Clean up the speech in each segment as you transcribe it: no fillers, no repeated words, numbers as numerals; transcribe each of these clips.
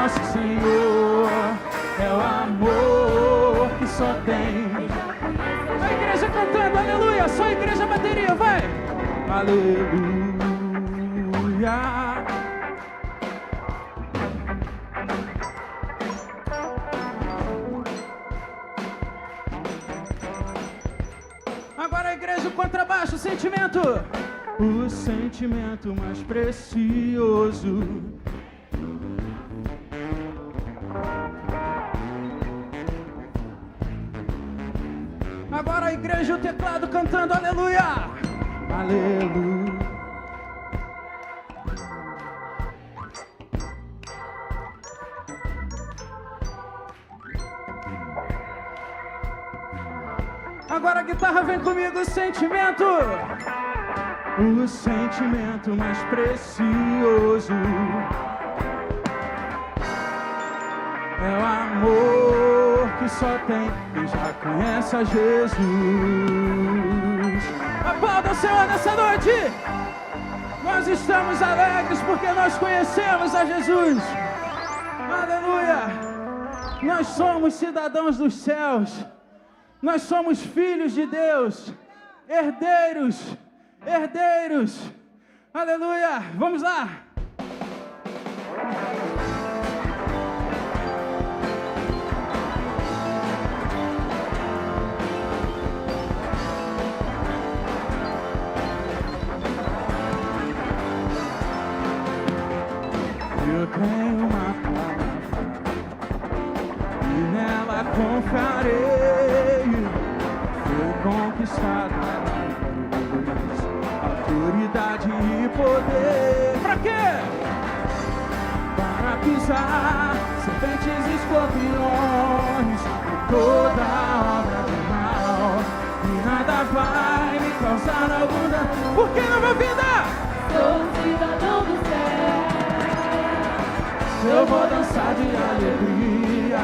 nosso Senhor é o amor que só tem. A igreja cantando, aleluia, só a igreja bateria, vai! Aleluia. Agora a igreja, o contrabaixo, o sentimento. O sentimento mais precioso. Agora a igreja, o teclado cantando, aleluia. Aleluia. Agora a guitarra vem comigo, o sentimento. O sentimento mais precioso é o amor que só tem quem já conhece a Jesus. Aplauda o Senhor nessa noite. Nós estamos alegres porque nós conhecemos a Jesus. Aleluia. Nós somos cidadãos dos céus. Nós somos filhos de Deus, herdeiros, herdeiros, aleluia, vamos lá. Eu tenho uma palavra e nela confiarei. Conquistada autoridade e poder. Pra quê? Para pisar serpentes e escorpiões e toda obra do mal, e nada vai me causar algum dano. Porque na minha vida sou um cidadão do céu. Eu vou dançar de alegria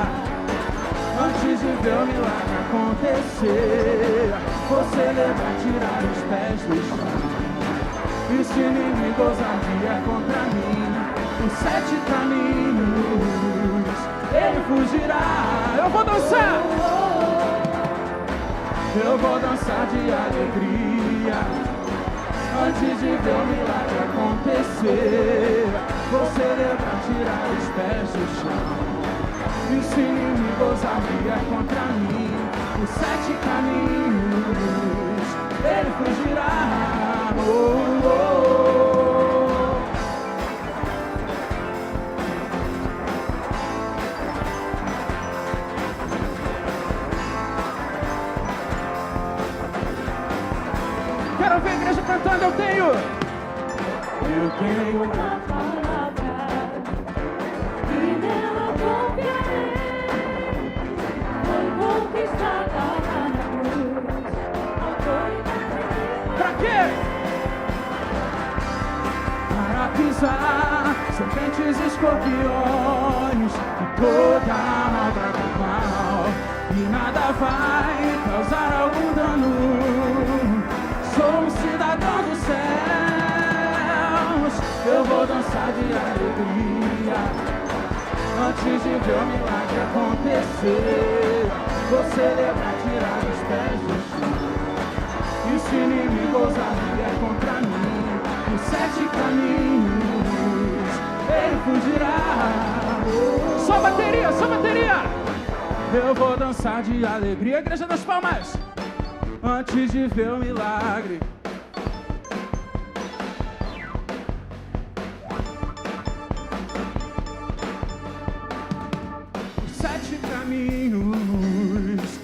antes de ver o milagre acontecer. Você leva a tirar os pés do chão. E se inimigo ousadia contra mim, os 7 caminhos ele fugirá. Eu vou dançar. Eu vou dançar de alegria antes de ver o milagre acontecer. Você leva a tirar os pés do chão. E se inimigo ousadia contra mim, os 7 caminhos ele fugirá. Oh, oh, oh. Quero ver a igreja cantando, eu tenho uma palavra e nela confiarei. Foi conquistada na cruz, autoridade. Pra quê? Para pisar serpentes e escorpiões e toda obra do mal, e nada vai causar algum dano. Sou um cidadão dos céus. Eu vou dançar de alegria antes de ver o milagre acontecer. Você leva a tirar os pés do chão. E se inimigo ousadia contra mim, os 7 caminhos ele fugirá. Só bateria, só bateria. Eu vou dançar de alegria. Igreja das Palmas. Antes de ver o milagre. Os 7 caminhos.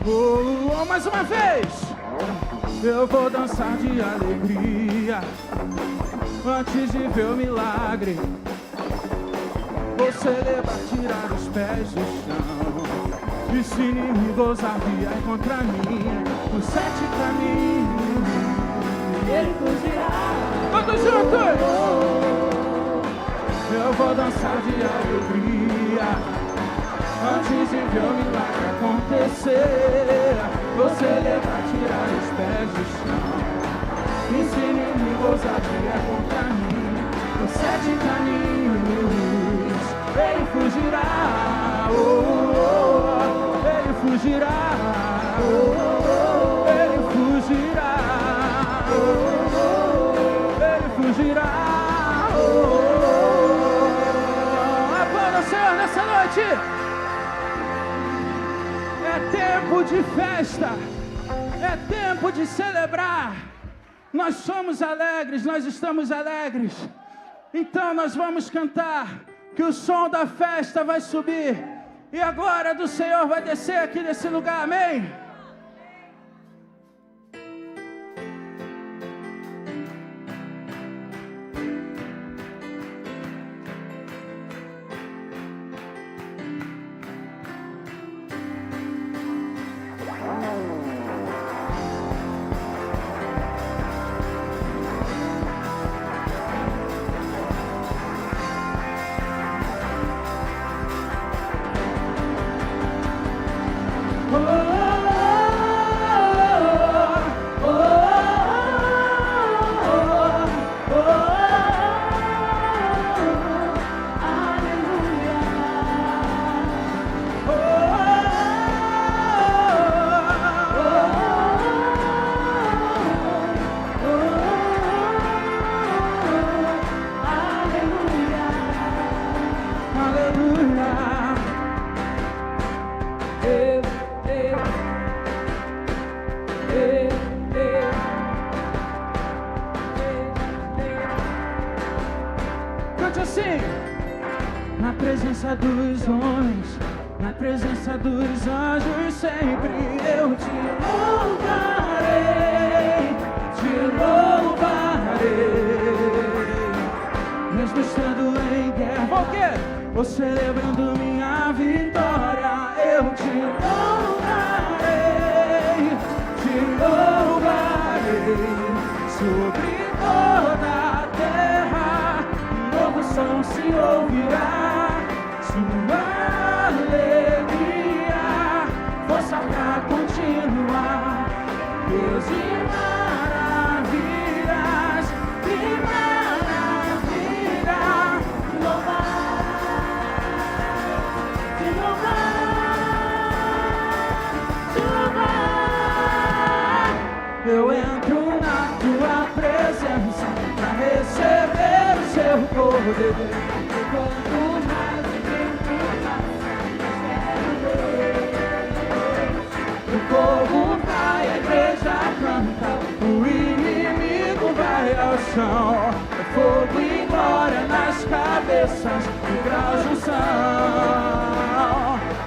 Oh, mais uma vez. Eu vou dançar de alegria antes de ver o milagre. Você leva a tirar os pés do chão. E se inimigo ousadia contra mim, os 7 caminhos Ele fugirá. todos juntos. Eu vou dançar de alegria antes de ver o milagre acontecer. Você leva a tirar os pés do chão. E se inimigo ousadia contra mim, os 7 caminhos fugirá, ele fugirá, ele fugirá. Aplauda o Senhor nessa noite. É tempo de festa, é tempo de celebrar. Nós somos alegres, nós estamos alegres. Então nós vamos cantar, que o som da festa vai subir e a glória do Senhor vai descer aqui nesse lugar, amém? Na presença dos homens, na presença dos anjos, sempre eu te louvarei, te louvarei. Mesmo estando em guerra, por quê? Ou celebrando minha vitória, eu te louvarei, te louvarei. Sobre toda a terra, um novo som se ouvirá. Sua alegria, força pra continuar. Deus de maravilhas, que maravilha. Te louvar. Eu entro na tua presença pra receber o seu poder. Quanto mais o povo vai, a igreja canta, o inimigo vai ao chão. É fogo e glória nas cabeças, o grau junção,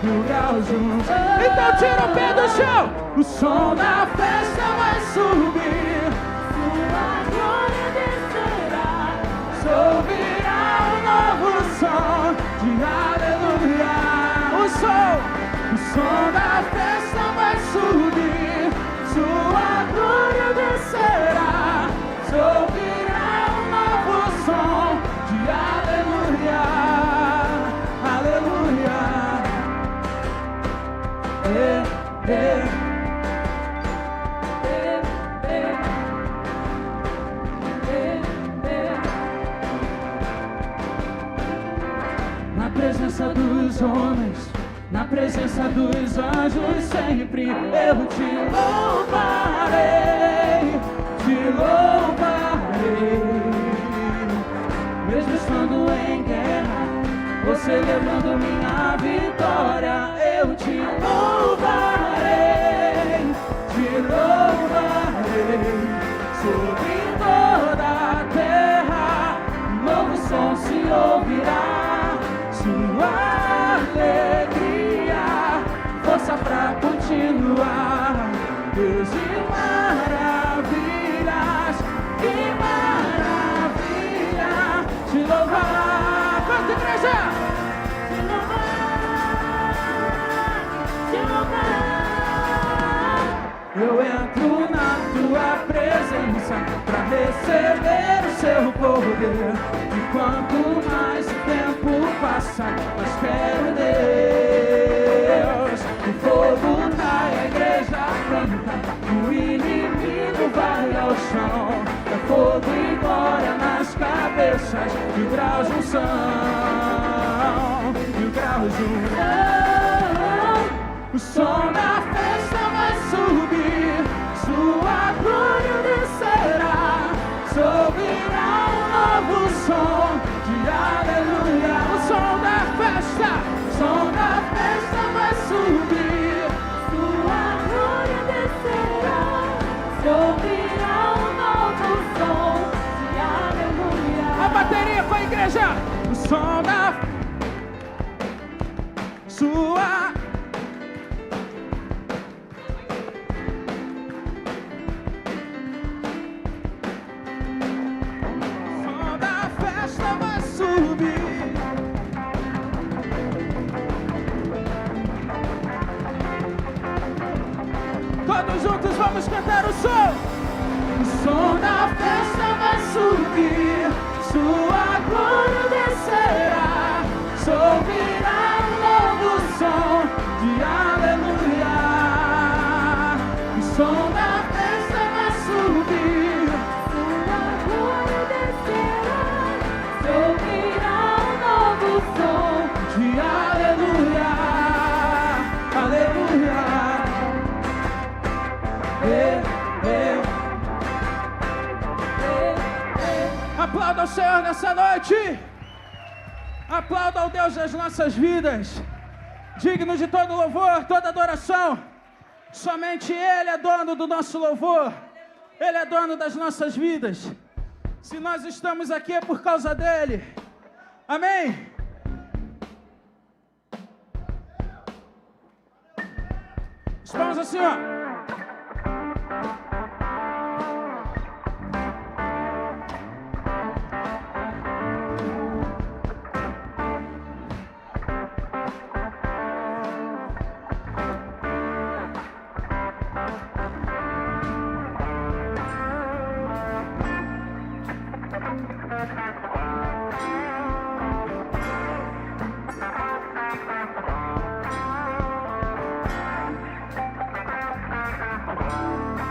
o grau junção. Então tira o pé do chão, o som da festa vai subir, sua glória descerá, ouvirá um novo som de aleluia. O som da festa vai subir, sua glória descerá, ouvirá um novo som de aleluia, aleluia. Na presença dos homens, na presença dos anjos, sempre eu te louvarei, te louvarei. Mesmo estando em guerra, ou celebrando minha vitória, eu te louvarei, te louvarei. Sobre toda a terra, um novo som se ouvirá. Sua alegria, força pra continuar. Deus de maravilhas, que maravilha. Te louvar, canta igreja. Te louvar. Eu entro na tua presença pra receber o seu poder. E quanto mais o tempo passa, mais quero Deus. O fogo cai, a igreja canta, o inimigo vai ao chão. É fogo e glória nas cabeças, e o grau junção, e o grau junção. O som da festa vai subir, sua glória descerá, subirá um novo som de aleluia. O som da festa vai subir, Sua glória descerá, subirá um novo som de aleluia. a bateria com a igreja. O som da sua vai subir. Todos juntos vamos cantar o som. O som da festa vai subir, sua glória descerá, subirá um novo som de aleluia. O som da festa vai subir, Sua glória descerá, subirá um novo som de aleluia, aleluia. Aplauda ao Senhor nessa noite. Aplauda ao Deus das nossas vidas, digno de todo louvor, toda adoração. Somente Ele é dono do nosso louvor, Ele é dono das nossas vidas. Se nós estamos aqui é por causa dEle. Amém? As mãos assim, ó.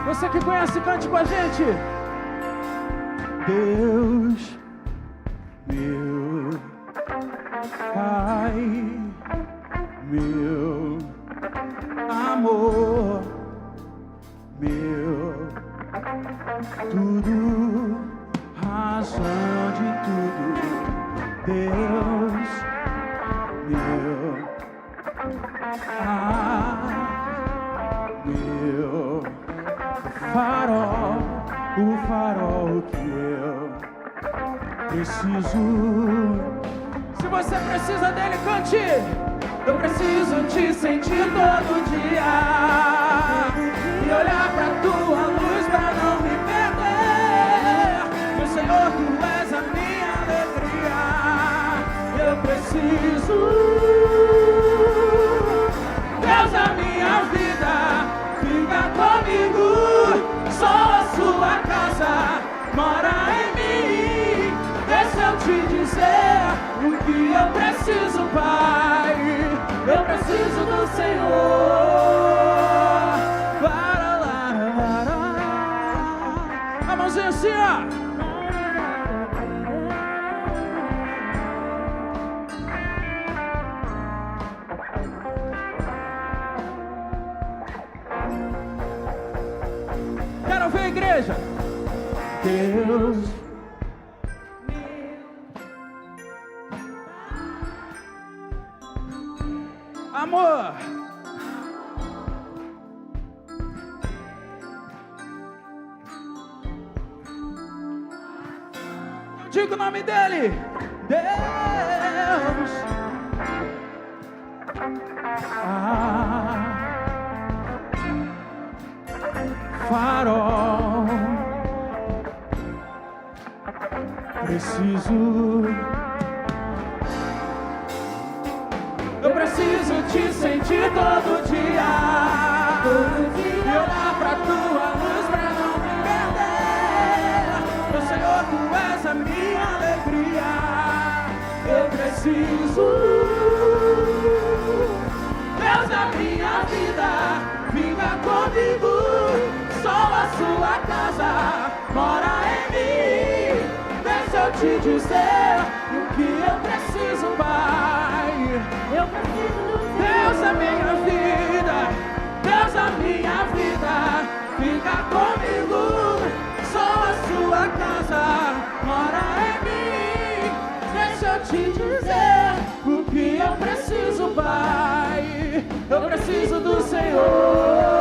Você que conhece, cante com a gente. Deus, meu Pai, meu amor, meu tudo, razão de tudo. Deus, meu meu farol, o farol que eu preciso. Se você precisa dele, cante. Eu preciso te sentir todo dia e olhar pra tua luz pra não me perder. Meu Senhor, tu és a minha alegria. Eu preciso, Deus da minha vida, fica comigo. Só a sua casa mora em mim. Deixa eu te dizer o que eu preciso, Pai. Eu preciso do Senhor. A mãozinha assim, ó. Quero ver a igreja. Deus, amor, diga o nome dele. Deus, farol, preciso. Eu preciso te sentir todo dia, e olhar pra tua luz pra não me perder. Meu Senhor, tu és a minha alegria. Eu preciso, Deus da minha vida, fica comigo. Só a sua casa mora em mim. Deixa eu te dizer o que eu preciso, Pai. Eu preciso do Senhor. Deus da minha vida, te dizer o que eu preciso, Pai. Eu preciso do Senhor.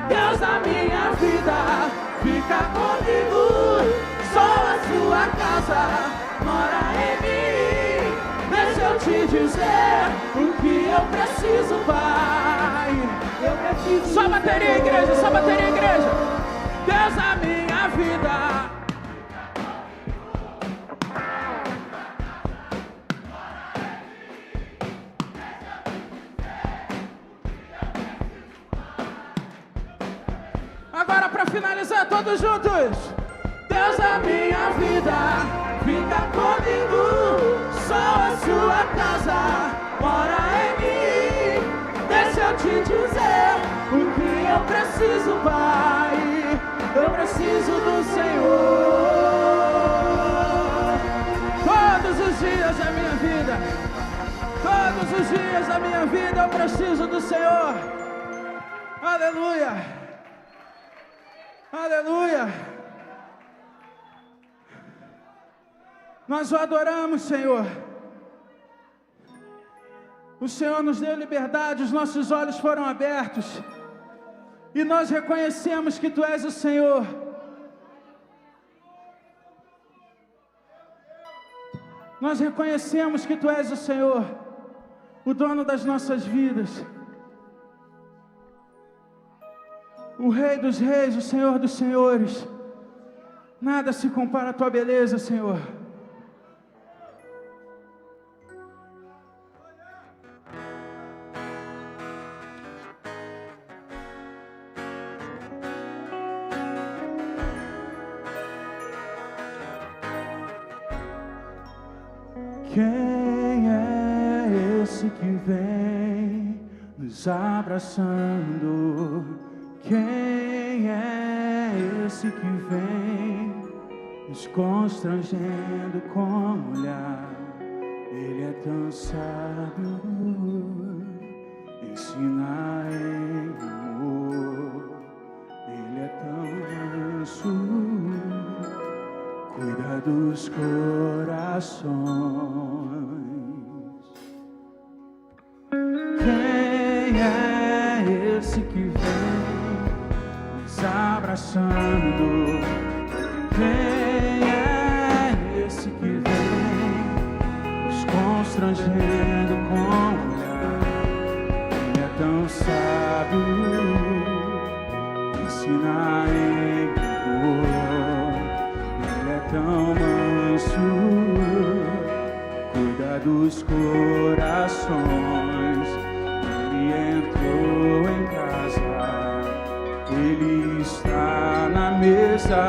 Deus da minha vida, fica comigo, só a sua casa mora em mim. Deixa eu te dizer o que eu preciso, Pai. Eu preciso. Só bateria, igreja, só bateria, igreja. Deus da minha vida. Agora pra finalizar todos juntos. Deus da minha vida, fica comigo, só a sua casa mora em mim. Deixa eu te dizer o que eu preciso, Pai. Eu preciso do Senhor. Todos os dias da minha vida, todos os dias da minha vida eu preciso do Senhor. Aleluia. Aleluia! Nós o adoramos, Senhor. O Senhor nos deu liberdade, os nossos olhos foram abertos. E nós reconhecemos que Tu és o Senhor. Nós reconhecemos que Tu és o Senhor, o dono das nossas vidas. O Rei dos Reis, o Senhor dos Senhores. Nada se compara à Tua beleza, Senhor. Quem é esse que vem nos abraçando? Quem é esse que vem nos constrangendo com o olhar? Ele é tão sábio, ensina em amor. Ele é tão manso, cuida dos corações. Quem é esse que vem abraçando? Quem é esse que vem nos constrangendo com o olhar? Ele é tão sábio, ensina em amor. Ele é tão manso, cuida dos corações. Ele entrou em casa, Ele está na mesa,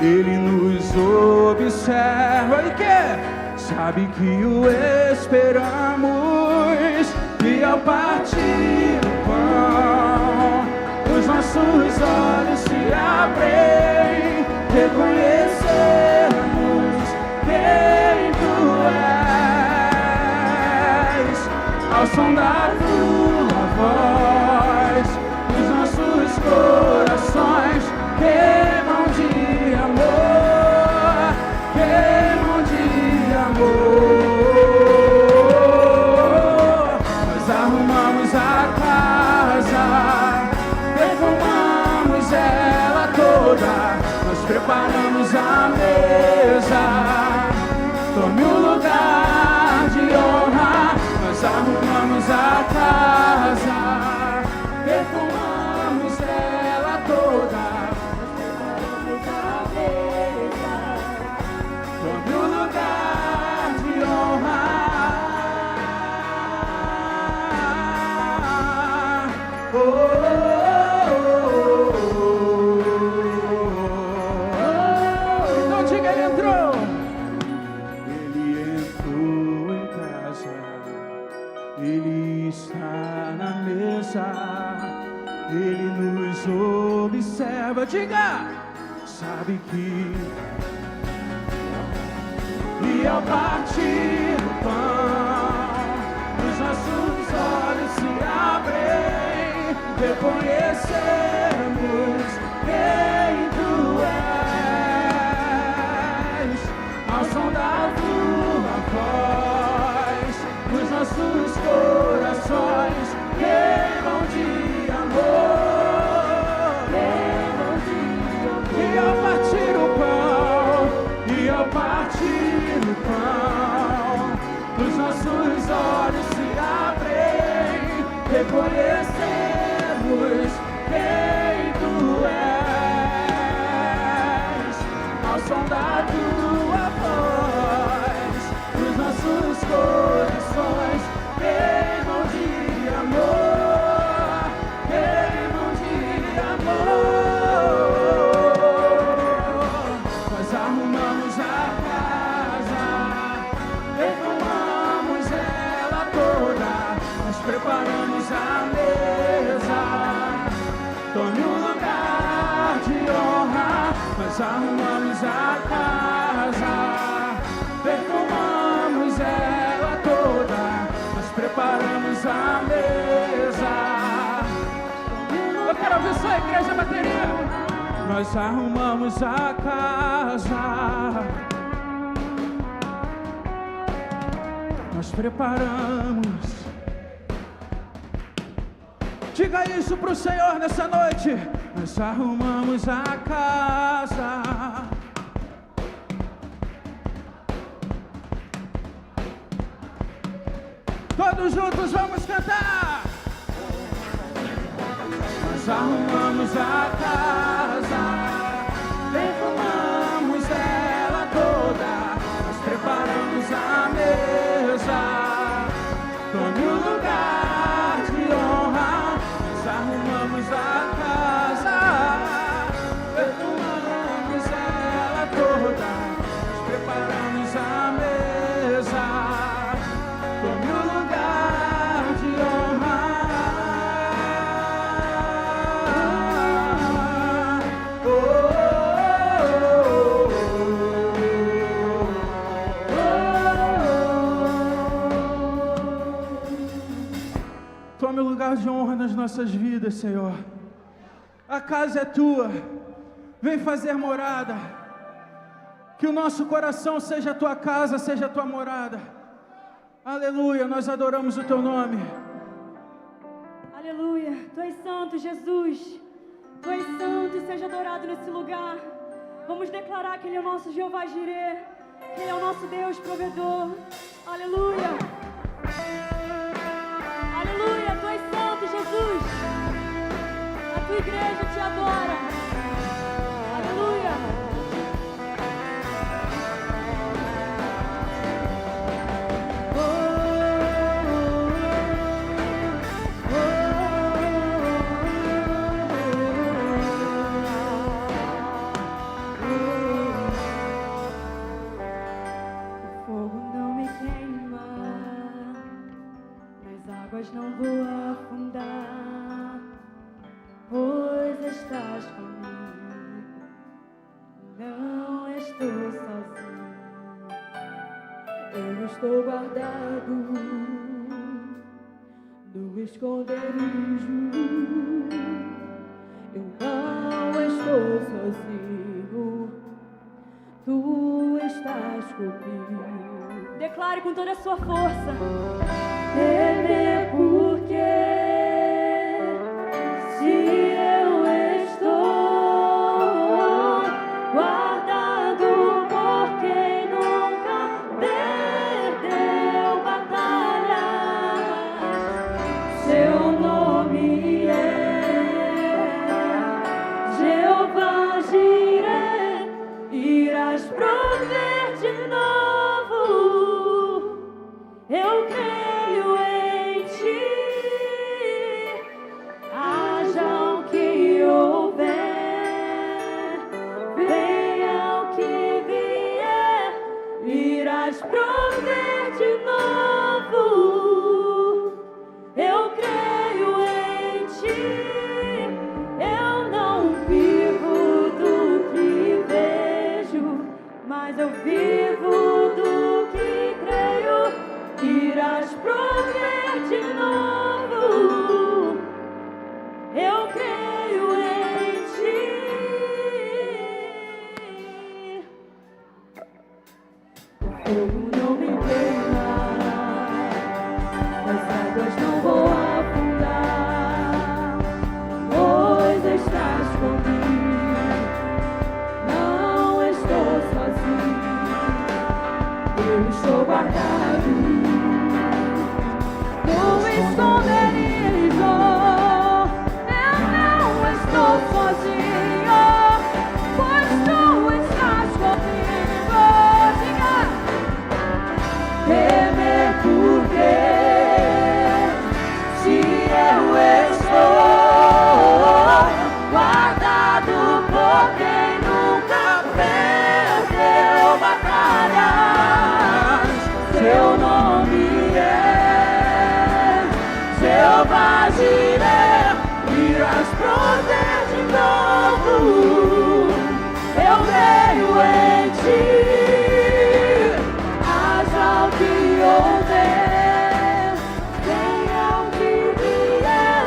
Ele nos observa e quer, sabe que o esperamos. E ao partir o pão, os nossos olhos se abrem, reconhecemos quem Tu és. Ao som da Tua voz, os nossos corações queimam de amor, queimam de amor. Nós arrumamos a casa, perfumamos ela toda, nós preparamos a mesa. Tome um lugar de honra. Nós arrumamos a casa, perfumamos ela toda, nós preparamos a mesa. Tome um lugar de honra. Oh, oh, oh, oh. nos observa. Diga, sabe que e ao partir o pão, os nossos olhos se abrem, reconhecemos quem tu és. Ao som da tua voz, os nossos corações queimam de amor, queimam de amor. E ao partir o pão, e ao partir o pão, os nossos olhos se abrem, reconhecemos quem tu és. Ao som da tua voz, os nossos corações queimam de amor, queimam de amor. Nós arrumamos a casa, perfumamos ela toda, nós preparamos a mesa. Tome um lugar de honra. Nós arrumamos a casa, perfumamos ela toda, nós preparamos a mesa. Eu quero ouvir só a igreja, bateria. Nós arrumamos a casa, nós preparamos. Diga isso pro Senhor nessa noite. Nós arrumamos a casa. Todos juntos vamos cantar. Nós arrumamos a casa, perfumamos ela toda, nós preparamos a mesa. Tome um lugar de honra. Nós arrumamos a casa, perfumamos ela toda, nós preparamos a mesa. Tome um lugar de honra. Oh, tome o lugar de honra nas nossas vidas, Senhor. A casa é tua, vem fazer morada. Que o nosso coração seja a tua casa, seja a tua morada. Aleluia, nós adoramos o teu nome. Aleluia, tu és santo, Jesus. Tu és santo e seja adorado nesse lugar. Vamos declarar que Ele é o nosso Jeová Jireh, que Ele é o nosso Deus provedor. Aleluia. Aleluia, tu és santo, Jesus. A tua igreja te adora. Aleluia. Não vou afundar, pois estás comigo, não estou sozinho, eu estou guardado no esconderijo, eu não estou sozinho, tu estás comigo. Declare com toda a sua força. Temer porque se eu estou guardado por quem nunca perdeu batalha, seu nome é Jeová Jireh, irás prover de novo. Eu creio em fogo não me queima, nas águas não vou afundar, pois estás comigo, não estou sozinho, eu estou guardado no esconderijo, eu não estou sozinho, pois tu estás comigo. Diga, temer por quê? Se eu estou guardado por quem nunca perdeu batalhas, seu nome é Jeová Jireh, irás prover de novo. Eu creio em ti, haja o que houver, venha o que vier,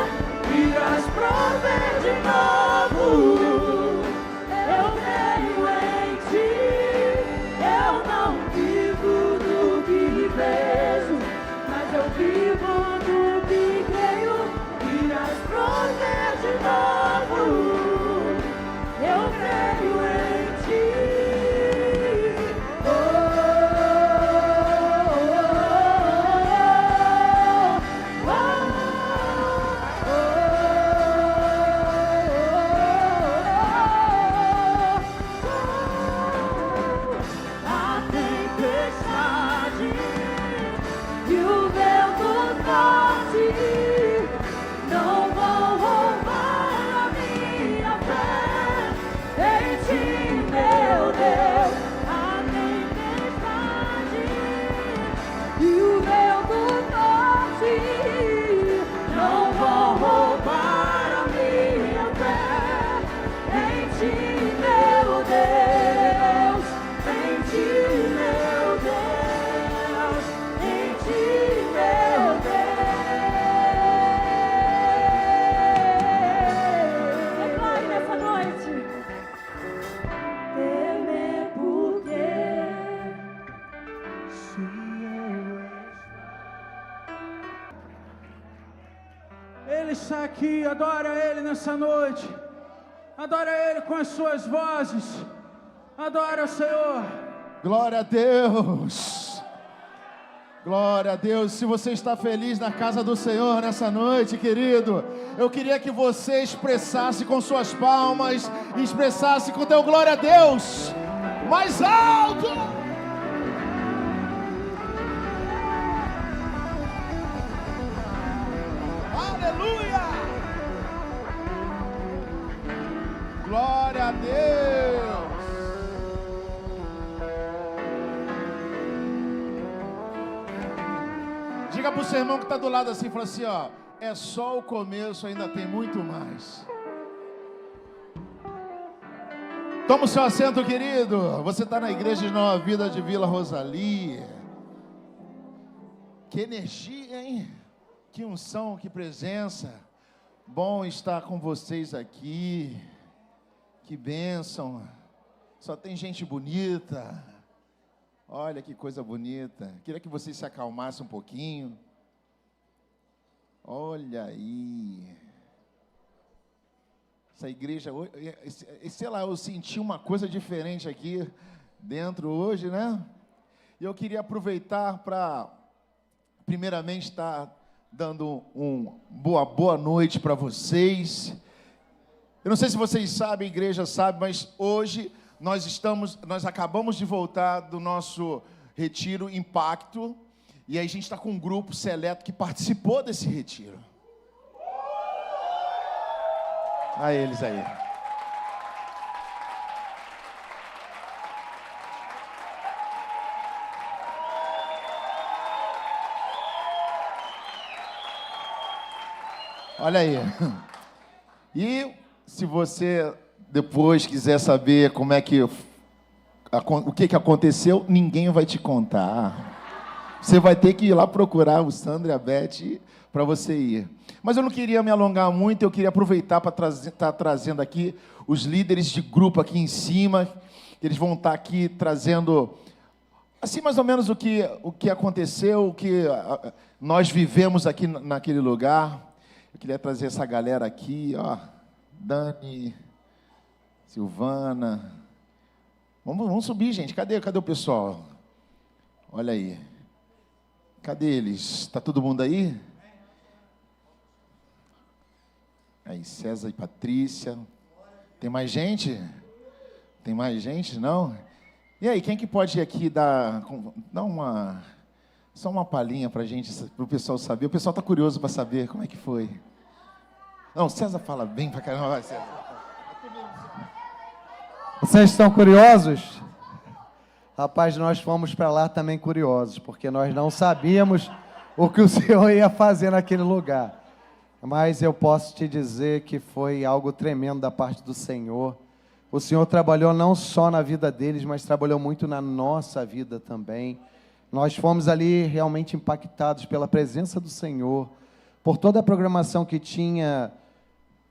irás prover de novo. Eu creio em ti, eu não vivo do que vejo, mas eu vivo do que creio, irás prover de novo. Eu creio em ti. Oh, oh, a tempestade e o vento forte não vão roubar a minha fé em ti, meu Deus. A tempestade e o vento forte não vão roubar a minha fé em ti, meu Deus. Em ti, meu Deus. Em ti, meu Deus. Declare nessa noite. Temer por quê? Se Ele está aqui, adora Ele nessa noite. Adora Ele com as suas vozes. Adora o Senhor. Glória a Deus. Glória a Deus. Se você está feliz na casa do Senhor nessa noite, querido, eu queria que você expressasse com suas palmas, expressasse com teu glória a Deus mais alto. Aleluia. Glória a Deus. Diga pro seu irmão que está do lado assim, fala assim, ó, é só o começo, ainda tem muito mais. Toma o seu assento, querido. Você está na Igreja de Nova Vida de Vila Rosalia. Que energia, hein? Que unção, que presença. Bom estar com vocês aqui. Que bênção. Só tem gente bonita. Olha que coisa bonita. Queria que vocês se acalmassem um pouquinho. Olha aí. Essa igreja, sei lá, eu senti uma coisa diferente aqui dentro hoje, né? E eu queria aproveitar para, primeiramente, estar dando boa noite para vocês. Eu não sei se vocês sabem, a igreja sabe, mas hoje nós acabamos de voltar do nosso retiro Impacto, e aí a gente está com um grupo seleto que participou desse retiro. A eles aí. Olha aí. E se você depois quiser saber como é que o que aconteceu, ninguém vai te contar. Você vai ter que ir lá procurar o Sandro e a Beth para você ir. Mas eu não queria me alongar muito, eu queria aproveitar para estar trazendo aqui os líderes de grupo aqui em cima. Eles vão estar aqui trazendo Assim, mais ou menos o que aconteceu, o que nós vivemos aqui naquele lugar. Eu queria trazer essa galera aqui, ó. Dani, Silvana. Vamos subir, gente. Cadê o pessoal? Olha aí. Cadê eles? Está todo mundo aí? Aí, César e Patrícia. Tem mais gente? Tem mais gente, não? E aí, quem que pode ir aqui dar só uma palhinha para a gente, para o pessoal saber? O pessoal está curioso para saber como é que foi. Não, César fala bem pra caramba, vai, César. Vocês estão curiosos? Rapaz, nós fomos para lá também curiosos, porque nós não sabíamos o que o Senhor ia fazer naquele lugar. Mas eu posso te dizer que foi algo tremendo da parte do Senhor. O Senhor trabalhou não só na vida deles, mas trabalhou muito na nossa vida também. Nós fomos ali realmente impactados pela presença do Senhor, por toda a programação que tinha,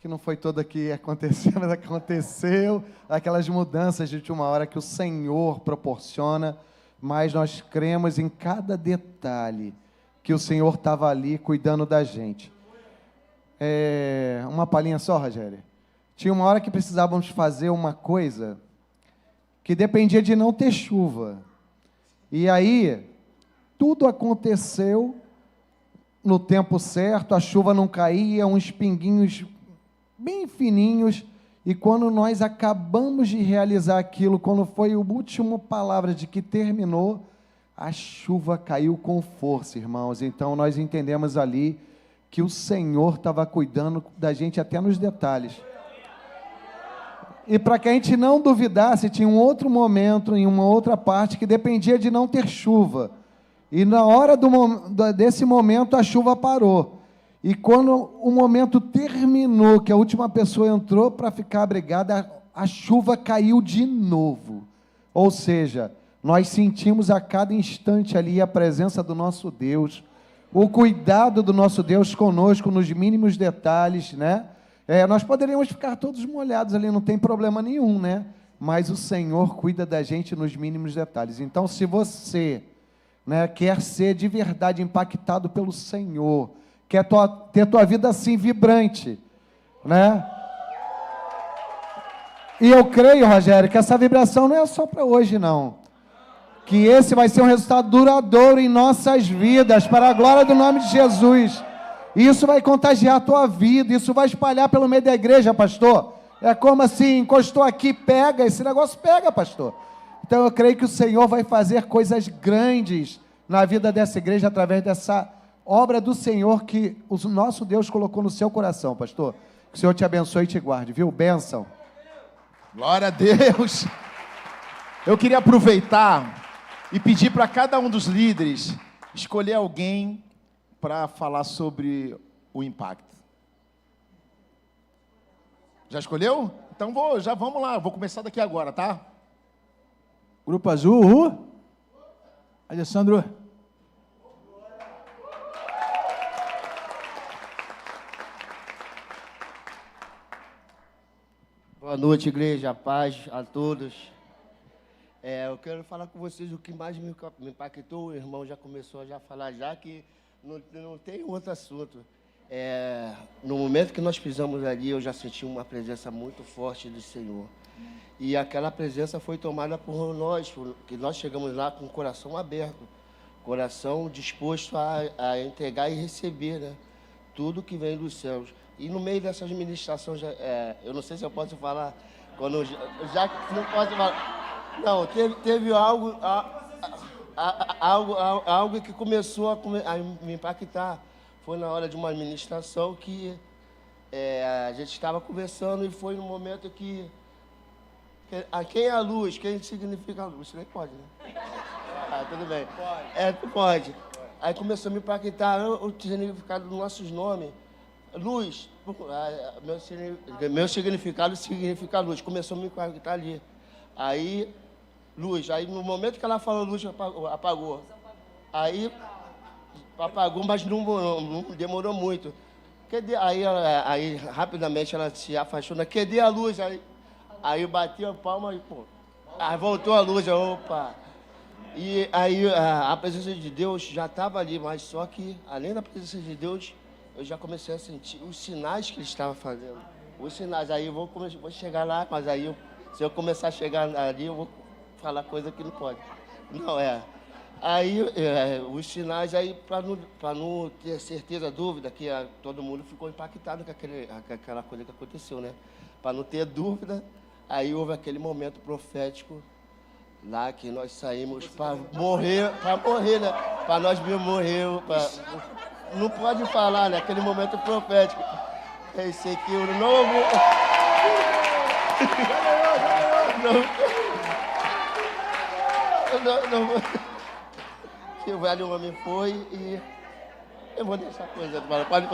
que não foi toda que aconteceu, mas aconteceu, aquelas mudanças de última hora que o Senhor proporciona, mas nós cremos em cada detalhe que o Senhor estava ali cuidando da gente. Uma palhinha só, Rogério. Tinha uma hora que precisávamos fazer uma coisa que dependia de não ter chuva. E aí, tudo aconteceu no tempo certo, a chuva não caía, uns pinguinhos bem fininhos, e quando nós acabamos de realizar aquilo, quando foi a última palavra de que terminou, a chuva caiu com força, irmãos. Então, nós entendemos ali que o Senhor estava cuidando da gente até nos detalhes. E para que a gente não duvidasse, tinha um outro momento, em uma outra parte, que dependia de não ter chuva. E na hora desse momento, a chuva parou. E quando o momento terminou, que a última pessoa entrou para ficar abrigada, a chuva caiu de novo. Ou seja, nós sentimos a cada instante ali a presença do nosso Deus, o cuidado do nosso Deus conosco nos mínimos detalhes, né? Nós poderíamos ficar todos molhados ali, não tem problema nenhum, né? Mas o Senhor cuida da gente nos mínimos detalhes. Então, se você, né, quer ser de verdade impactado pelo Senhor, quer ter tua vida assim vibrante, né? E eu creio, Rogério, que essa vibração não é só para hoje, não. Que esse vai ser um resultado duradouro em nossas vidas, para a glória do nome de Jesus. Isso vai contagiar a tua vida, isso vai espalhar pelo meio da igreja, pastor. É como assim, encostou aqui, pega, esse negócio pega, pastor. Então eu creio que o Senhor vai fazer coisas grandes na vida dessa igreja, através dessa obra do Senhor que o nosso Deus colocou no seu coração, pastor. Que o Senhor te abençoe e te guarde, viu? Bênção. Glória a Deus. Eu queria aproveitar e pedir para cada um dos líderes escolher alguém para falar sobre o impacto. Já escolheu? Então já vamos lá, vou começar daqui agora, tá? Grupo Azul, Alessandro. Boa noite, igreja, paz a todos. Eu quero falar com vocês o que mais me impactou. O irmão já começou a falar, já que não tem outro assunto. No momento que nós pisamos ali, eu já senti uma presença muito forte do Senhor. E aquela presença foi tomada por nós, que nós chegamos lá com o coração aberto, coração disposto a entregar e receber, né, tudo que vem dos céus. E no meio dessas ministrações, eu não sei se eu posso falar, já que não posso falar. Não, teve algo que começou a me impactar. Foi na hora de uma ministração que a gente estava conversando e foi no momento que quem é a luz, quem significa a luz? Você nem pode, né? Tudo bem. Pode. Pode. Aí começou a me impactar o significado dos nossos nomes. Luz, meu significado significa luz. Começou a me impactar ali. Aí, luz. Aí, no momento que ela falou luz, apagou. Aí, apagou, mas não demorou muito. Aí, rapidamente, ela se afastou. Cadê a luz? Aí bateu a palma e, pô. Aí voltou a luz. Opa! E aí a presença de Deus já estava ali, mas só que, além da presença de Deus, eu já comecei a sentir os sinais que ele estava fazendo. Os sinais, aí eu vou chegar lá, mas aí se eu começar a chegar ali, eu vou falar coisa que não pode. Não, Aí, os sinais, aí, para não ter certeza, dúvida, que todo mundo ficou impactado com aquela coisa que aconteceu, né? Para não ter dúvida, aí houve aquele momento profético lá que nós saímos para morrer, né? Para nós mesmos morrer, não pode falar, né? Aquele momento profético. Esse aqui, o novo... não. Que o velho homem foi e eu vou deixar a coisa, pode.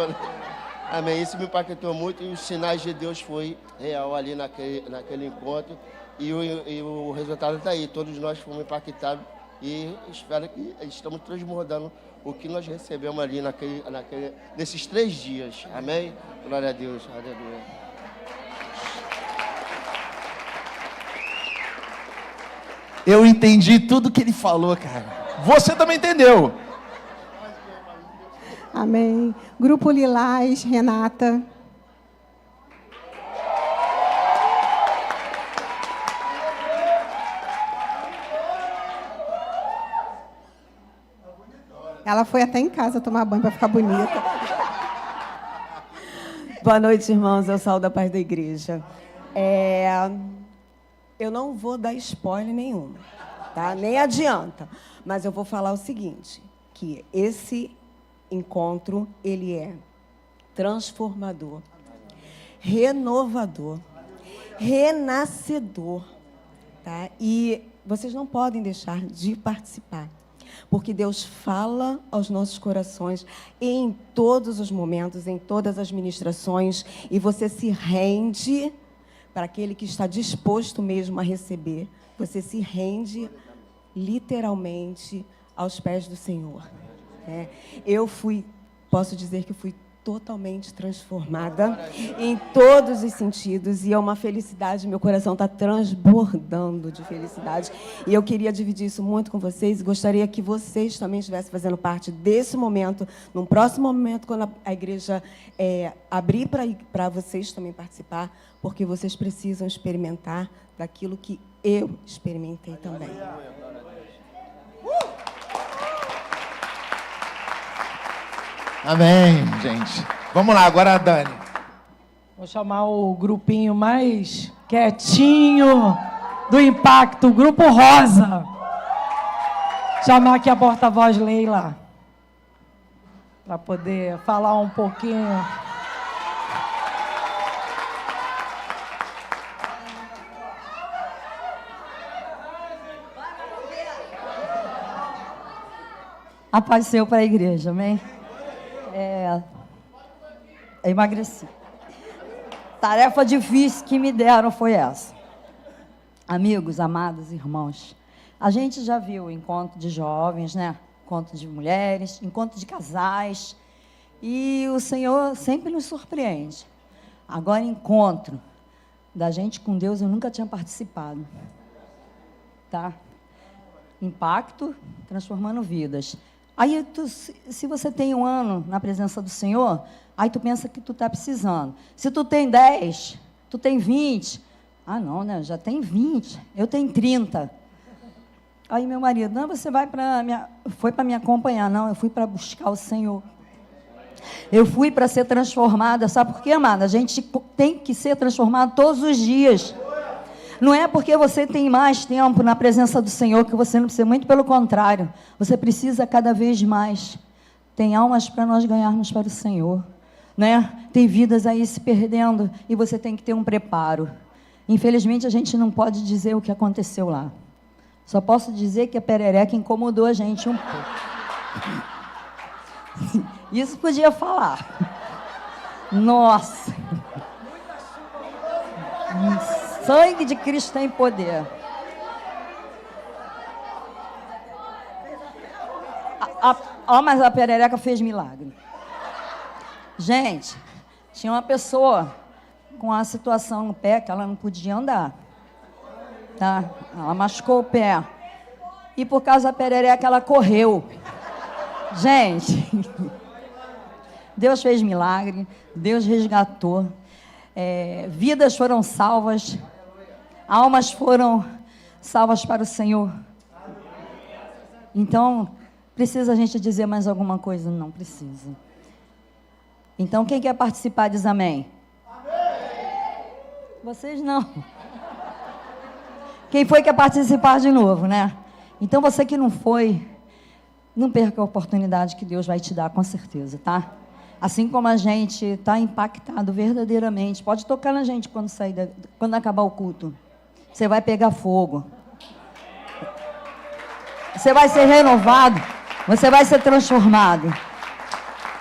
Amém. Isso me impactou muito e os sinais de Deus foi real ali naquele encontro e o resultado está aí. Todos nós fomos impactados e espero que estamos transbordando o que nós recebemos ali nesses 3 dias. Amém? Glória a Deus. Aleluia. Eu entendi tudo que ele falou, cara. Você também entendeu. Amém. Grupo Lilás, Renata. Ela foi até em casa tomar banho para ficar bonita. Boa noite, irmãos. Eu saúdo a paz da igreja. Eu não vou dar spoiler nenhum, tá? Nem adianta. Mas eu vou falar o seguinte, que esse encontro, ele é transformador, renovador, renascedor, tá? E vocês não podem deixar de participar, porque Deus fala aos nossos corações em todos os momentos, em todas as ministrações, e você se rende para aquele que está disposto mesmo a receber. Você se rende literalmente aos pés do Senhor. Posso dizer que fui totalmente transformada em todos os sentidos e é uma felicidade, meu coração está transbordando de felicidade e eu queria dividir isso muito com vocês e gostaria que vocês também estivessem fazendo parte desse momento, num próximo momento, quando a igreja abrir para vocês também participar, porque vocês precisam experimentar daquilo que eu experimentei também. Amém, gente. Vamos lá, agora a Dani. Vou chamar o grupinho mais quietinho do Impacto, o Grupo Rosa. Chamar aqui a porta-voz Leila, para poder falar um pouquinho. A paz seu para a igreja, amém? Emagreci. Tarefa difícil que me deram foi essa. Amigos, amados, irmãos, a gente já viu encontro de jovens, né? Encontro de mulheres, encontro de casais, e o Senhor sempre nos surpreende. Agora, encontro da gente com Deus, eu nunca tinha participado. Tá? Impacto, transformando vidas. Aí, se você tem 1 ano na presença do Senhor, aí tu pensa que tu está precisando. Se tu tem 10, tu tem 20. Ah, não, né? Já tem 20. Eu tenho 30. Aí meu marido, não, você foi para me acompanhar. Não, eu fui para buscar o Senhor. Eu fui para ser transformada. Sabe por quê, amada? A gente tem que ser transformado todos os dias. Não é porque você tem mais tempo na presença do Senhor que você não precisa, muito pelo contrário. Você precisa cada vez mais. Tem almas para nós ganharmos para o Senhor, né? Tem vidas aí se perdendo e você tem que ter um preparo. Infelizmente, a gente não pode dizer o que aconteceu lá. Só posso dizer que a perereca incomodou a gente um pouco. Isso podia falar. Nossa! Sangue de Cristo tem poder. Mas a perereca fez milagre. Gente, tinha uma pessoa com a situação no pé que ela não podia andar. Tá? Ela machucou o pé. e por causa da perereca ela correu. Gente, Deus fez milagre, Deus resgatou, vidas foram salvas, almas foram salvas para o Senhor. Então, precisa a gente dizer mais alguma coisa? Não precisa. Então, quem quer participar diz amém. Vocês não. Quem foi quer participar de novo, né? Então, você que não foi, não perca a oportunidade que Deus vai te dar, com certeza, tá? Assim como a gente está impactado verdadeiramente, pode tocar na gente quando acabar o culto. Você vai pegar fogo. Você vai ser renovado. Você vai ser transformado.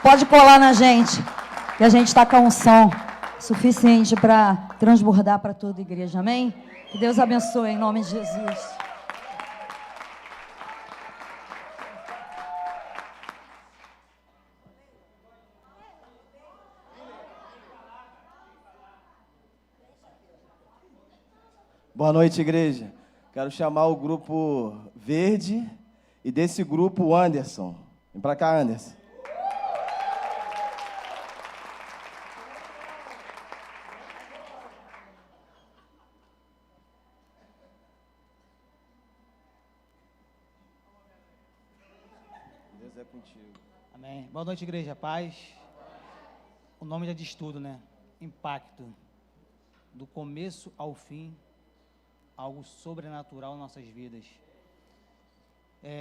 Pode colar na gente. E a gente está com unção suficiente para transbordar para toda a igreja. Amém? Que Deus abençoe em nome de Jesus. Boa noite, igreja. Quero chamar o grupo Verde e desse grupo o Anderson. Vem para cá, Anderson. Deus é contigo. Amém. Boa noite, igreja. Paz. O nome já diz tudo, né? Impacto. Do começo ao fim, algo sobrenatural em nossas vidas.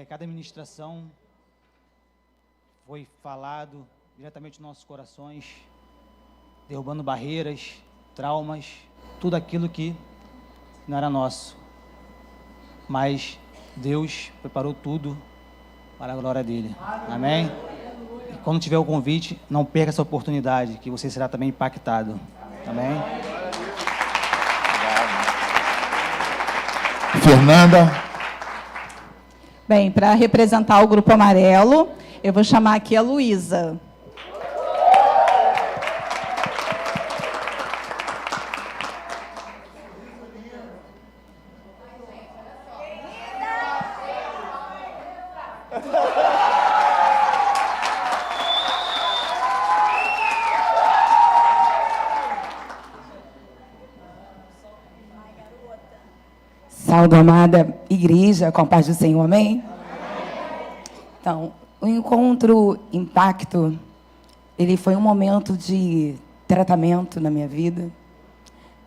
Cada ministração foi falado diretamente nos nossos corações, derrubando barreiras, traumas, tudo aquilo que não era nosso. Mas Deus preparou tudo para a glória dele. Amém? E quando tiver o convite, não perca essa oportunidade, que você será também impactado. Amém? Fernanda. Bem, para representar o Grupo Amarelo, eu vou chamar aqui a Luísa. Salve, amada igreja, com a paz do Senhor, amém? Então, o encontro Impacto, ele foi um momento de tratamento na minha vida,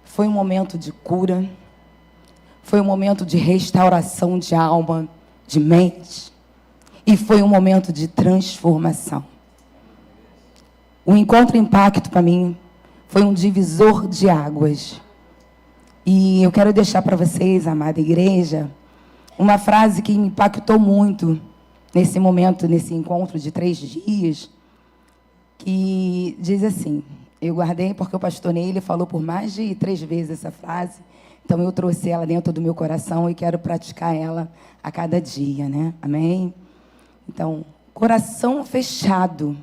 foi um momento de cura, foi um momento de restauração de alma, de mente, e foi um momento de transformação. O encontro Impacto, para mim, foi um divisor de águas. E eu quero deixar para vocês, amada igreja, uma frase que me impactou muito nesse momento, nesse encontro de 3 dias, que diz assim, eu guardei porque o pastor Ney falou por mais de 3 vezes essa frase, então eu trouxe ela dentro do meu coração e quero praticar ela a cada dia, né? Amém? Então, coração fechado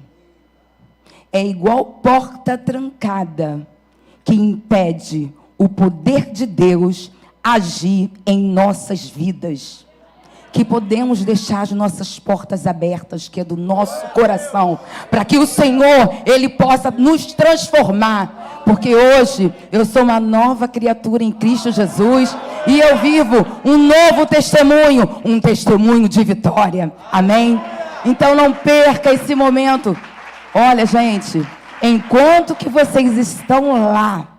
é igual porta trancada que impede o poder de Deus agir em nossas vidas. Que podemos deixar as nossas portas abertas, que é do nosso coração, para que o Senhor, Ele possa nos transformar. Porque hoje eu sou uma nova criatura em Cristo Jesus e eu vivo um novo testemunho, um testemunho de vitória. Amém? Então não perca esse momento. Olha, gente, enquanto que vocês estão lá,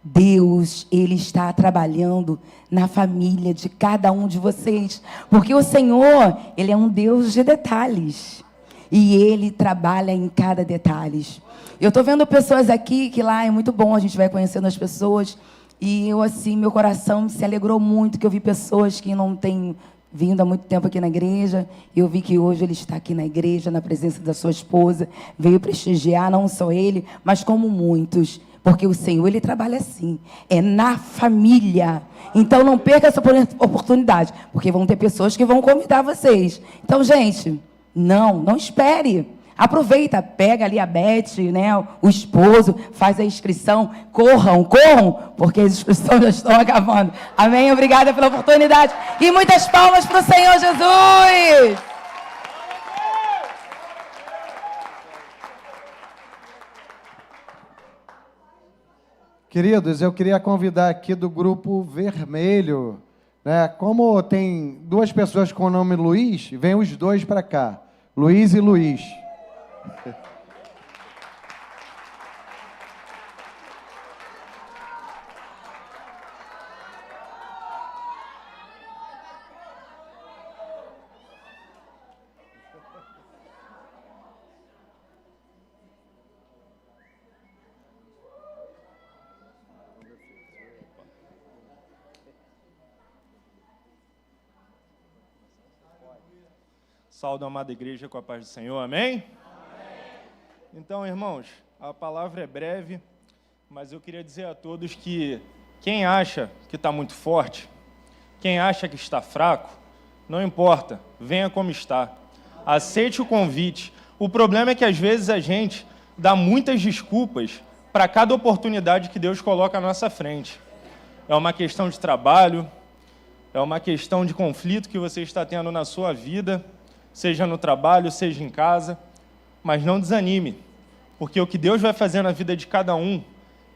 Deus, Ele está trabalhando na família de cada um de vocês. Porque o Senhor, Ele é um Deus de detalhes. E Ele trabalha em cada detalhe. Eu estou vendo pessoas aqui, que lá é muito bom, a gente vai conhecendo as pessoas. E eu, assim, meu coração se alegrou muito, que eu vi pessoas que não têm vindo há muito tempo aqui na igreja. Eu vi que hoje ele está aqui na igreja, na presença da sua esposa. Veio prestigiar, não só ele, mas como muitos. Porque o Senhor, Ele trabalha assim, é na família. Então, não perca essa oportunidade, porque vão ter pessoas que vão convidar vocês. Então, gente, não espere. Aproveita, pega ali a Beth, né, o esposo, faz a inscrição, corram, porque as inscrições já estão acabando. Amém? Obrigada pela oportunidade. E muitas palmas para o Senhor Jesus! Queridos, eu queria convidar aqui do grupo vermelho, né? Como tem duas pessoas com o nome Luiz, vem os dois para cá, Luiz e Luiz. Saúde, amada igreja, com a paz do Senhor, amém? Então, irmãos, a palavra é breve, mas eu queria dizer a todos que quem acha que está muito forte, quem acha que está fraco, não importa, venha como está. Aceite o convite. O problema é que, às vezes, a gente dá muitas desculpas para cada oportunidade que Deus coloca à nossa frente. É uma questão de trabalho, é uma questão de conflito que você está tendo na sua vida, seja no trabalho, seja em casa, mas não desanime, porque o que Deus vai fazer na vida de cada um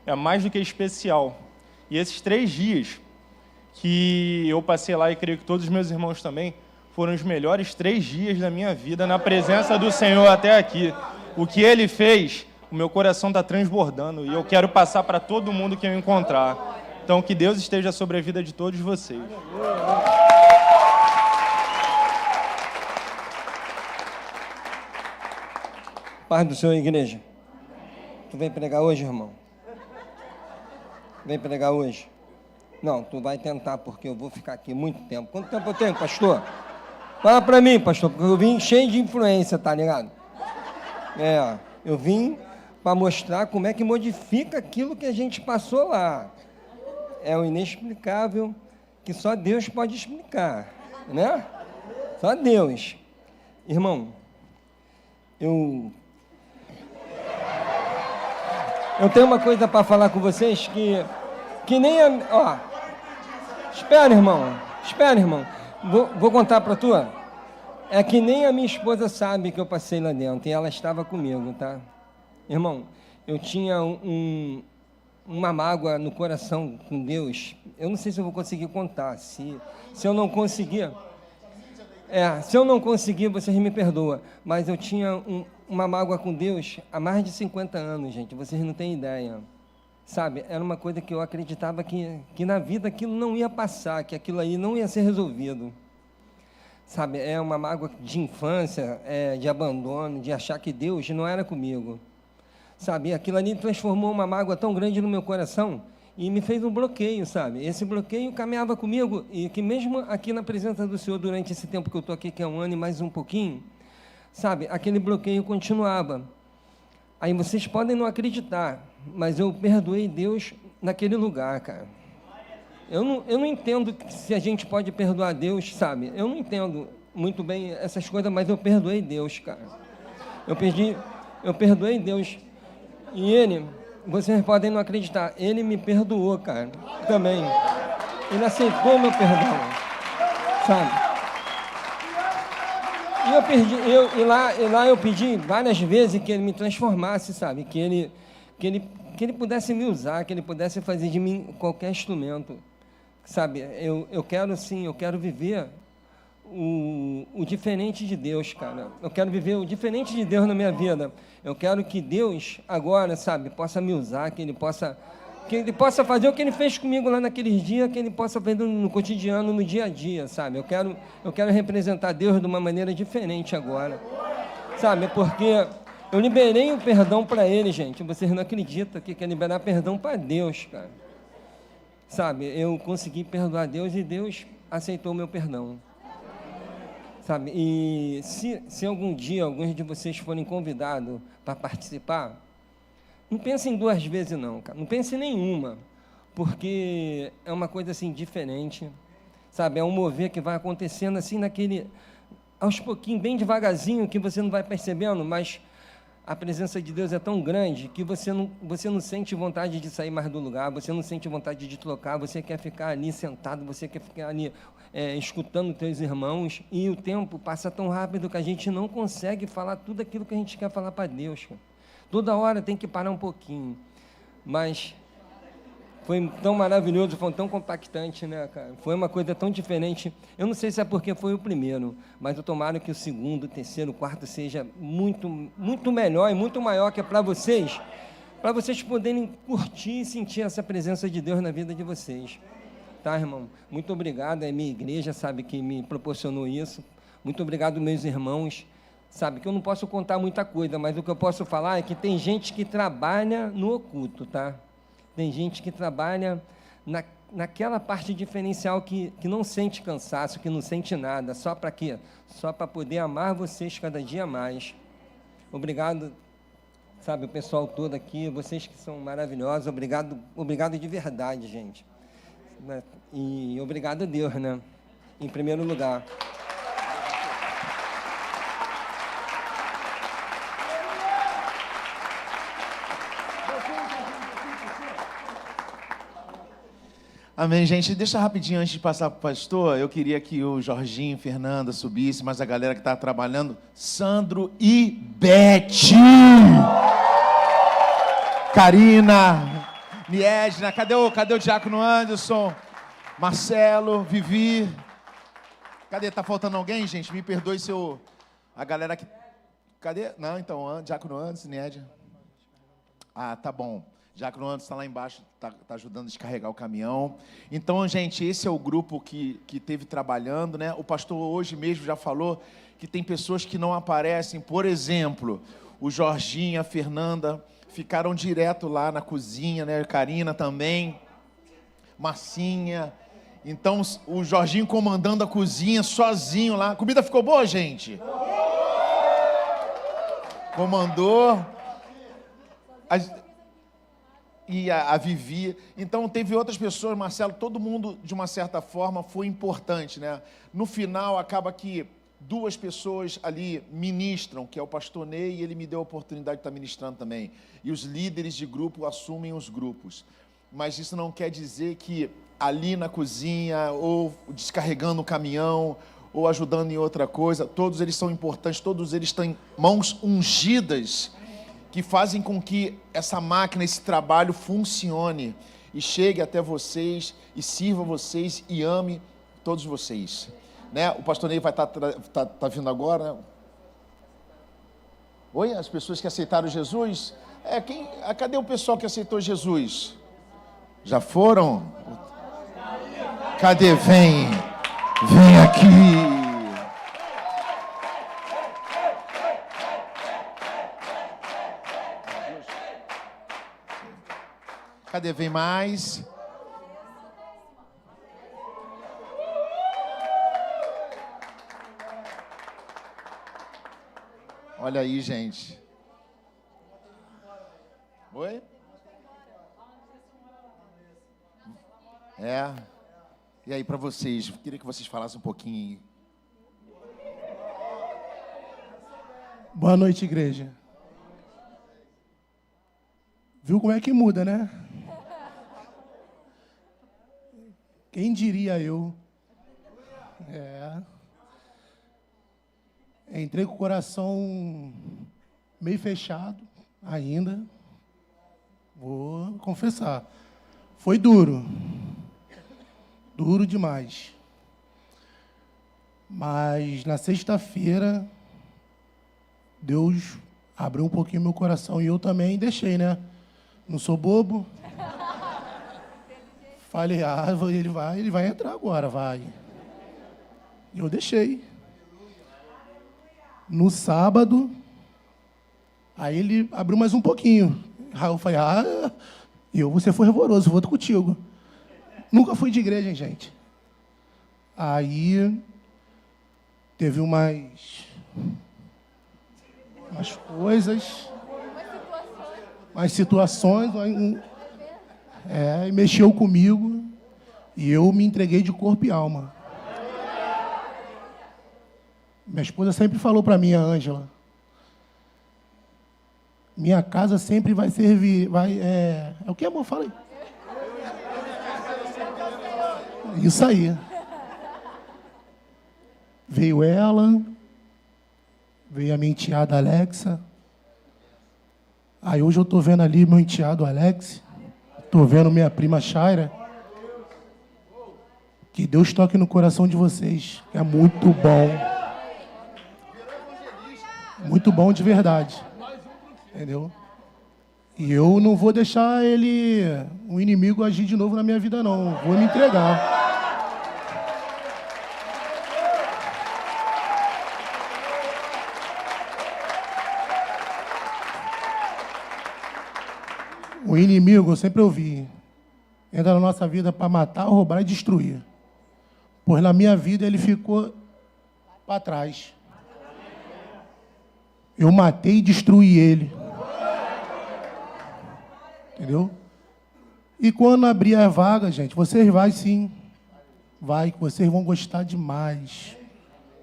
é mais do que especial. E esses 3 dias que eu passei lá, e creio que todos os meus irmãos também, foram os melhores 3 dias da minha vida na presença do Senhor até aqui. O que Ele fez, o meu coração está transbordando, e eu quero passar para todo mundo que eu encontrar. Então, que Deus esteja sobre a vida de todos vocês. Paz do Senhor, igreja. Tu vem pregar hoje, irmão? Vem pregar hoje? Não, tu vai tentar, porque eu vou ficar aqui muito tempo. Quanto tempo eu tenho, pastor? Fala pra mim, pastor, porque eu vim cheio de influência, tá ligado? Eu vim para mostrar como é que modifica aquilo que a gente passou lá. É o inexplicável que só Deus pode explicar, né? Só Deus. Irmão, eu tenho uma coisa para falar com vocês que nem a... Ó, espera, irmão. Vou contar para tu. É que nem a minha esposa sabe que eu passei lá dentro, e ela estava comigo, tá? Irmão, eu tinha uma mágoa no coração com Deus. Eu não sei se eu vou conseguir contar. Se eu não conseguir... se eu não conseguir, vocês me perdoam. Mas eu tinha uma mágoa com Deus há mais de 50 anos, gente. Vocês não têm ideia. Sabe, era uma coisa que eu acreditava que na vida aquilo não ia passar, que aquilo aí não ia ser resolvido. Sabe, é uma mágoa de infância, de abandono, de achar que Deus não era comigo. Sabe, aquilo ali transformou uma mágoa tão grande no meu coração e me fez um bloqueio, sabe? Esse bloqueio caminhava comigo e que mesmo aqui na presença do Senhor, durante esse tempo que eu estou aqui, que é 1 ano e mais um pouquinho, sabe, aquele bloqueio continuava. Aí vocês podem não acreditar, mas eu perdoei Deus naquele lugar, cara. Eu não entendo se a gente pode perdoar Deus, sabe? Eu não entendo muito bem essas coisas, mas eu perdoei Deus, cara. Eu perdoei Deus. E Ele, vocês podem não acreditar, Ele me perdoou, cara, também. Ele aceitou meu perdão, sabe? E lá eu pedi várias vezes que Ele me transformasse, sabe? Que ele pudesse me usar, que Ele pudesse fazer de mim qualquer instrumento, sabe? Eu quero viver o diferente de Deus, cara. Eu quero viver o diferente de Deus na minha vida. Eu quero que Deus agora, sabe, possa me usar, que Ele possa fazer o que Ele fez comigo lá naqueles dias, que Ele possa fazer no cotidiano, no dia a dia, sabe? Eu quero representar Deus de uma maneira diferente agora, sabe? Porque eu liberei o perdão para Ele, gente. Vocês não acreditam que quer liberar perdão para Deus, cara. Sabe? Eu consegui perdoar Deus e Deus aceitou o meu perdão. Sabe? E se algum dia alguns de vocês forem convidados para participar, não pensem 2 vezes não, cara. Não pensem nenhuma, porque é uma coisa assim diferente, sabe? É um mover que vai acontecendo assim aos pouquinhos, bem devagarzinho, que você não vai percebendo, mas a presença de Deus é tão grande que você não sente vontade de sair mais do lugar, você não sente vontade de trocar, você quer ficar ali sentado, você quer ficar ali escutando teus irmãos, e o tempo passa tão rápido que a gente não consegue falar tudo aquilo que a gente quer falar para Deus, cara. Toda hora tem que parar um pouquinho. Mas foi tão maravilhoso, foi tão compactante, né, cara? Foi uma coisa tão diferente. Eu não sei se é porque foi o primeiro, mas eu tomara que o segundo, o terceiro, o quarto seja muito, muito melhor e muito maior, que é para vocês poderem curtir e sentir essa presença de Deus na vida de vocês. Tá, irmão? Muito obrigado, é minha igreja, sabe, que me proporcionou isso. Muito obrigado, meus irmãos. Sabe, que eu não posso contar muita coisa, mas o que eu posso falar é que tem gente que trabalha no oculto, tá? Tem gente que trabalha naquela parte diferencial que não sente cansaço, que não sente nada. Só para quê? Só para poder amar vocês cada dia mais. Obrigado, sabe, o pessoal todo aqui, vocês que são maravilhosos. Obrigado de verdade, gente. E obrigado a Deus, né? Em primeiro lugar. Amém, gente. Deixa rapidinho, antes de passar para o pastor, eu queria que o Jorginho, Fernanda subisse, mas a galera que está trabalhando, Sandro e Beth. Karina, Niedna, cadê o Diácono Anderson? Marcelo, Vivi. Cadê? Tá faltando alguém, gente? Me perdoe se eu... A galera que... Cadê? Não, então, Diácono Anderson, Niedna. Ah, tá bom. Diácono Anderson está lá embaixo, está ajudando a descarregar o caminhão. Então, gente, esse é o grupo que teve trabalhando, né? O pastor hoje mesmo já falou que tem pessoas que não aparecem. Por exemplo, o Jorginho, a Fernanda ficaram direto lá na cozinha, né? A Karina também, Marcinha. Então, o Jorginho comandando a cozinha sozinho lá. A comida ficou boa, gente? Comandou. E a Vivi. Então, teve outras pessoas, Marcelo, todo mundo, de uma certa forma, foi importante, né? No final, acaba que 2 pessoas ali ministram, que é o pastor Ney, e ele me deu a oportunidade de estar ministrando também. E os líderes de grupo assumem os grupos. Mas isso não quer dizer que ali na cozinha, ou descarregando o caminhão, ou ajudando em outra coisa, todos eles são importantes, todos eles têm mãos ungidas, que fazem com que essa máquina, esse trabalho funcione e chegue até vocês e sirva vocês e ame todos vocês, né? O pastor Ney vai tá vindo agora, né? Oi, as pessoas que aceitaram Jesus? Cadê o pessoal que aceitou Jesus? Já foram? Cadê? Vem aqui. Cadê? Vem mais. Olha aí, gente. Oi? E aí, para vocês, queria que vocês falassem um pouquinho. Boa noite, igreja. Viu como é que muda, né? Quem diria eu? Entrei com o coração meio fechado ainda. Vou confessar. Foi duro. Duro demais. Mas na sexta-feira, Deus abriu um pouquinho meu coração e eu também deixei, né? Não sou bobo. Falei, ele vai entrar agora, vai. E eu deixei. No sábado, aí ele abriu mais um pouquinho. Aí eu falei, você foi rigoroso, vou contigo. Nunca fui de igreja, hein, gente. Aí teve umas coisas, umas situações, e mexeu comigo, e eu me entreguei de corpo e alma. Minha esposa sempre falou para mim, a Ângela, Minha casa sempre vai servir. É o que, amor? Fala aí. Isso aí. Veio ela, veio a minha enteada Alexa. Aí hoje eu estou vendo ali meu enteado Alex, estou vendo minha prima Shaira. Que Deus toque no coração de vocês, que é muito bom. Muito bom de verdade. Entendeu? E eu não vou deixar o inimigo agir de novo na minha vida, não. Vou me entregar. O inimigo, eu sempre ouvi, entra na nossa vida para matar, roubar e destruir. Pois na minha vida ele ficou para trás. Eu matei e destruí ele. Entendeu? E quando abrir a vaga, gente, vocês vão sim. Vai, que vocês vão gostar demais.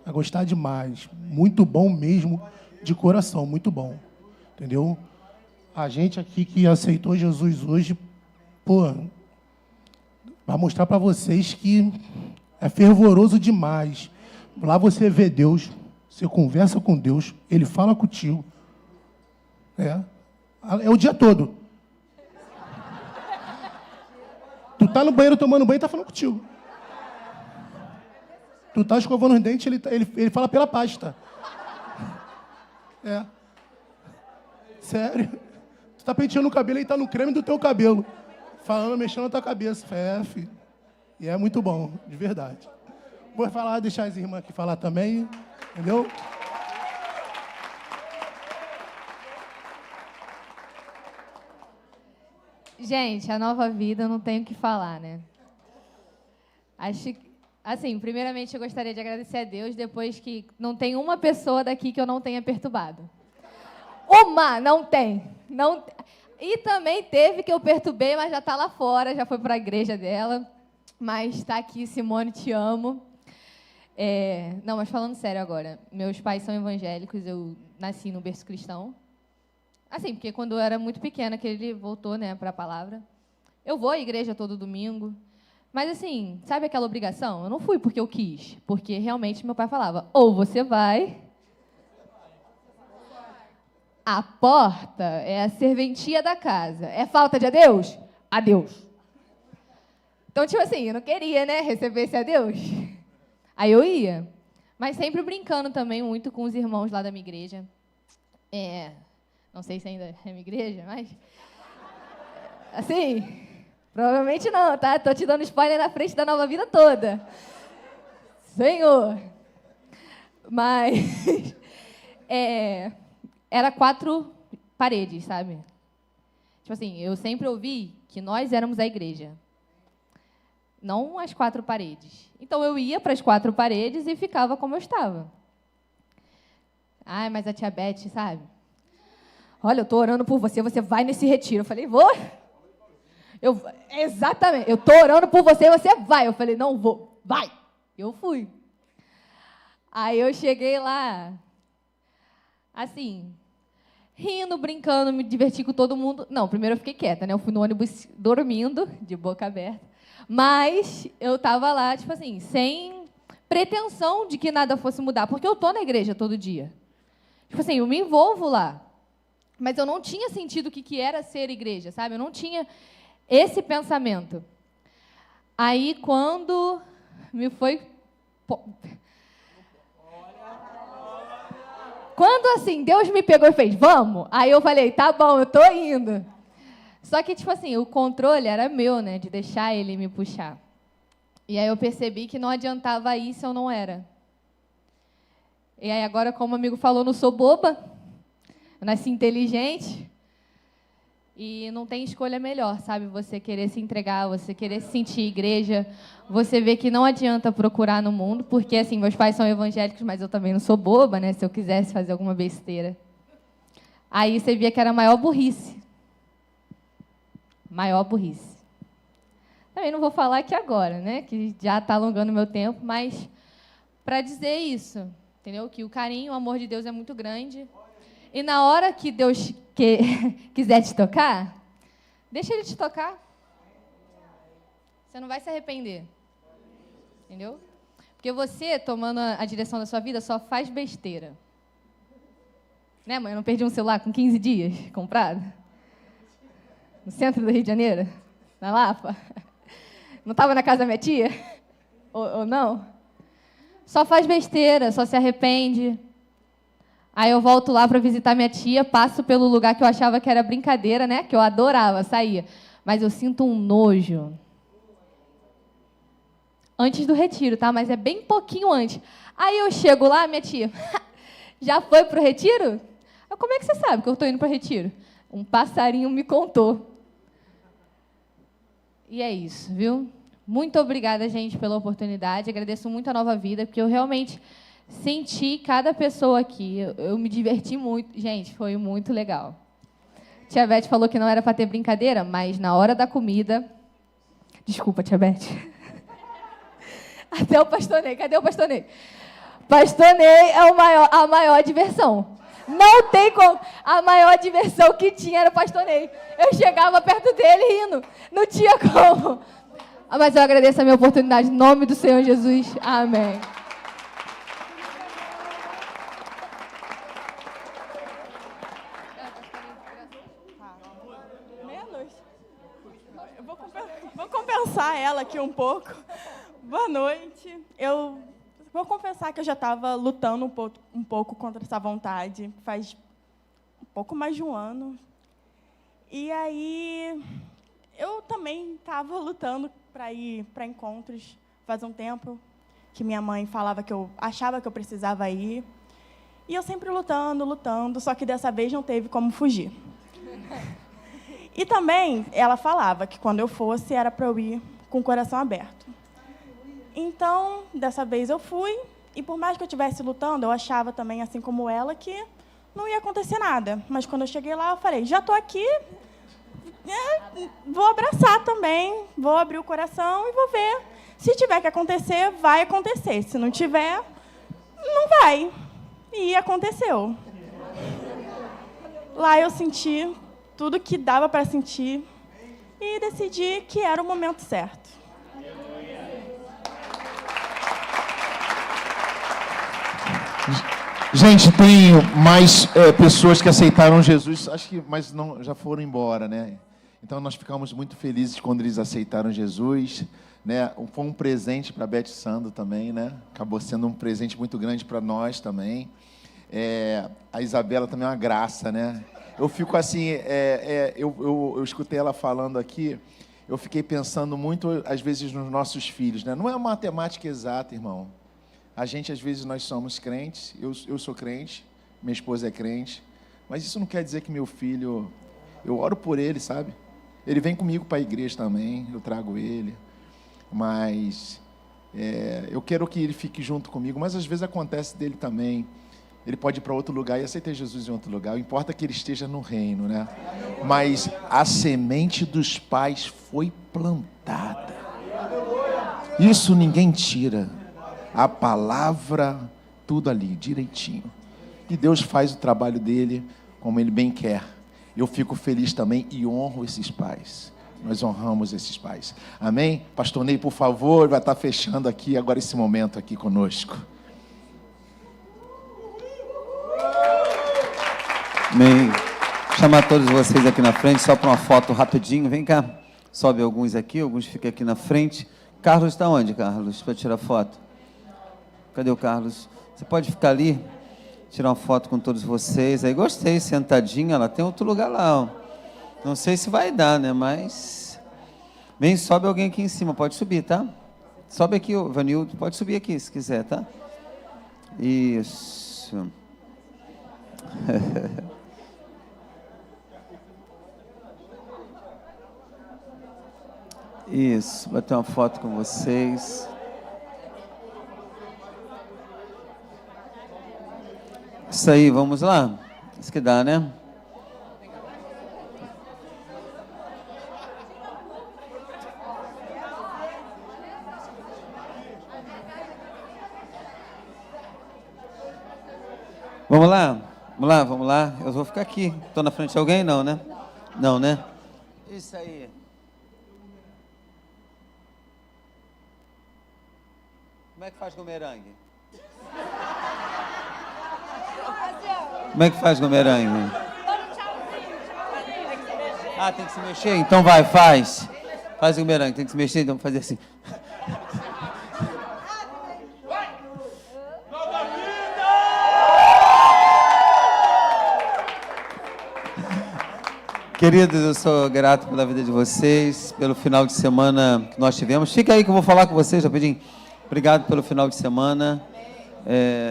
Vai gostar demais. Muito bom mesmo, de coração, muito bom. Entendeu? A gente aqui que aceitou Jesus hoje, pô, vai mostrar para vocês que é fervoroso demais. Lá você vê Deus, você conversa com Deus, Ele fala contigo. É o dia todo. Tu tá no banheiro tomando banho e tá falando contigo. Tu tá escovando os dentes, ele fala pela pasta. É. Sério. Tu tá penteando o cabelo e tá no creme do teu cabelo. Falando, mexendo na tua cabeça. Filho. E é muito bom, de verdade. Vou falar, deixar as irmãs aqui falar também. Entendeu? Gente, a nova vida eu não tenho o que falar, né? Acho que, assim, primeiramente eu gostaria de agradecer a Deus, depois que não tem uma pessoa daqui que eu não tenha perturbado. Uma, não tem. Não. E também teve que eu perturbei, mas já está lá fora, já foi para a igreja dela. Mas está aqui, Simone, te amo. Não, mas falando sério agora, meus pais são evangélicos, eu nasci no berço cristão. Assim, porque quando eu era muito pequena, que ele voltou, né, para a palavra. Eu vou à igreja todo domingo. Mas, assim, sabe aquela obrigação? Eu não fui porque eu quis. Porque, realmente, meu pai falava, ou você vai... A porta é a serventia da casa. É falta de adeus? Adeus. Então, tipo assim, eu não queria, né, receber esse adeus. Aí eu ia. Mas sempre brincando também muito com os irmãos lá da minha igreja. Não sei se ainda é minha igreja, mas... Assim, provavelmente não, tá? Tô te dando spoiler na frente da nova vida toda. Senhor! Mas... Era 4 paredes, sabe? Tipo assim, eu sempre ouvi que nós éramos a igreja. Não as 4 paredes. Então, eu ia para as 4 paredes e ficava como eu estava. Ai, mas a tia Beth, sabe? Olha, eu estou orando por você, você vai nesse retiro. Eu falei, vou? Exatamente. Eu estou orando por você, você vai. Eu falei, não vou. Vai. Eu fui. Aí eu cheguei lá, assim, rindo, brincando, me diverti com todo mundo. Não, primeiro eu fiquei quieta, né? Eu fui no ônibus dormindo, de boca aberta. Mas eu estava lá, tipo assim, sem pretensão de que nada fosse mudar, porque eu estou na igreja todo dia. Tipo assim, eu me envolvo lá. Mas eu não tinha sentido o que era ser igreja, sabe? Eu não tinha esse pensamento. Aí, quando me foi... Quando, assim, Deus me pegou e fez, vamos? Aí eu falei, tá bom, eu tô indo. Só que, tipo assim, o controle era meu, né? De deixar ele me puxar. E aí eu percebi que não adiantava ir se eu não era. E aí agora, como o amigo falou, não sou boba. Eu nasci inteligente. E não tem escolha melhor, sabe? Você querer se entregar, você querer se sentir igreja. Você vê que não adianta procurar no mundo, porque, assim, meus pais são evangélicos, mas eu também não sou boba, né? Se eu quisesse fazer alguma besteira. Aí você via que era a maior burrice. Maior burrice. Também não vou falar aqui agora, né? Que já está alongando o meu tempo, mas para dizer isso, entendeu? Que o carinho, o amor de Deus é muito grande. E na hora que Deus quiser te tocar, deixa Ele te tocar. Você não vai se arrepender. Entendeu? Porque você, tomando a direção da sua vida, só faz besteira. Né, mãe? Eu não perdi um celular com 15 dias comprado? No centro do Rio de Janeiro? Na Lapa? Não estava na casa da minha tia? Ou não? Só faz besteira, só se arrepende. Aí eu volto lá para visitar minha tia, passo pelo lugar que eu achava que era brincadeira, né? Que eu adorava, saía. Mas eu sinto um nojo. Antes do retiro, tá? Mas é bem pouquinho antes. Aí eu chego lá, minha tia, já foi pro retiro? Eu, como é que você sabe que eu estou indo pro retiro? Um passarinho me contou. E é isso, viu? Muito obrigada, gente, pela oportunidade. Agradeço muito a Nova Vida, porque eu realmente senti cada pessoa aqui. Eu me diverti muito. Gente, foi muito legal. Tia Beth falou que não era para ter brincadeira, mas na hora da comida... Desculpa, Tia Beth. Até o pastornei. Cadê o pastornei? Pastornei é a maior diversão. Não tem como. A maior diversão que tinha era o pastornei. Eu chegava perto dele rindo. Não tinha como. Mas eu agradeço a minha oportunidade. Em nome do Senhor Jesus. Amém. Vou compensar ela aqui um pouco. Boa noite. Eu vou confessar que eu já estava lutando um pouco contra essa vontade. Faz um pouco mais de um ano. E aí, eu também estava lutando para ir para encontros faz um tempo, que minha mãe falava que eu achava que eu precisava ir. E eu sempre lutando, só que dessa vez não teve como fugir. E também ela falava que quando eu fosse era para eu ir com o coração aberto. Então, dessa vez eu fui, e por mais que eu estivesse lutando, eu achava também, assim como ela, que não ia acontecer nada. Mas quando eu cheguei lá, eu falei, já estou aqui, vou abraçar também, vou abrir o coração e vou ver. Se tiver que acontecer, vai acontecer. Se não tiver, não vai. E aconteceu. Lá eu senti tudo que dava para sentir e decidi que era o momento certo. Gente, tem mais pessoas que aceitaram Jesus, acho que, mas não, já foram embora, né? Então nós ficamos muito felizes quando eles aceitaram Jesus, né? Foi um presente para Beth Sando também, né? Acabou sendo um presente muito grande para nós também. A Isabela também é uma graça, né? Eu fico assim, eu escutei ela falando aqui, eu fiquei pensando muito, às vezes, nos nossos filhos, né? Não é uma matemática exata, irmão. A gente, às vezes, nós somos crentes, eu sou crente, minha esposa é crente, mas isso não quer dizer que meu filho, eu oro por ele, sabe? Ele vem comigo para a igreja também, eu trago ele, mas eu quero que ele fique junto comigo, mas às vezes acontece dele também. Ele pode ir para outro lugar e aceitar Jesus em outro lugar. O importa é que ele esteja no reino, né? Mas a semente dos pais foi plantada. Isso ninguém tira. A palavra, tudo ali, direitinho. E Deus faz o trabalho dele como ele bem quer. Eu fico feliz também e honro esses pais. Nós honramos esses pais. Amém? Pastor Ney, por favor, vai estar fechando aqui agora esse momento aqui conosco. Amém. Chamar todos vocês aqui na frente, só para uma foto rapidinho. Vem cá. Sobe alguns aqui, alguns ficam aqui na frente. Carlos está onde, Carlos, para tirar foto? Cadê o Carlos? Você pode ficar ali, tirar uma foto com todos vocês. Aí gostei, sentadinha, ela tem outro lugar lá. Ó. Não sei se vai dar, né? Mas... Vem, sobe alguém aqui em cima, pode subir, tá? Sobe aqui, Vanildo, pode subir aqui se quiser, tá? Isso. Isso, vou bater uma foto com vocês. Isso aí, vamos lá? Isso que dá, né? Vamos lá? Vamos lá. Eu vou ficar aqui. Estou na frente de alguém? Não, né? Não, né? Isso aí. Como é que faz bumerangue? Como é que faz bumerangue? Ah, tem que se mexer? Então vai, faz. Faz o bumerangue, tem que se mexer, então fazer assim. Queridos, eu sou grato pela vida de vocês, pelo final de semana que nós tivemos. Fica aí que eu vou falar com vocês rapidinho. Obrigado pelo final de semana,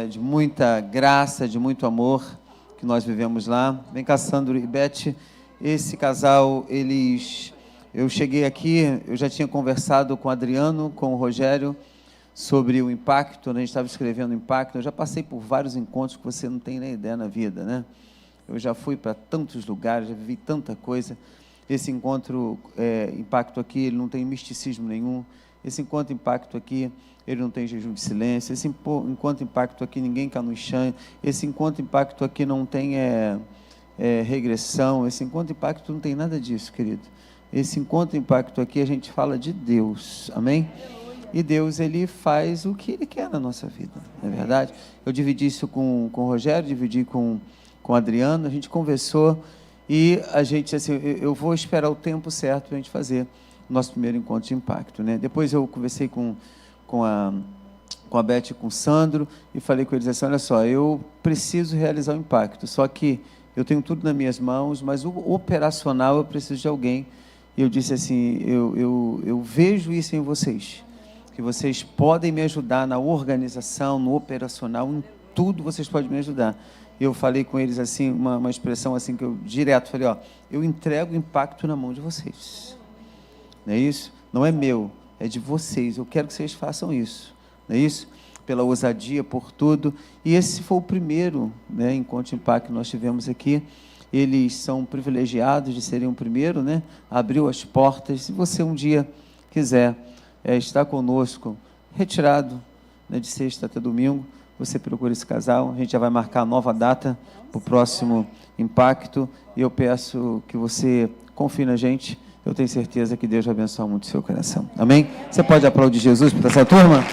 de muita graça, de muito amor que nós vivemos lá. Vem cá, Sandro e Beth. Esse casal, eu cheguei aqui, eu já tinha conversado com o Adriano, com o Rogério, sobre o impacto, né? A gente estava escrevendo o impacto. Eu já passei por vários encontros que você não tem nem ideia na vida, né? Eu já fui para tantos lugares, já vivi tanta coisa. Esse encontro, impacto aqui, ele não tem misticismo nenhum. Esse encontro impacto aqui, ele não tem jejum de silêncio. Esse encontro impacto aqui, ninguém cai no chão. Esse encontro impacto aqui não tem regressão. Esse encontro impacto não tem nada disso, querido. Esse encontro impacto aqui, a gente fala de Deus, amém? E Deus, ele faz o que ele quer na nossa vida, não é verdade? Eu dividi isso com o Rogério, dividi com o Adriano, a gente conversou e a gente, assim, eu vou esperar o tempo certo para a gente fazer o nosso primeiro encontro de impacto, né? Depois eu conversei com a Beth e com o Sandro e falei com eles assim, olha só, eu preciso realizar o impacto, só que eu tenho tudo nas minhas mãos, mas o operacional eu preciso de alguém. E eu disse assim, eu vejo isso em vocês, que vocês podem me ajudar na organização, no operacional, em tudo vocês podem me ajudar. Eu falei com eles assim, uma expressão assim que eu direto falei, ó, eu entrego o impacto na mão de vocês. Não é isso? Não é meu, é de vocês. Eu quero que vocês façam isso. Não é isso? Pela ousadia, por tudo. E esse foi o primeiro, né, encontro de impacto que nós tivemos aqui. Eles são privilegiados de serem o primeiro, né? Abriu as portas. Se você um dia quiser estar conosco, retirado, né, de sexta até domingo, você procura esse casal, a gente já vai marcar a nova data para o próximo impacto, e eu peço que você confie na gente, eu tenho certeza que Deus vai abençoar muito o seu coração. Amém? Você pode aplaudir Jesus para essa turma?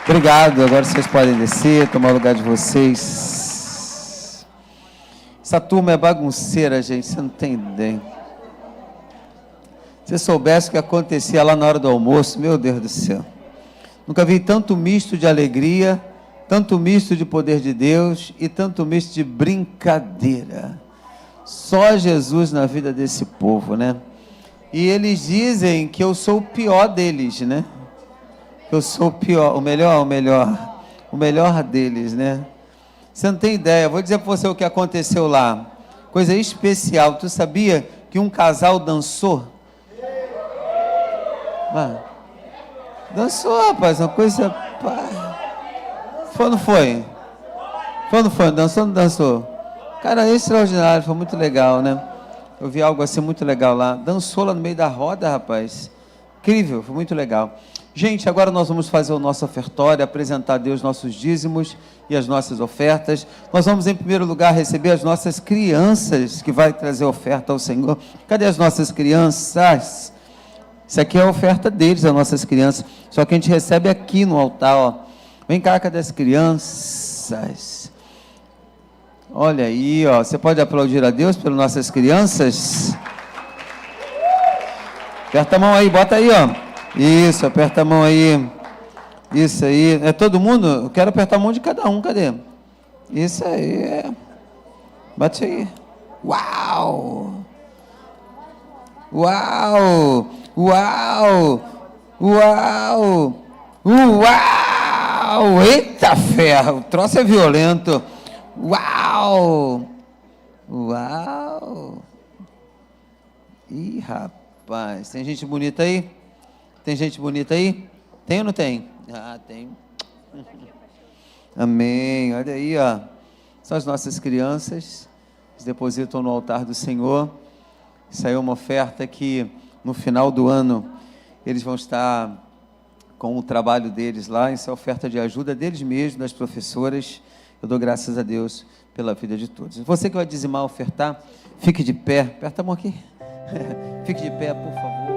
Obrigado, agora vocês podem descer, tomar o lugar de vocês. Essa turma é bagunceira, gente, você não tem ideia. Se você soubesse o que acontecia lá na hora do almoço, meu Deus do céu. Nunca vi tanto misto de alegria, tanto misto de poder de Deus e tanto misto de brincadeira. Só Jesus na vida desse povo, né? E eles dizem que eu sou o pior deles, né? Eu sou o pior, o melhor deles, né? Você não tem ideia, vou dizer para você o que aconteceu lá. Coisa especial, tu sabia que um casal dançou? Dançou, rapaz, uma coisa... Foi ou não foi? Foi ou não foi? Dançou ou não dançou? Cara, extraordinário, foi muito legal, né? Eu vi algo assim muito legal lá. Dançou lá no meio da roda, rapaz. Incrível, foi muito legal. Gente, agora nós vamos fazer o nosso ofertório, apresentar a Deus nossos dízimos e as nossas ofertas. Nós vamos, em primeiro lugar, receber as nossas crianças, que vai trazer oferta ao Senhor. Cadê as nossas crianças? Isso aqui é a oferta deles, as nossas crianças. Só que a gente recebe aqui no altar, ó. Vem cá, cadê as crianças? Olha aí, ó. Você pode aplaudir a Deus pelas nossas crianças? Aperta a mão aí, bota aí, ó. Isso, aperta a mão aí. Isso aí. É todo mundo? Eu quero apertar a mão de cada um, cadê? Isso aí. Bate aí. Uau! Uau! Uau! Uau! Uau! Eita ferro! O troço é violento. Uau! Uau! Ih, rapaz. Tem gente bonita aí? Tem gente bonita aí? Tem ou não tem? Ah, tem. Amém. Olha aí, ó. São as nossas crianças que depositam no altar do Senhor. Isso aí é uma oferta que no final do ano eles vão estar com o trabalho deles lá. Isso é oferta de ajuda deles mesmos, das professoras. Eu dou graças a Deus pela vida de todos. Você que vai dizimar, ofertar, fique de pé. Aperta a mão aqui. Fique de pé, por favor.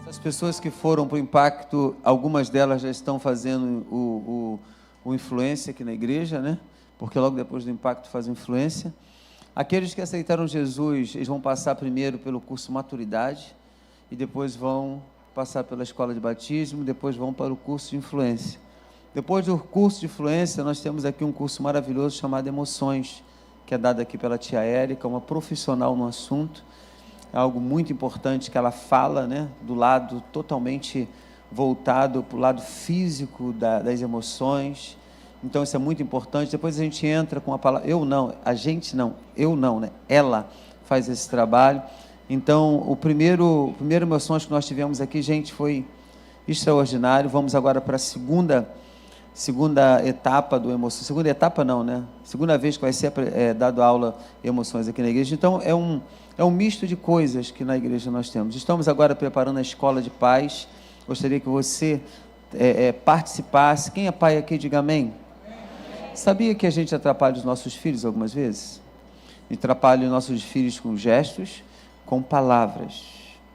As pessoas que foram para o impacto, algumas delas já estão fazendo o influência aqui na igreja, né? Porque logo depois do impacto faz influência. Aqueles que aceitaram Jesus, eles vão passar primeiro pelo curso Maturidade e depois vão passar pela escola de batismo, depois vão para o curso de influência. Depois do curso de influência, nós temos aqui um curso maravilhoso chamado Emoções, que é dado aqui pela tia Érica, uma profissional no assunto. É algo muito importante que ela fala, né, do lado totalmente voltado para o lado físico das emoções. Então isso é muito importante. Depois a gente entra com a palavra, ela faz esse trabalho. Então o primeiro emoções que nós tivemos aqui, gente, foi extraordinário. Vamos agora para a segunda etapa do emoção. Segunda etapa não, né? Segunda vez que vai ser dado aula emoções aqui na igreja. Então é um misto de coisas que na igreja nós temos. Estamos agora preparando a escola de pais. Gostaria que você participasse. Quem é pai aqui, diga amém. Sabia que a gente atrapalha os nossos filhos algumas vezes? Atrapalha os nossos filhos com gestos, com palavras,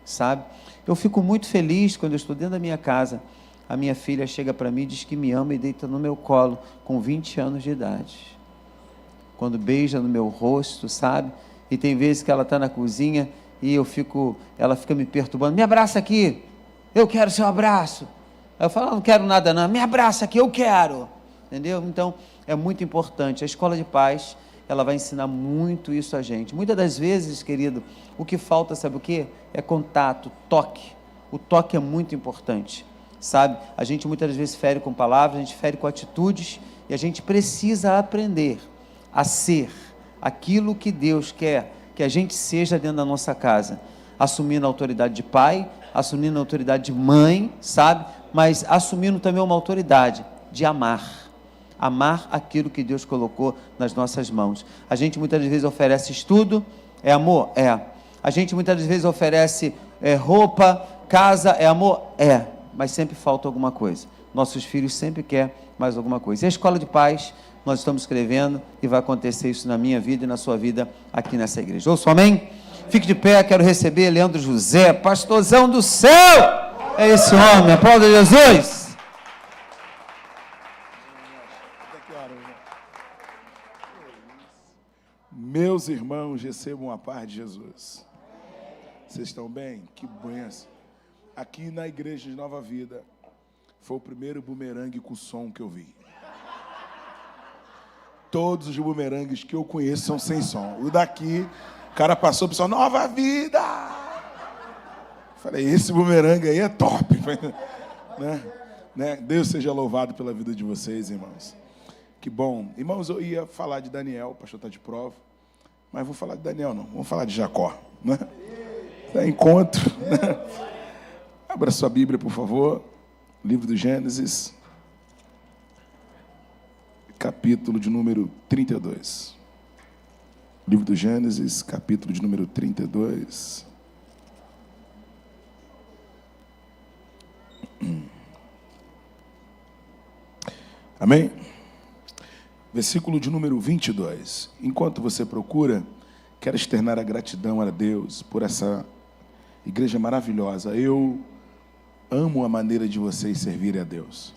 sabe? Eu fico muito feliz quando eu estou dentro da minha casa, a minha filha chega para mim, diz que me ama e deita no meu colo com 20 anos de idade. Quando beija no meu rosto, sabe? E tem vezes que ela está na cozinha e ela fica me perturbando. Me abraça aqui, eu quero seu abraço. Aí eu falo, não quero nada não, me abraça aqui, eu quero. Entendeu? Então, é muito importante. A escola de pais, ela vai ensinar muito isso a gente. Muitas das vezes, querido, o que falta, sabe o quê? É contato, toque. O toque é muito importante, sabe? A gente muitas vezes fere com palavras, a gente fere com atitudes, e a gente precisa aprender a ser aquilo que Deus quer que a gente seja dentro da nossa casa, assumindo a autoridade de pai, assumindo a autoridade de mãe, sabe? Mas assumindo também uma autoridade de amar aquilo que Deus colocou nas nossas mãos. A gente muitas vezes oferece estudo, é amor? É. A gente muitas vezes oferece roupa, casa, é amor? É. Mas sempre falta alguma coisa. Nossos filhos sempre querem mais alguma coisa. E a escola de pais, nós estamos escrevendo e vai acontecer isso na minha vida e na sua vida aqui nessa igreja. Ouço, amém? Fique de pé, quero receber Leandro José, pastorzão do céu. É esse homem, aplauda Jesus. Meus irmãos, recebam a paz de Jesus. Vocês estão bem? Que benção. Aqui na igreja de Nova Vida, foi o primeiro bumerangue com som que eu vi. Todos os bumerangues que eu conheço são sem som. O daqui, o cara passou, o pessoal, Nova Vida! Falei, esse bumerangue aí é top. né? Deus seja louvado pela vida de vocês, irmãos. Que bom. Irmãos, eu ia falar de Daniel, o pastor está de prova. Mas vou falar de Daniel, não. Vamos falar de Jacó. Né? É encontro. Né? Abra sua Bíblia, por favor. Livro do Gênesis. Capítulo de número 32. Livro do Gênesis, capítulo de número 32. Amém? Versículo de número 22. Enquanto você procura, quero externar a gratidão a Deus por essa igreja maravilhosa. Eu amo a maneira de vocês servirem a Deus.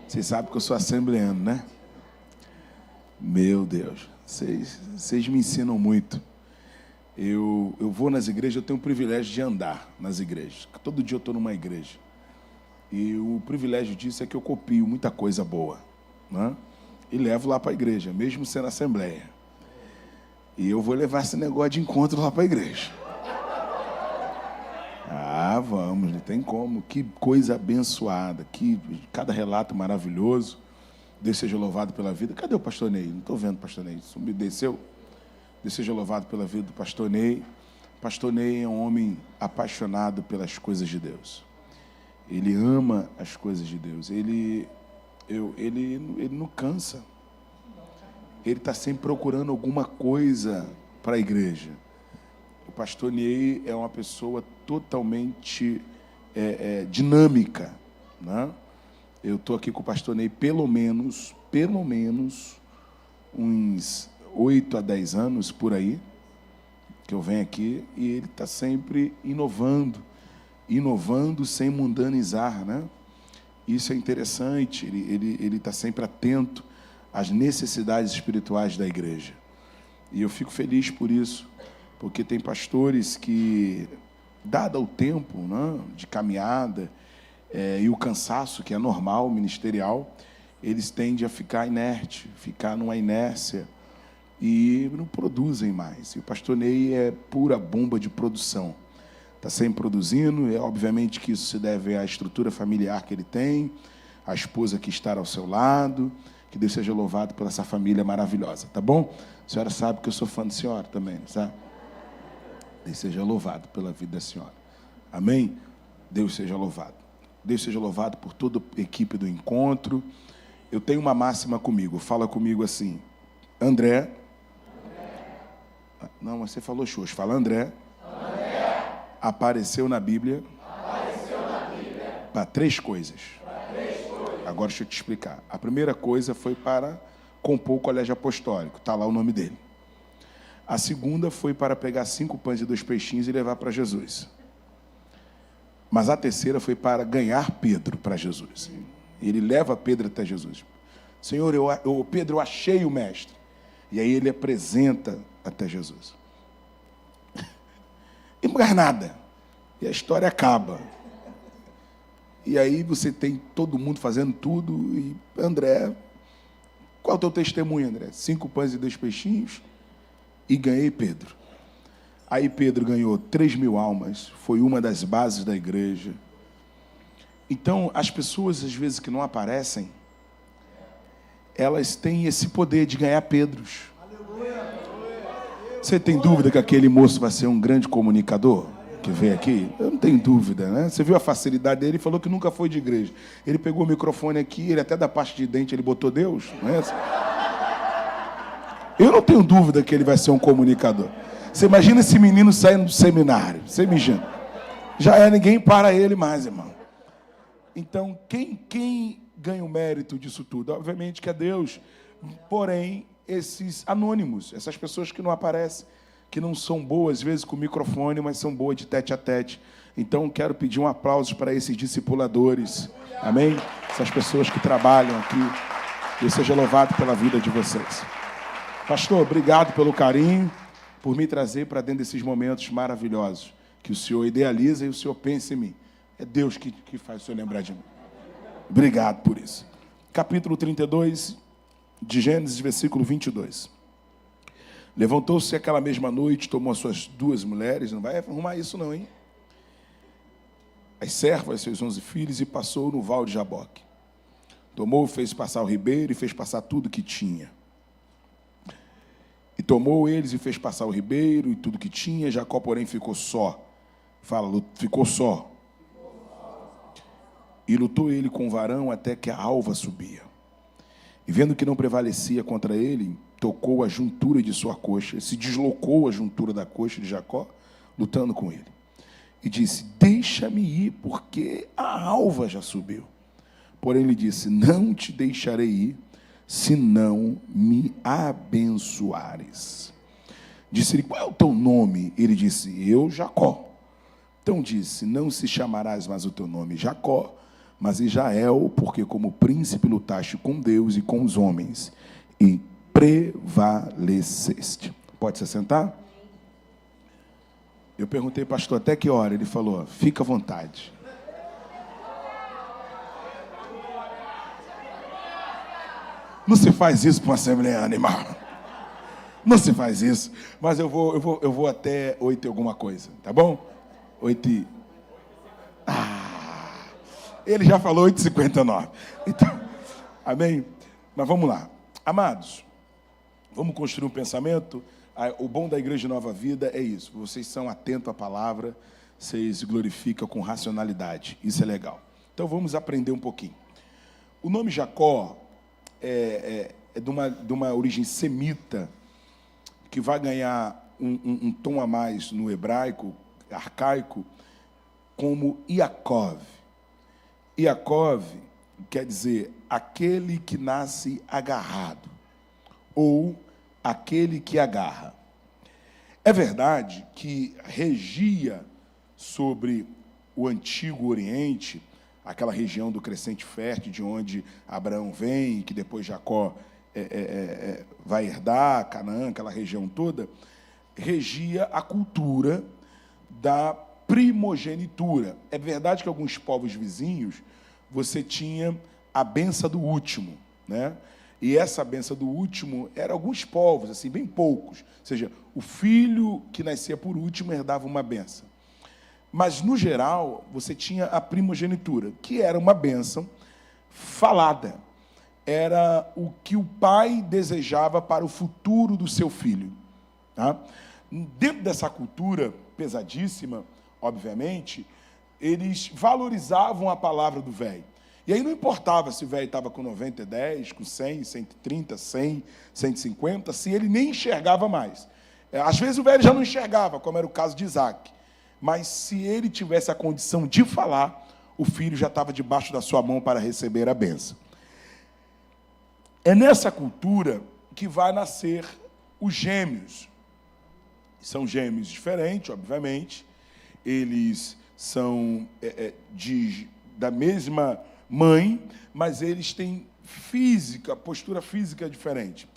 Vocês sabem que eu sou assembleano, né? Meu Deus, vocês me ensinam muito. Eu vou nas igrejas, eu tenho o privilégio de andar nas igrejas. Todo dia eu estou numa igreja. E o privilégio disso é que eu copio muita coisa boa, né? E levo lá para a igreja, mesmo sendo assembleia. E eu vou levar esse negócio de encontro lá para a igreja. Ah, vamos, não tem como. Que coisa abençoada, que cada relato maravilhoso. Deus seja louvado pela vida. Cadê o pastor Ney? Não estou vendo o pastor Ney. Desceu? Deus seja louvado pela vida do pastor Ney. Pastor Ney é um homem apaixonado pelas coisas de Deus. Ele ama as coisas de Deus. Ele não cansa. Ele está sempre procurando alguma coisa para a igreja. O pastor Ney é uma pessoa totalmente dinâmica, né? Eu estou aqui com o pastor Ney pelo menos uns 8 a 10 anos por aí, que eu venho aqui, e ele está sempre inovando sem mundanizar, né? Isso é interessante, ele está sempre atento às necessidades espirituais da igreja. E eu fico feliz por isso, porque tem pastores que, dado o tempo, né, de caminhada, e o cansaço, que é normal, ministerial, eles tendem a ficar inerte, ficar numa inércia, e não produzem mais. E o pastor Ney é pura bomba de produção. Está sempre produzindo, obviamente que isso se deve à estrutura familiar que ele tem, à esposa que está ao seu lado. Que Deus seja louvado por essa família maravilhosa, tá bom? A senhora sabe que eu sou fã da senhora também, sabe? Deus seja louvado pela vida da senhora. Amém? Deus seja louvado. Deus seja louvado por toda a equipe do encontro. Eu tenho uma máxima comigo, fala comigo assim, André. Não, você falou xoxo, fala André. Apareceu na Bíblia, para 3 coisas. Agora deixa eu te explicar. A primeira coisa foi para compor o colégio apostólico, está lá o nome dele. A segunda foi para pegar 5 pães e 2 peixinhos e levar para Jesus. Mas a terceira foi para ganhar Pedro para Jesus. Ele leva Pedro até Jesus. Senhor, Pedro, eu achei o mestre. E aí ele apresenta até Jesus. E mais nada. E a história acaba. E aí você tem todo mundo fazendo tudo. E André, qual é o teu testemunho, André? 5 pães e 2 peixinhos. E ganhei Pedro. Aí Pedro ganhou 3.000 almas. Foi uma das bases da igreja. Então, as pessoas, às vezes, que não aparecem, elas têm esse poder de ganhar Pedros. Você tem dúvida que aquele moço vai ser um grande comunicador? Que veio aqui? Eu não tenho dúvida, né? Você viu a facilidade dele? Ele falou que nunca foi de igreja. Ele pegou o microfone aqui, ele até da parte de dente, ele botou Deus, não é? Eu não tenho dúvida que ele vai ser um comunicador. Você imagina esse menino saindo do seminário, você imagina. Já ninguém para ele mais, irmão. Então, quem ganha o mérito disso tudo? Obviamente que é Deus. Porém, esses anônimos, essas pessoas que não aparecem, que não são boas, às vezes, com o microfone, mas são boas de tete a tete. Então, quero pedir um aplauso para esses discipuladores. Amém? Essas pessoas que trabalham aqui. Deus seja louvado pela vida de vocês. Pastor, obrigado pelo carinho, por me trazer para dentro desses momentos maravilhosos, que o Senhor idealiza e o Senhor pensa em mim. É Deus que faz o Senhor lembrar de mim. Obrigado por isso. Capítulo 32 de Gênesis, versículo 22. Levantou-se aquela mesma noite, tomou as suas 2 mulheres, não vai arrumar isso não, hein? As servas, seus 11 filhos, e passou no val de Jaboque. Tomou, fez passar o ribeiro e fez passar tudo que tinha. E E tomou eles e fez passar o ribeiro e tudo que tinha. Jacó, porém, ficou só. Fala, ficou só. E lutou ele com o varão até que a alva subia. E vendo que não prevalecia contra ele, tocou a juntura de sua coxa, se deslocou a juntura da coxa de Jacó, lutando com ele. E disse, deixa-me ir, porque a alva já subiu. Porém ele disse, não te deixarei ir, se não me abençoares. Disse-lhe, qual é o teu nome? Ele disse, eu, Jacó. Então disse, não se chamarás mais o teu nome Jacó, mas Israel, porque como príncipe lutaste com Deus e com os homens, e prevaleceste. Pode se sentar? Eu perguntei, pastor, até que hora? Ele falou, fica à vontade. Não se faz isso para uma assembleia animal. Não se faz isso. Mas eu vou até 8 e alguma coisa, tá bom? 8 e... Ele já falou 8h59. Então, amém? Mas vamos lá. Amados, vamos construir um pensamento. O bom da Igreja Nova Vida é isso. Vocês são atentos à palavra, vocês glorificam com racionalidade. Isso é legal. Então vamos aprender um pouquinho. O nome Jacó é de uma origem semita, que vai ganhar um tom a mais no hebraico, arcaico, como Iacov. Iacov quer dizer aquele que nasce agarrado, ou aquele que agarra. É verdade que regia sobre o Antigo Oriente, aquela região do Crescente Fértil, de onde Abraão vem, que depois Jacó vai herdar, Canaã, aquela região toda, regia a cultura da primogenitura. É verdade que alguns povos vizinhos, você tinha a benção do último, né? E essa benção do último era alguns povos, assim, bem poucos. Ou seja, o filho que nascia por último herdava uma benção. Mas, no geral, você tinha a primogenitura, que era uma bênção falada. Era o que o pai desejava para o futuro do seu filho. Tá? Dentro dessa cultura pesadíssima, obviamente, eles valorizavam a palavra do velho. E aí não importava se o velho estava com 90, 10, com 100, 130, 100, 150, se ele nem enxergava mais. Às vezes o velho já não enxergava, como era o caso de Isaac. Mas se ele tivesse a condição de falar, o filho já estava debaixo da sua mão para receber a bênção. É nessa cultura que vai nascer os gêmeos. São gêmeos diferentes, obviamente. Eles são da mesma mãe, mas eles têm postura física diferente.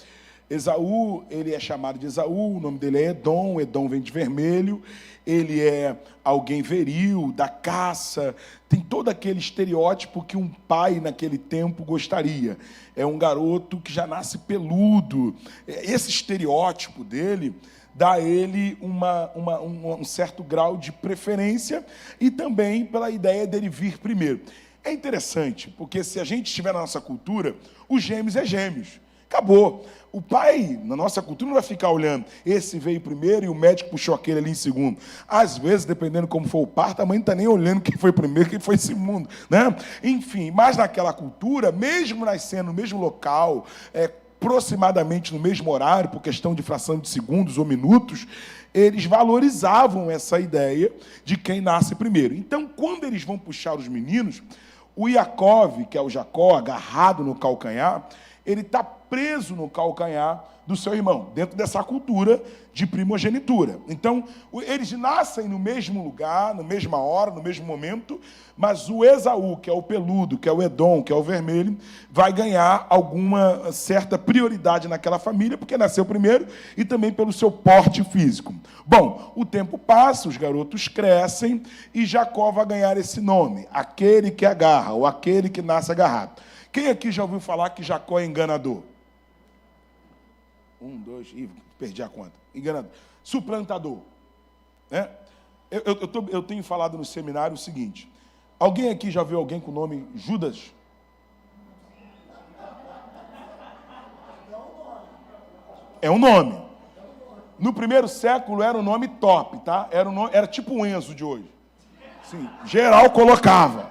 Esaú, ele é chamado de Esaú, o nome dele é Edom, Edom vem de vermelho, ele é alguém viril, da caça, tem todo aquele estereótipo que um pai naquele tempo gostaria. É um garoto que já nasce peludo. Esse estereótipo dele dá a ele um certo grau de preferência e também pela ideia dele vir primeiro. É interessante, porque se a gente estiver na nossa cultura, os gêmeos é gêmeos. Acabou. O pai, na nossa cultura, não vai ficar olhando. Esse veio primeiro e o médico puxou aquele ali em segundo. Às vezes, dependendo como for o parto, a mãe não está nem olhando quem foi primeiro e quem foi segundo. Né? Enfim, mas naquela cultura, mesmo nascendo no mesmo local, aproximadamente no mesmo horário, por questão de fração de segundos ou minutos, eles valorizavam essa ideia de quem nasce primeiro. Então, quando eles vão puxar os meninos, o Iacov, que é o Jacó, agarrado no calcanhar, ele está preso no calcanhar do seu irmão, dentro dessa cultura de primogenitura. Então, eles nascem no mesmo lugar, na mesma hora, no mesmo momento, mas o Esaú, que é o peludo, que é o Edom, que é o vermelho, vai ganhar alguma certa prioridade naquela família, porque nasceu primeiro e também pelo seu porte físico. Bom, o tempo passa, os garotos crescem e Jacó vai ganhar esse nome, aquele que agarra, ou aquele que nasce agarrado. Quem aqui já ouviu falar que Jacó é enganador? 1, 2, perdi a conta. Enganador. Suplantador. Né? Eu tenho falado no seminário o seguinte. Alguém aqui já viu alguém com o nome Judas? É um nome. No primeiro século era um nome top, tá? Era tipo o Enzo de hoje. Sim, geral colocava.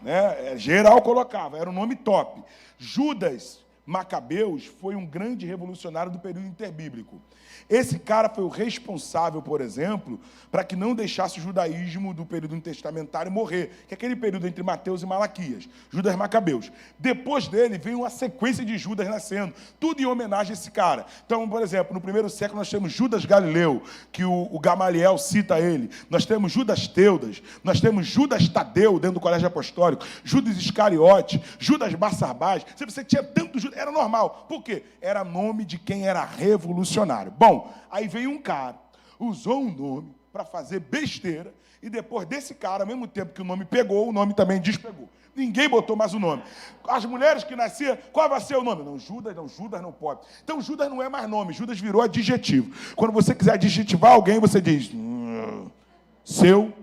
Né? Geral colocava, era um nome top. Judas Macabeus foi um grande revolucionário do período interbíblico. Esse cara foi o responsável, por exemplo, para que não deixasse o judaísmo do período intertestamentário morrer, que é aquele período entre Mateus e Malaquias, Judas Macabeus. Depois dele veio uma sequência de Judas nascendo, tudo em homenagem a esse cara. Então, por exemplo, no primeiro século nós temos Judas Galileu, que o Gamaliel cita ele. Nós temos Judas Teudas, nós temos Judas Tadeu, dentro do colégio apostólico, Judas Iscariote, Judas Barsabás. Você tinha tanto Judas, era normal. Por quê? Era nome de quem era revolucionário. Bom, aí veio um cara, usou um nome para fazer besteira, e depois desse cara, ao mesmo tempo que o nome pegou, o nome também despegou. Ninguém botou mais o nome. As mulheres que nasciam, qual vai ser o nome? Não, Judas não pode. Então, Judas não é mais nome, Judas virou adjetivo. Quando você quiser adjetivar alguém, você diz, seu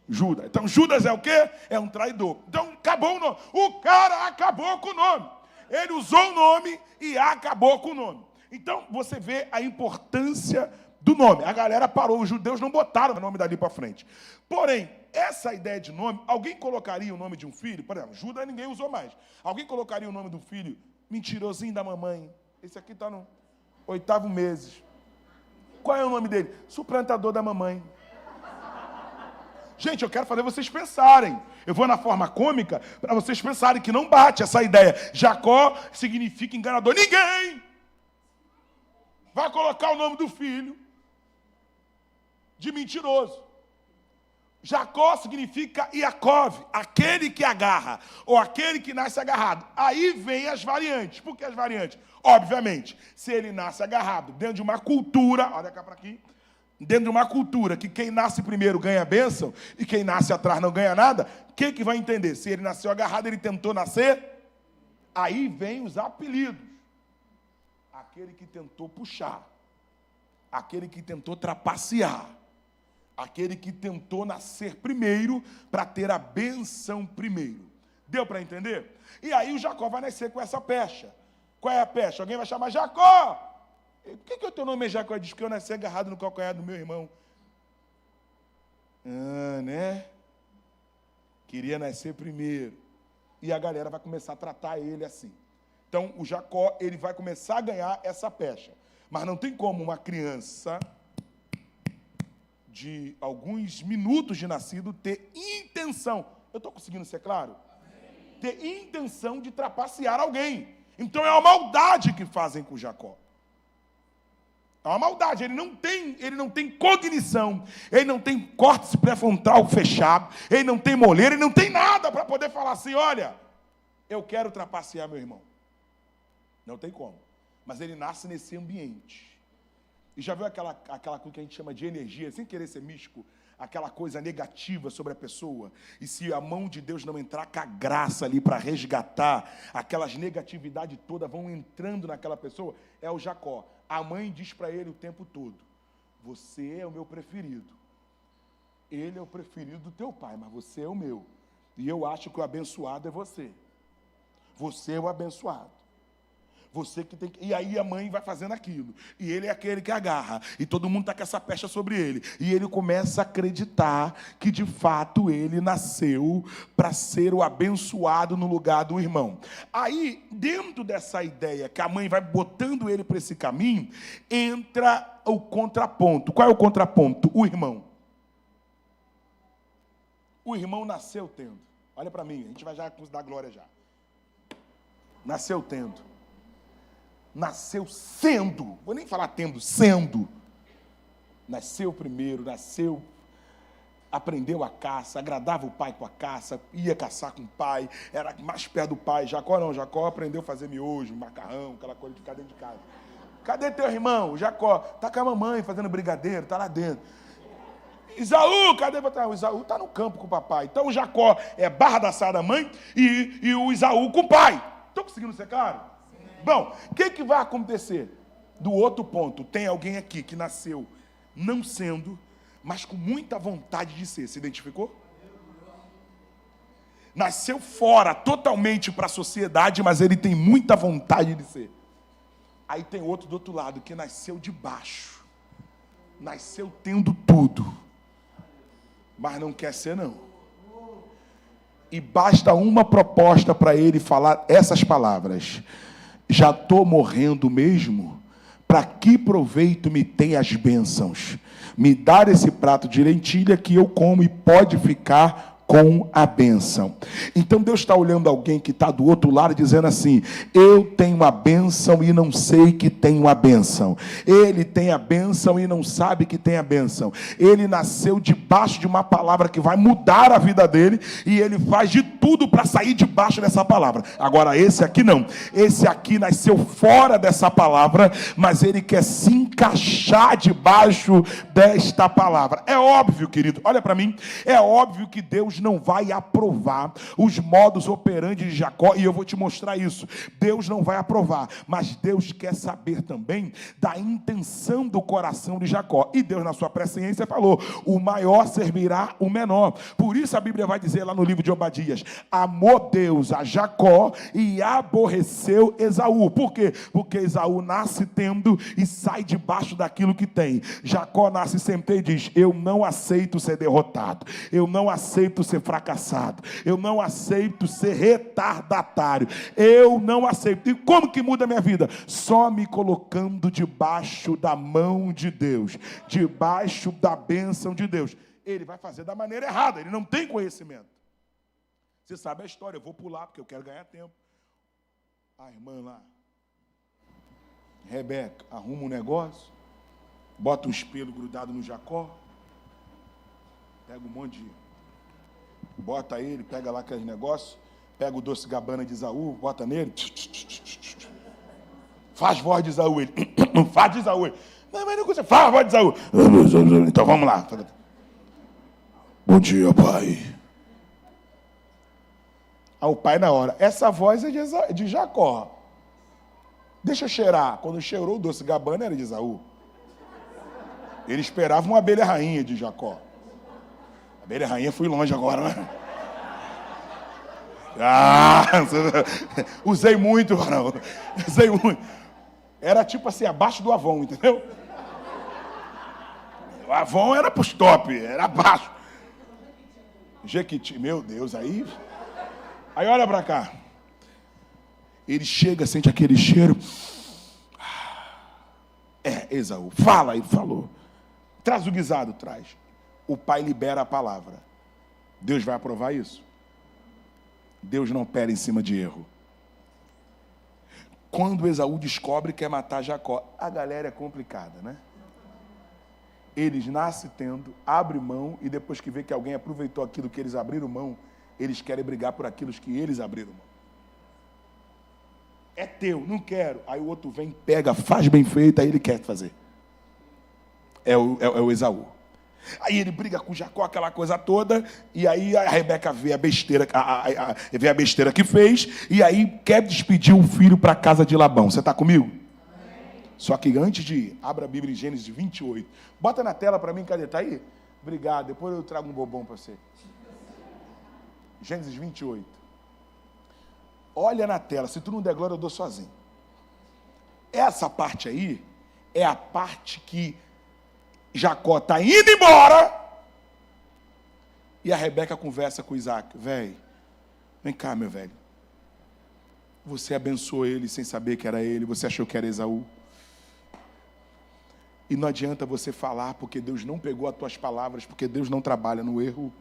Judas. Então, Judas é o quê? É um traidor. Então, acabou o nome. O cara acabou com o nome. Ele usou o nome e acabou com o nome. Então, você vê a importância do nome. A galera parou, os judeus não botaram o nome dali para frente. Porém, essa ideia de nome, alguém colocaria o nome de um filho? Por exemplo, Judas ninguém usou mais. Alguém colocaria o nome do filho? Mentirosinho da mamãe. Esse aqui está no 8º mês. Qual é o nome dele? Suplantador da mamãe. Gente, eu quero fazer vocês pensarem. Eu vou na forma cômica para vocês pensarem que não bate essa ideia. Jacó significa enganador. Ninguém vai colocar o nome do filho de mentiroso. Jacó significa Iacov, aquele que agarra, ou aquele que nasce agarrado. Aí vem as variantes. Por que as variantes? Obviamente, se ele nasce agarrado dentro de uma cultura, olha cá para aqui, dentro de uma cultura que quem nasce primeiro ganha a bênção e quem nasce atrás não ganha nada, quem que vai entender? Se ele nasceu agarrado, ele tentou nascer? Aí vem os apelidos. Aquele que tentou puxar, aquele que tentou trapacear, aquele que tentou nascer primeiro para ter a benção primeiro. Deu para entender? E aí o Jacó vai nascer com essa pecha. Qual é a pecha? Alguém vai chamar Jacó. Por que o teu nome é Jacó? Diz que eu nasci agarrado no calcanhar do meu irmão. Né? Queria nascer primeiro. E a galera vai começar a tratar ele assim. Então, o Jacó, ele vai começar a ganhar essa pecha. Mas não tem como uma criança de alguns minutos de nascido ter intenção. Eu estou conseguindo ser claro? Ter intenção de trapacear alguém. Então, é uma maldade que fazem com Jacó. É uma maldade. Ele não tem cognição. Ele não tem córtex pré-frontal fechado. Ele não tem moleira. Ele não tem nada para poder falar assim, olha, eu quero trapacear meu irmão. Não tem como. Mas ele nasce nesse ambiente. E já viu aquela coisa que a gente chama de energia, sem querer ser místico, aquela coisa negativa sobre a pessoa? E se a mão de Deus não entrar com a graça ali para resgatar, aquelas negatividades todas vão entrando naquela pessoa, é o Jacó. A mãe diz para ele o tempo todo, você é o meu preferido. Ele é o preferido do teu pai, mas você é o meu. E eu acho que o abençoado é você. Você é o abençoado. Você que tem que... E aí a mãe vai fazendo aquilo. E ele é aquele que agarra. E todo mundo está com essa pecha sobre ele. E ele começa a acreditar que, de fato, ele nasceu para ser o abençoado no lugar do irmão. Aí, dentro dessa ideia que a mãe vai botando ele para esse caminho, entra o contraponto. Qual é o contraponto? O irmão. O irmão nasceu tendo. Olha para mim, a gente vai já dar glória já. Nasceu tendo. Nasceu sendo, vou nem falar tendo, sendo. Nasceu primeiro, aprendeu a caça, agradava o pai com a caça, ia caçar com o pai, era mais perto do pai. Jacó não, Jacó aprendeu a fazer miojo, macarrão, aquela coisa de ficar dentro de casa. Cadê teu irmão? Jacó, tá com a mamãe fazendo brigadeiro, tá lá dentro. Isaú, cadê? O Isaú tá no campo com o papai. Então o Jacó é barra da saia da mãe e o Isaú com o pai. Estão conseguindo ser claro? Bom, o que vai acontecer? Do outro ponto, tem alguém aqui que nasceu não sendo, mas com muita vontade de ser. Se identificou? Nasceu fora, totalmente para a sociedade, mas ele tem muita vontade de ser. Aí tem outro do outro lado, que nasceu de baixo. Nasceu tendo tudo. Mas não quer ser, não. E basta uma proposta para ele falar essas palavras. Já estou morrendo mesmo? Para que proveito me tem as bênçãos? Me dar esse prato de lentilha que eu como e pode ficar com a bênção. Então Deus está olhando alguém que está do outro lado dizendo assim: eu tenho a bênção e não sei que tenho a bênção. Ele tem a bênção e não sabe que tem a bênção. Ele nasceu debaixo de uma palavra que vai mudar a vida dele e ele faz de tudo para sair debaixo dessa palavra. Agora esse aqui não. Esse aqui nasceu fora dessa palavra, mas ele quer se encaixar debaixo desta palavra. É óbvio, querido, olha para mim, é óbvio que Deus não vai aprovar os modos operantes de Jacó, e eu vou te mostrar isso. Deus não vai aprovar, mas Deus quer saber também da intenção do coração de Jacó. E Deus, na sua presciência, falou: o maior servirá o menor. Por isso a Bíblia vai dizer lá no livro de Obadias: amou Deus a Jacó e aborreceu Esaú. Por quê? Porque Esaú nasce tendo e sai debaixo daquilo que tem. Jacó nasce sem ter e diz: eu não aceito ser derrotado, eu não aceito ser fracassado, eu não aceito ser retardatário, eu não aceito. E como que muda a minha vida? Só me colocando debaixo da mão de Deus, debaixo da bênção de Deus. Ele vai fazer da maneira errada, ele não tem conhecimento. Você sabe a história, eu vou pular porque eu quero ganhar tempo. A irmã lá, Rebeca, arruma um negócio, bota um espelho grudado no Jacó, pega um monte de... bota ele, pega lá aqueles negócios, pega o doce Gabbana de Esaú, bota nele, faz voz de Esaú, ele, não faz de Esaú, ele, mas não consegue, faz voz de Esaú, então vamos lá. Bom dia, pai. Aí o pai na hora, essa voz é de Jacó, deixa eu cheirar. Quando cheirou o doce Gabbana era de Esaú. Ele esperava uma abelha rainha de Jacó. A abelha rainha fui longe agora, né? Usei muito, não. Usei muito. Era tipo assim, abaixo do Avon, entendeu? O Avon era pros top, era abaixo. Jequiti, meu Deus, aí olha pra cá. Ele chega, sente aquele cheiro. Esaú, fala, ele falou. Traz o guisado, traz. O pai libera a palavra. Deus vai aprovar isso? Deus não opera em cima de erro. Quando Esaú descobre que quer matar Jacó, a galera é complicada, né? Eles nascem tendo, abrem mão, e depois que vê que alguém aproveitou aquilo que eles abriram mão, eles querem brigar por aquilo que eles abriram mão. É teu, não quero. Aí o outro vem, pega, faz bem feito, aí ele quer fazer. É o Esaú. Aí ele briga com Jacó, aquela coisa toda, e aí a Rebeca vê a besteira, vê a besteira que fez, e aí quer despedir o filho para a casa de Labão. Você está comigo? Amém. Só que antes de ir, abra a Bíblia em Gênesis 28. Bota na tela para mim, cadê? Está aí? Obrigado, depois eu trago um bobão para você. Gênesis 28. Olha na tela, se tu não der glória eu dou sozinho. Essa parte aí é a parte que Jacó está indo embora e a Rebeca conversa com Isaac. Velho, vem cá, meu velho. Você abençoou ele sem saber que era ele. Você achou que era Esaú. E não adianta você falar, porque Deus não pegou as tuas palavras, porque Deus não trabalha no erro.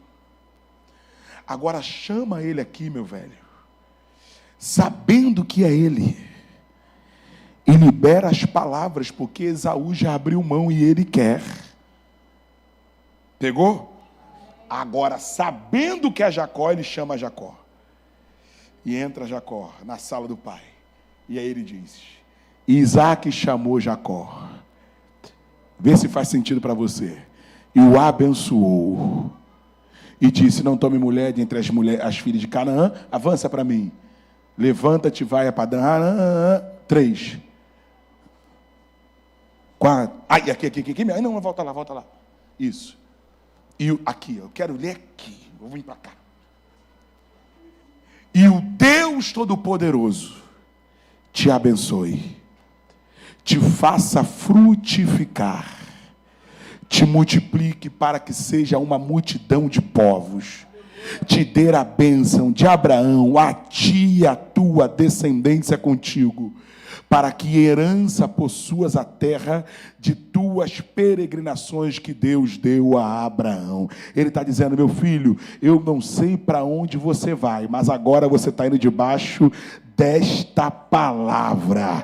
Agora chama ele aqui, meu velho, sabendo que é ele, e libera as palavras, porque Esaú já abriu mão e ele quer. Pegou? Agora, sabendo que é Jacó, ele chama Jacó. E entra Jacó na sala do pai. E aí ele diz: Isaac chamou Jacó. Vê se faz sentido para você. E o abençoou. E disse: não tome mulher de entre as filhas de Canaã. Avança para mim. Levanta-te, vai a Padã Aram. 3. 4. Ai, aqui. Não, volta lá. Isso. E aqui, eu quero ler aqui. Vou vir para cá. E o Deus Todo-Poderoso te abençoe te faça frutificar, te multiplique para que seja uma multidão de povos, te dê a bênção de Abraão, a ti e a tua descendência contigo, para que herança possuas a terra de tuas peregrinações que Deus deu a Abraão. Ele está dizendo, meu filho, eu não sei para onde você vai, mas agora você está indo debaixo desta palavra.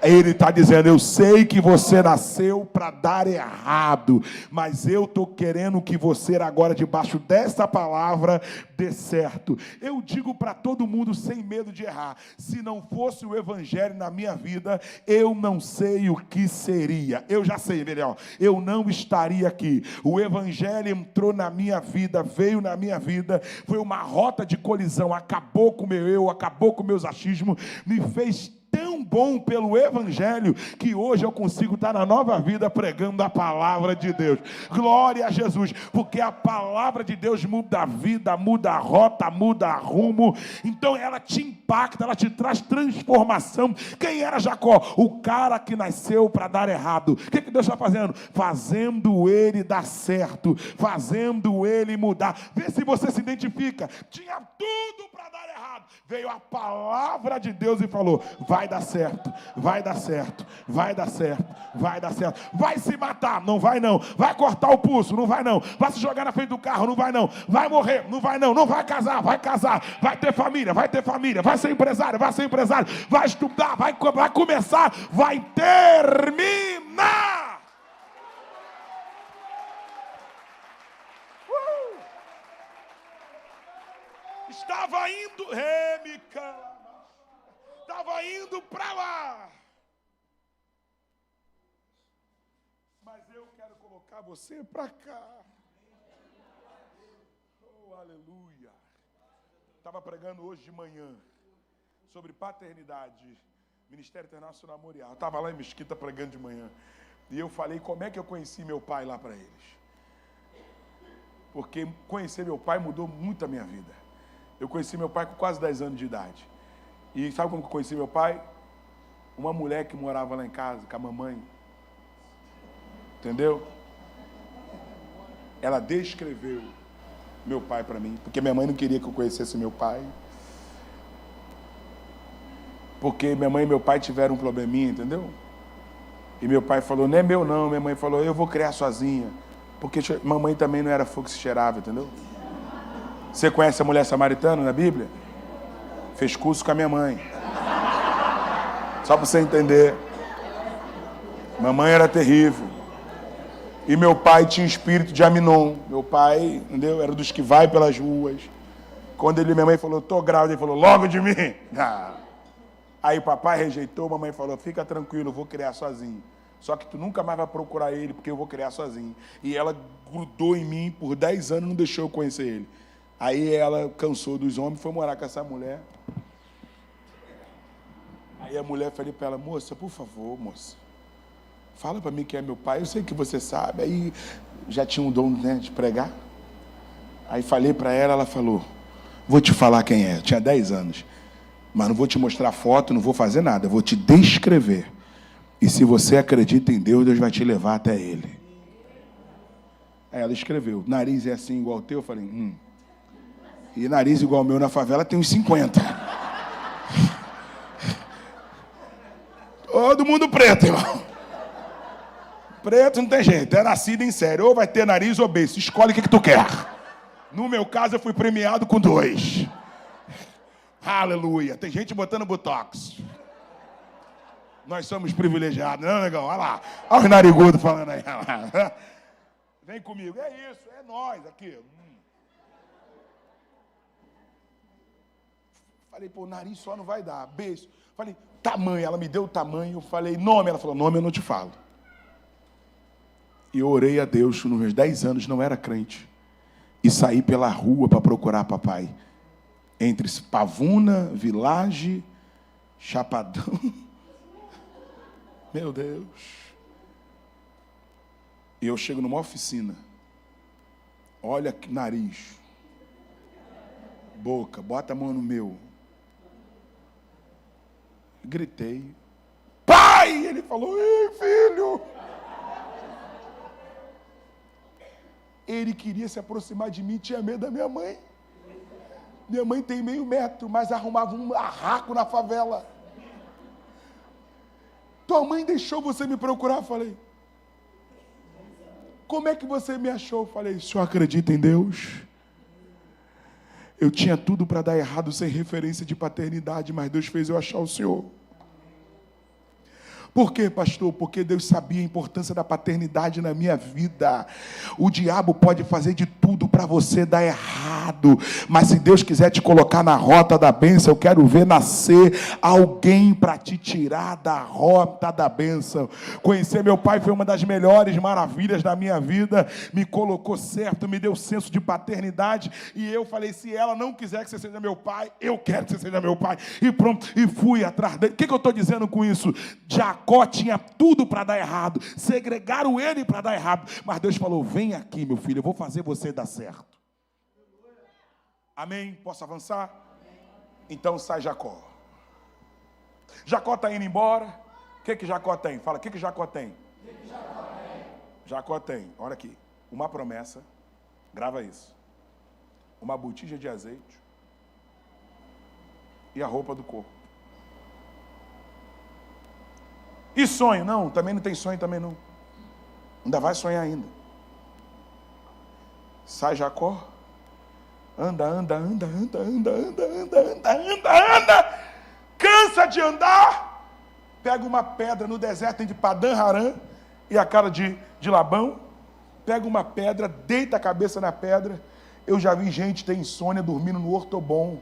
Ele está dizendo, eu sei que você nasceu para dar errado, mas eu estou querendo que você agora, debaixo desta palavra, dê certo. Eu digo para todo mundo sem medo de errar, se não fosse o evangelho na minha vida, eu não sei o que seria. Eu já sei, melhor, eu não estaria aqui. O evangelho entrou na minha vida, veio na minha vida, foi uma rota de colisão, acabou com o meu eu, acabou com meus achismos, me fez tão bom pelo evangelho que hoje eu consigo estar na nova vida pregando a palavra de Deus. Glória a Jesus, porque a palavra de Deus muda a vida, muda a rota, muda rumo. Então ela te impacta, ela te traz transformação. Quem era Jacó? O cara que nasceu para dar errado. O que Deus está fazendo? Fazendo ele dar certo, fazendo ele mudar. Vê se você se identifica. Tinha tudo para dar errado. Veio a palavra de Deus e falou, vai dar certo, vai dar certo, vai dar certo, vai dar certo. Vai se matar, não vai não. Vai cortar o pulso, não vai não. Vai se jogar na frente do carro, não vai não. Vai morrer, não vai não. Não vai casar, vai casar. Vai ter família, vai ter família. Vai ser empresário, vai ser empresário. Vai estudar, vai começar, vai terminar. Estava indo, estava indo para lá. Mas eu quero colocar você para cá. Oh, aleluia. Estava pregando hoje de manhã sobre paternidade, Ministério Internacional Memorial. Estava lá em Mesquita pregando de manhã. E eu falei como é que eu conheci meu pai lá para eles. Porque conhecer meu pai mudou muito a minha vida. Eu conheci meu pai com quase 10 anos de idade. E sabe como que eu conheci meu pai? Uma mulher que morava lá em casa, com a mamãe. Entendeu? Ela descreveu meu pai para mim, porque minha mãe não queria que eu conhecesse meu pai. Porque minha mãe e meu pai tiveram um probleminha, entendeu? E meu pai falou, não é meu não. Minha mãe falou, eu vou criar sozinha. Porque mamãe também não era fogo que se cheirava, entendeu? Você conhece a mulher samaritana na Bíblia? Fez curso com a minha mãe. Só para você entender. Mamãe era terrível. E meu pai tinha espírito de Aminon. Meu pai, entendeu? Era dos que vai pelas ruas. Quando minha mãe falou, tô grávida, ele falou, logo de mim. Ah. Aí papai rejeitou, mamãe falou, fica tranquilo, eu vou criar sozinho. Só que tu nunca mais vai procurar ele, porque eu vou criar sozinho. E ela grudou em mim por 10 anos, não deixou eu conhecer ele. Aí ela cansou dos homens, foi morar com essa mulher. Aí a mulher falei para ela, moça, por favor, moça, fala para mim quem é meu pai, eu sei que você sabe. Aí já tinha um dom, né, de pregar. Aí falei para ela, ela falou, vou te falar quem é, eu tinha 10 anos, mas não vou te mostrar foto, não vou fazer nada, eu vou te descrever. E se você acredita em Deus, Deus vai te levar até Ele. Aí ela escreveu, nariz é assim igual o teu? Eu falei, E nariz igual o meu na favela tem uns 50. Todo mundo preto, irmão. Preto não tem jeito, é nascido em série. Ou vai ter nariz ou beijo. Escolhe o que tu quer. No meu caso, eu fui premiado com 2. Aleluia. Tem gente botando botox. Nós somos privilegiados, não, negão? Olha lá. Olha os narigudos falando aí. Vem comigo. É isso, é nós aqui. Falei, pô, nariz só não vai dar. Beijo. Falei, tamanho. Ela me deu o tamanho. Eu falei, nome. Ela falou, nome eu não te falo. E eu orei a Deus, nos meus 10 anos, não era crente. E saí pela rua para procurar papai. Entre Pavuna, Village, Chapadão. Meu Deus. E eu chego numa oficina. Olha que nariz. Boca, bota a mão no meu. Gritei, pai! pai! Ele falou, ei, filho! Ele queria se aproximar de mim, tinha medo da minha mãe. Minha mãe tem 0,5 metro, mas arrumava um barraco na favela. Tua mãe deixou você me procurar? Falei. Como é que você me achou? Falei, o senhor acredita em Deus? Eu tinha tudo para dar errado sem referência de paternidade, mas Deus fez eu achar o senhor. Por quê, pastor? Porque Deus sabia a importância da paternidade na minha vida. O diabo pode fazer de tudo para você dar errado, mas se Deus quiser te colocar na rota da bênção, eu quero ver nascer alguém para te tirar da rota da bênção. Conhecer meu pai foi uma das melhores maravilhas da minha vida, me colocou certo, me deu senso de paternidade, e eu falei, se ela não quiser que você seja meu pai, eu quero que você seja meu pai, e pronto, e fui atrás dele. O que eu estou dizendo com isso? Jacó tinha tudo para dar errado, segregaram ele para dar errado, mas Deus falou, vem aqui meu filho, eu vou fazer você dar certo. Amém? Posso avançar? Então sai Jacó. Jacó está indo embora. O que Jacó tem? Fala, o que Jacó tem? Jacó tem, olha aqui, uma promessa, grava isso, uma botija de azeite e a roupa do corpo. E sonho? Não, também não tem sonho, também não. Ainda vai sonhar ainda. Sai Jacó, anda, cansa de andar, pega uma pedra no deserto de Padã Arã, e a cara de Labão, pega uma pedra, deita a cabeça na pedra. Eu já vi gente ter insônia dormindo no ortobom.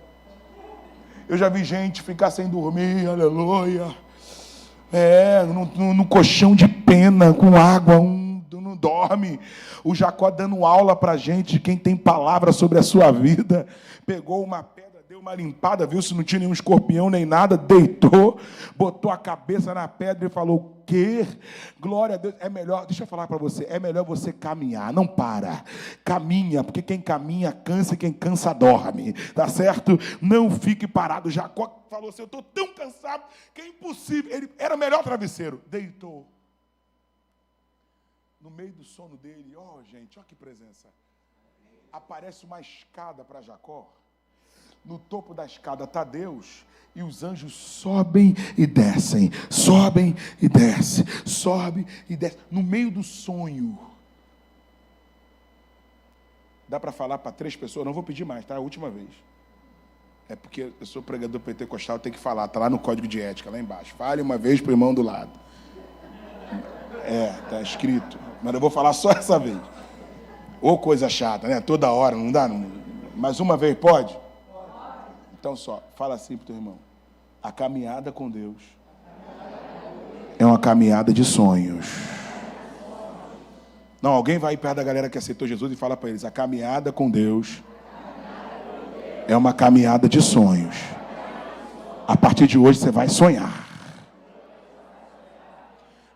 Eu já vi gente ficar sem dormir, aleluia. No colchão de pena, com água, não dorme. O Jacó dando aula para a gente, quem tem palavra sobre a sua vida. Pegou uma pedra, deu uma limpada, viu se não tinha nenhum escorpião nem nada, deitou, botou a cabeça na pedra e falou, o quê? Glória a Deus. É melhor, deixa eu falar para você, é melhor você caminhar, não para. Caminha, porque quem caminha cansa e quem cansa dorme, tá certo? Não fique parado. Jacó falou assim, eu estou tão cansado que é impossível. Ele era o melhor travesseiro. Deitou. No meio do sono dele, gente, olha que presença. Aparece uma escada para Jacó. No topo da escada está Deus. E os anjos sobem e descem. Sobem e descem. Sobe e desce. No meio do sonho. Dá para falar para 3 pessoas? Não vou pedir mais, tá? A última vez. É porque eu sou pregador pentecostal, tem que falar. Está lá no código de ética, lá embaixo. Fale uma vez para o irmão do lado. Está escrito. Mas eu vou falar só essa vez. Ou coisa chata, né? Toda hora, não dá? Não. Mas uma vez pode? Então só, fala assim para o teu irmão. A caminhada com Deus é uma caminhada de sonhos. Não, alguém vai perto da galera que aceitou Jesus e fala para eles, a caminhada com Deus é uma caminhada de sonhos. A partir de hoje você vai sonhar.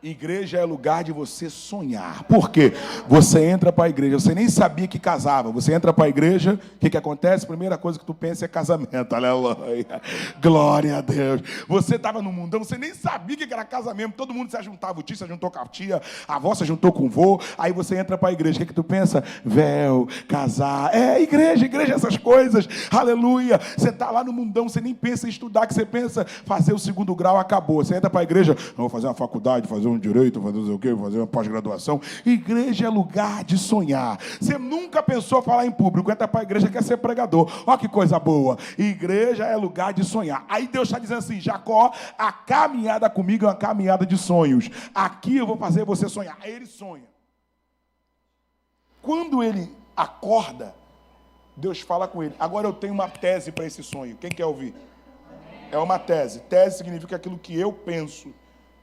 Igreja é lugar de você sonhar. Por quê? Você entra para a igreja, você nem sabia que casava. Você entra para a igreja, o que acontece? A primeira coisa que tu pensa é casamento. Aleluia. Glória a Deus. Você estava no mundão, você nem sabia que era casamento. Todo mundo se juntava, o tio se juntou com a tia, a avó se juntou com o vô. Aí você entra para a igreja, o que tu pensa? Véu, casar. Igreja essas coisas. Aleluia. Você está lá no mundão, você nem pensa em estudar, que você pensa fazer o 2º grau, acabou. Você entra para a igreja, vou fazer uma faculdade, fazer um direito, fazer não sei o quê, fazer uma pós-graduação. Igreja é lugar de sonhar. Você nunca pensou falar em público, entra para a igreja, quer ser pregador. Olha que coisa boa. Igreja é lugar de sonhar. Aí Deus está dizendo assim, Jacó, a caminhada comigo é uma caminhada de sonhos. Aqui eu vou fazer você sonhar. Aí ele sonha. Quando ele acorda, Deus fala com ele. Agora eu tenho uma tese para esse sonho. Quem quer ouvir? É uma tese. Tese significa aquilo que eu penso.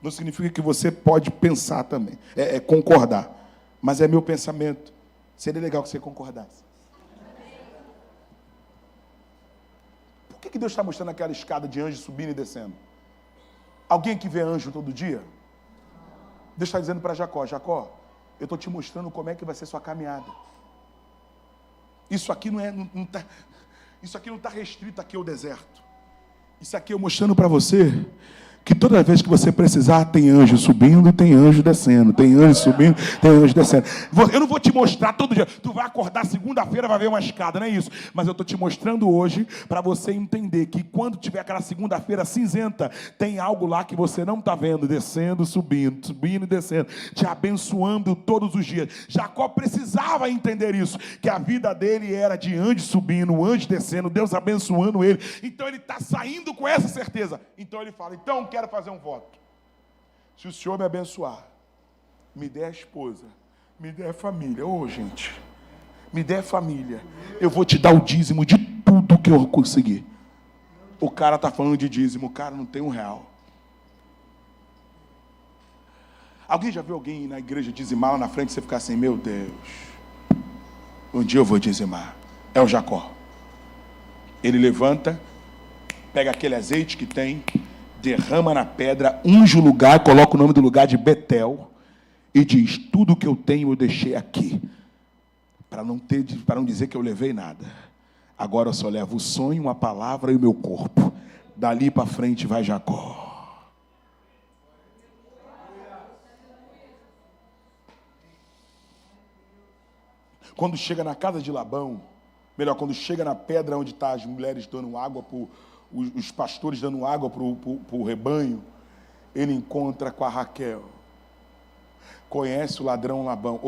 Não significa que você pode pensar também. É concordar. Mas é meu pensamento. Seria legal que você concordasse. Por que Deus está mostrando aquela escada de anjo subindo e descendo? Alguém que vê anjo todo dia? Deus está dizendo para Jacó, Jacó, eu estou te mostrando como é que vai ser sua caminhada. Isso aqui isso aqui não está restrito aqui ao deserto. Isso aqui eu mostrando para você que toda vez que você precisar, tem anjo subindo, tem anjo descendo, tem anjo subindo, tem anjo descendo. Eu não vou te mostrar todo dia. Tu vai acordar segunda-feira, vai ver uma escada, não é isso. Mas eu estou te mostrando hoje para você entender que quando tiver aquela segunda-feira cinzenta, tem algo lá que você não está vendo, descendo, subindo, subindo e descendo, te abençoando todos os dias. Jacó precisava entender isso, que a vida dele era de anjo subindo, anjo descendo, Deus abençoando ele. Então ele está saindo com essa certeza. Então ele fala, então quero fazer um voto. Se o Senhor me abençoar, me der a esposa, me der a família, gente, me der a família, eu vou te dar o dízimo de tudo que eu conseguir. O cara está falando de dízimo, o cara não tem R$1. Alguém já viu alguém na igreja dizimar lá na frente e você ficar assim, meu Deus, um dia eu vou dizimar? É o Jacó. Ele levanta, pega aquele azeite que tem, derrama na pedra, unge o lugar, coloca o nome do lugar de Betel e diz, tudo que eu tenho eu deixei aqui, para não dizer que eu levei nada. Agora eu só levo o sonho, a palavra e o meu corpo. Dali para frente vai Jacó. Quando chega na casa de Labão, melhor, quando chega na pedra onde estão as mulheres dando água, os pastores dando água para o rebanho, ele encontra com a Raquel. Conhece o ladrão Labão.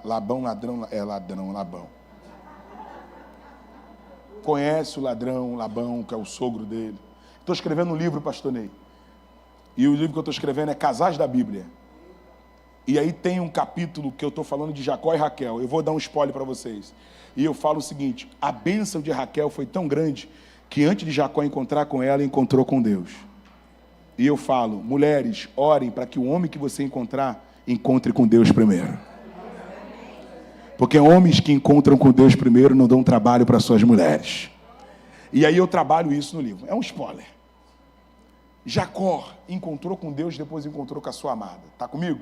Labão. Conhece o ladrão Labão, que é o sogro dele. Estou escrevendo um livro, pastor Ney. E o livro que eu estou escrevendo é Casais da Bíblia. E aí tem um capítulo que eu estou falando de Jacó e Raquel. Eu vou dar um spoiler para vocês. E eu falo o seguinte, a bênção de Raquel foi tão grande que antes de Jacó encontrar com ela, encontrou com Deus. E eu falo, mulheres, orem para que o homem que você encontrar, encontre com Deus primeiro. Porque homens que encontram com Deus primeiro não dão trabalho para suas mulheres. E aí eu trabalho isso no livro. É um spoiler. Jacó encontrou com Deus, depois encontrou com a sua amada. Está comigo?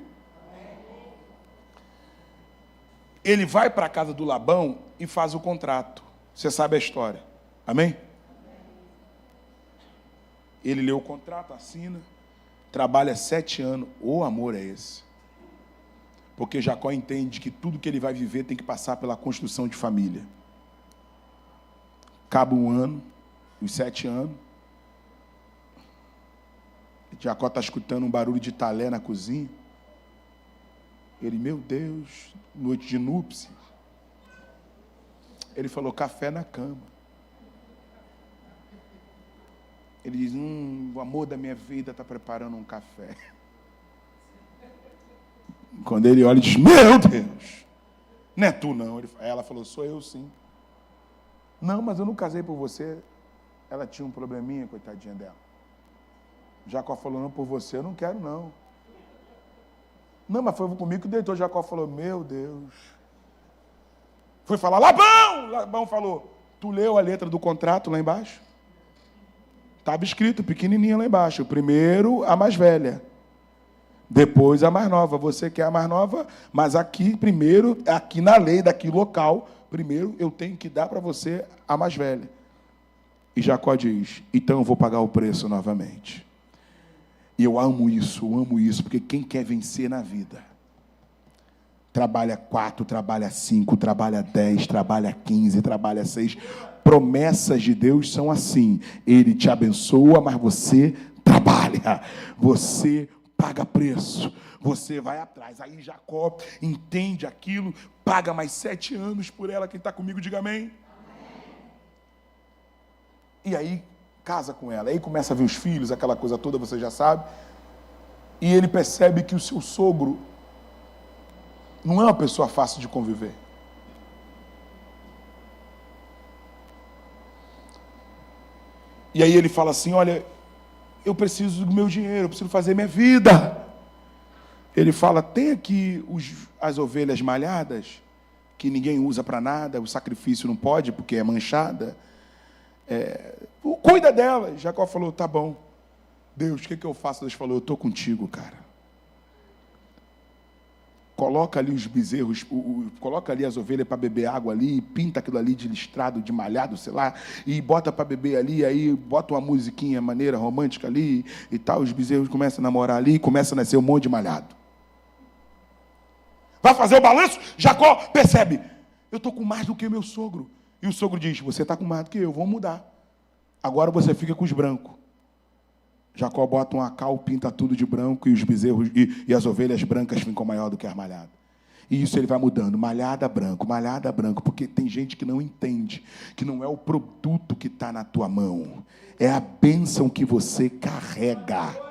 Ele vai para a casa do Labão e faz o contrato. Você sabe a história. Amém? Ele lê o contrato, assina, trabalha 7 anos. O amor é esse. Porque Jacó entende que tudo que ele vai viver tem que passar pela construção de família. Acaba um ano, os 7 anos. Jacó está escutando um barulho de talé na cozinha. Ele, meu Deus, noite de núpcias. Ele falou, café na cama. Ele diz, o amor da minha vida está preparando um café. Quando ele olha, ele diz, meu Deus, não é tu não. Ela falou, sou eu sim. Não, mas eu não casei por você. Ela tinha um probleminha, coitadinha dela. Jacó falou, não, por você eu não quero não. Não, mas foi comigo que deitou. Jacó falou, meu Deus. Fui falar, Labão! Labão falou, tu leu a letra do contrato lá embaixo? Estava escrito, pequenininha lá embaixo. Primeiro, a mais velha. Depois, a mais nova. Você quer a mais nova, mas aqui, primeiro, aqui na lei, daqui local, primeiro eu tenho que dar para você a mais velha. E Jacó diz, então eu vou pagar o preço novamente. E eu amo isso, porque quem quer vencer na vida, trabalha 4, trabalha 5, trabalha 10, trabalha 15, trabalha 6. Promessas de Deus são assim. Ele te abençoa, mas você trabalha. Você paga preço. Você vai atrás. Aí Jacó entende aquilo, paga mais 7 anos por ela. Quem está comigo, diga amém. E aí casa com ela. Aí começa a ver os filhos, aquela coisa toda, você já sabe. E ele percebe que o seu sogro não é uma pessoa fácil de conviver. E aí ele fala assim, olha, eu preciso do meu dinheiro, eu preciso fazer minha vida. Ele fala, tem aqui as ovelhas malhadas, que ninguém usa para nada, o sacrifício não pode, porque é manchada. Cuida delas. Jacó falou, tá bom. Deus, o que eu faço? Deus falou, eu estou contigo, cara. coloca ali os bezerros, coloca ali as ovelhas para beber água ali, pinta aquilo ali de listrado, de malhado, sei lá, e bota para beber ali, aí bota uma musiquinha maneira, romântica ali e tal, os bezerros começam a namorar ali, começa a nascer um monte de malhado. Vai fazer o balanço, Jacó percebe, eu estou com mais do que meu sogro. E o sogro diz, você está com mais do que eu, vamos mudar. Agora você fica com os brancos. Jacó bota uma cal, pinta tudo de branco, e os bezerros e as ovelhas brancas ficam maior do que as malhadas. E isso ele vai mudando, malhada branco, porque tem gente que não entende, que não é o produto que está na tua mão, é a bênção que você carrega.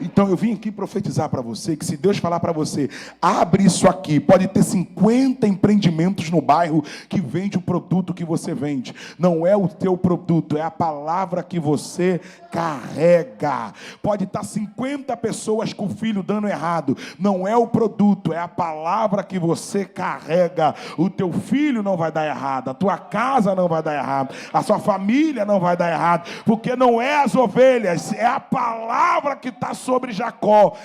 Então eu vim aqui profetizar para você, que se Deus falar para você, abre isso aqui, pode ter 50 empreendimentos no bairro que vende o produto que você vende. Não é o teu produto, é a palavra que você carrega. Pode estar 50 pessoas com o filho dando errado. Não é o produto, é a palavra que você carrega. O teu filho não vai dar errado, a tua casa não vai dar errado, a sua família não vai dar errado, porque não é as ovelhas, é a palavra que está sobre Jacó,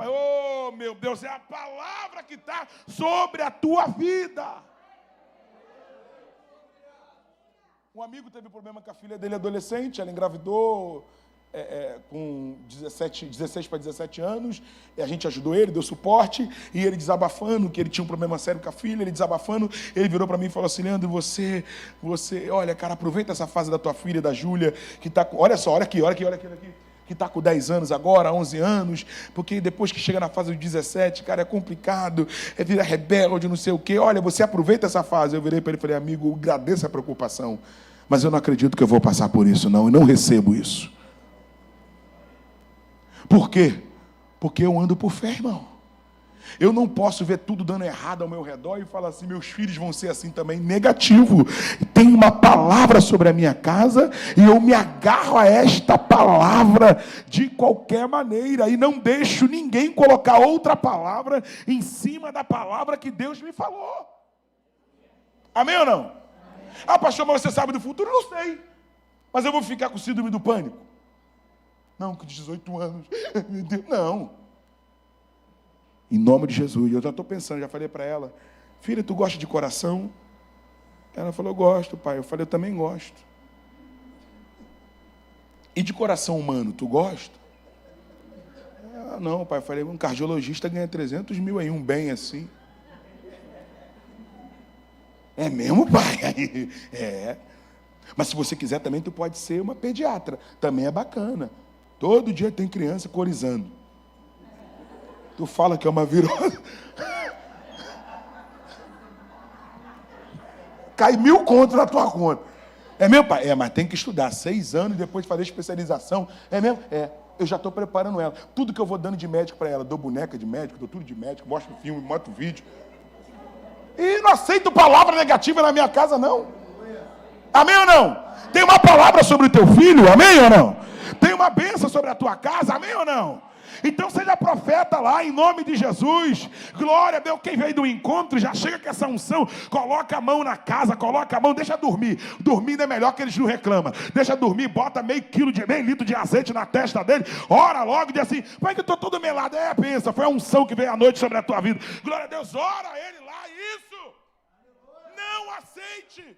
oh meu Deus, é a palavra que está sobre a tua vida. Um amigo teve problema com a filha dele adolescente, ela engravidou com 16 para 17 anos, e a gente ajudou ele, deu suporte, e ele desabafando, que ele tinha um problema sério com a filha, ele desabafando, ele virou para mim e falou assim, Leandro, você, olha cara, aproveita essa fase da tua filha, da Júlia, que está com, olha só, olha aqui, que está com 10 anos agora, 11 anos, porque depois que chega na fase dos 17, cara, é complicado, vira rebelde, não sei o quê. Olha, você aproveita essa fase. Eu virei para ele e falei, amigo, eu agradeço a preocupação, mas eu não acredito que eu vou passar por isso, não, eu não recebo isso. Por quê? Porque eu ando por fé, irmão. Eu não posso ver tudo dando errado ao meu redor e falar assim, meus filhos vão ser assim também. Negativo. Tem uma palavra sobre a minha casa e eu me agarro a esta palavra de qualquer maneira e não deixo ninguém colocar outra palavra em cima da palavra que Deus me falou. Amém ou não? Amém. Ah, pastor, mas você sabe do futuro? Não sei. Mas eu vou ficar com síndrome do pânico? Não, com 18 anos. Meu Deus, não. Em nome de Jesus. Eu já estou pensando, já falei para ela, filha, tu gosta de coração? Ela falou, eu gosto, pai. Eu falei, eu também gosto. E de coração humano, tu gosta? Ah, não, pai. Eu falei, um cardiologista ganha 300 mil aí, um bem assim. É mesmo, pai? É. Mas se você quiser também, tu pode ser uma pediatra. Também é bacana. Todo dia tem criança corizando. Tu fala que é uma virose. Cai 1.000 contos na tua conta. É mesmo, pai? É, mas tem que estudar 6 anos e depois fazer especialização. É mesmo? É. Eu já estou preparando ela. Tudo que eu vou dando de médico para ela. Dou boneca de médico, dou tudo de médico, mostro filme, mostro vídeo. E não aceito palavra negativa na minha casa, não. Amém ou não? Tem uma palavra sobre o teu filho, amém ou não? Tem uma bênção sobre a tua casa, amém ou não? Então seja profeta lá, em nome de Jesus. Glória a Deus, quem veio do encontro já chega com essa unção, coloca a mão na casa, coloca a mão, deixa dormir. Dormindo é melhor que eles não reclamam. Deixa dormir, bota meio litro de azeite na testa dele, ora logo e diz assim, pai que eu estou todo melado. É, pensa, foi a unção que veio à noite sobre a tua vida. Glória a Deus, ora ele lá, isso. Não aceite.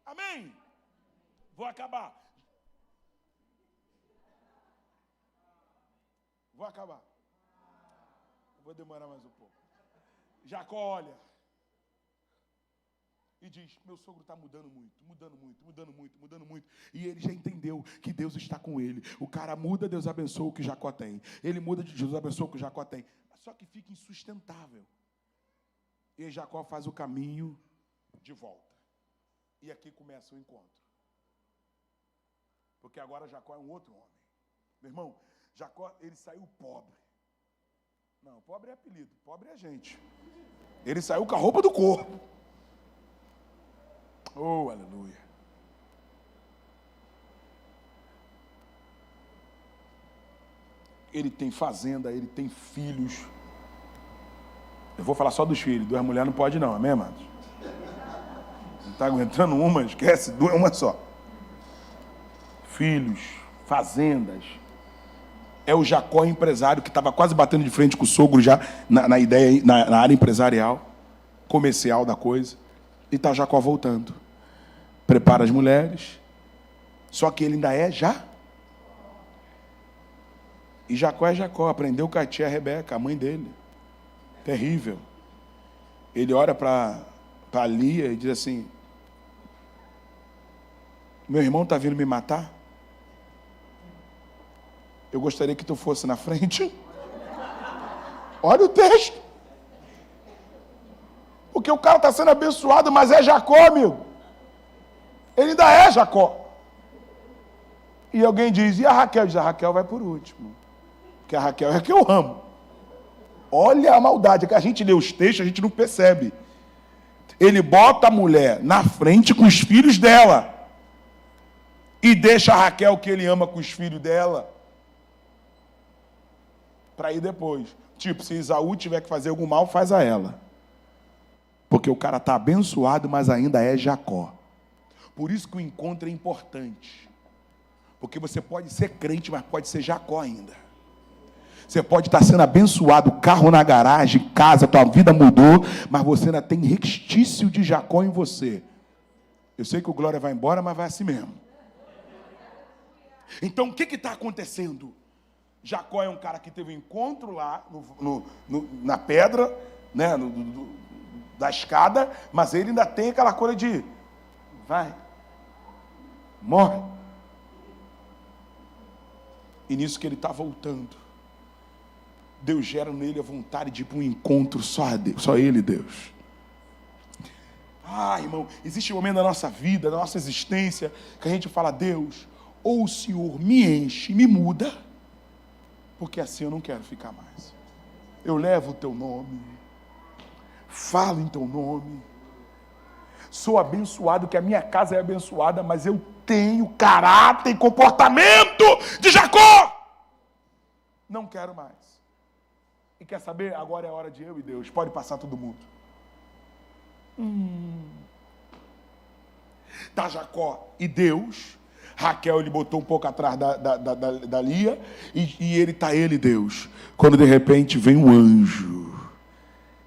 Amém. Vou acabar. Vou acabar. Vou demorar mais um pouco. Jacó olha e diz, meu sogro está mudando muito. E ele já entendeu que Deus está com ele. O cara muda, Deus abençoa o que Jacó tem. Ele muda, Deus abençoa o que Jacó tem. Só que fica insustentável. E aí Jacó faz o caminho de volta. E aqui começa o encontro. Porque agora Jacó é um outro homem. Meu irmão, Jacó, ele saiu pobre. Não, pobre é apelido, pobre é gente. Ele saiu com a roupa do corpo. Oh, aleluia. Ele tem fazenda, ele tem filhos. Eu vou falar só dos filhos, 2 mulheres não pode não, amém, amados? Não está aguentando uma, esquece, 2, uma só. Filhos, fazendas. É o Jacó empresário, que estava quase batendo de frente com o sogro já na ideia, na área empresarial, comercial da coisa. E está Jacó voltando. Prepara as mulheres. Só que ele ainda é já. E Jacó é Jacó, aprendeu com a tia Rebeca, a mãe dele. Terrível. Ele olha para Lia e diz assim: meu irmão está vindo me matar? Eu gostaria que tu fosse na frente. Olha o texto. Porque o cara está sendo abençoado, mas é Jacó, amigo. Ele ainda é Jacó. E alguém diz: e a Raquel? Diz: a Raquel vai por último. Porque a Raquel é a que eu amo. Olha a maldade, é que a gente lê os textos, a gente não percebe. Ele bota a mulher na frente com os filhos dela. E deixa a Raquel, que ele ama, com os filhos dela. Para ir depois. Tipo, se Esaú tiver que fazer algum mal, faz a ela. Porque o cara está abençoado, mas ainda é Jacó. Por isso que o encontro é importante. Porque você pode ser crente, mas pode ser Jacó ainda. Você pode estar sendo abençoado, carro na garagem, casa, tua vida mudou, mas você ainda tem restício de Jacó em você. Eu sei que o Glória vai embora, mas vai assim mesmo. Então, o que está acontecendo? Jacó é um cara que teve um encontro lá na pedra, né, da escada, mas ele ainda tem aquela coisa de: vai, morre. E nisso que ele está voltando, Deus gera nele a vontade de ir para um encontro só a Deus, só ele e Deus. Ah, irmão, existe um momento da nossa vida, da nossa existência, que a gente fala: Deus, ou o Senhor me enche, me muda, porque assim eu não quero ficar mais. Eu levo o teu nome, falo em teu nome, sou abençoado, que a minha casa é abençoada, mas eu tenho caráter e comportamento de Jacó. Não quero mais. E quer saber? Agora é a hora de eu e Deus. Pode passar todo mundo. Tá Jacó e Deus. Raquel ele botou um pouco atrás da Lia. E ele tá ele e Deus. Quando de repente vem um anjo.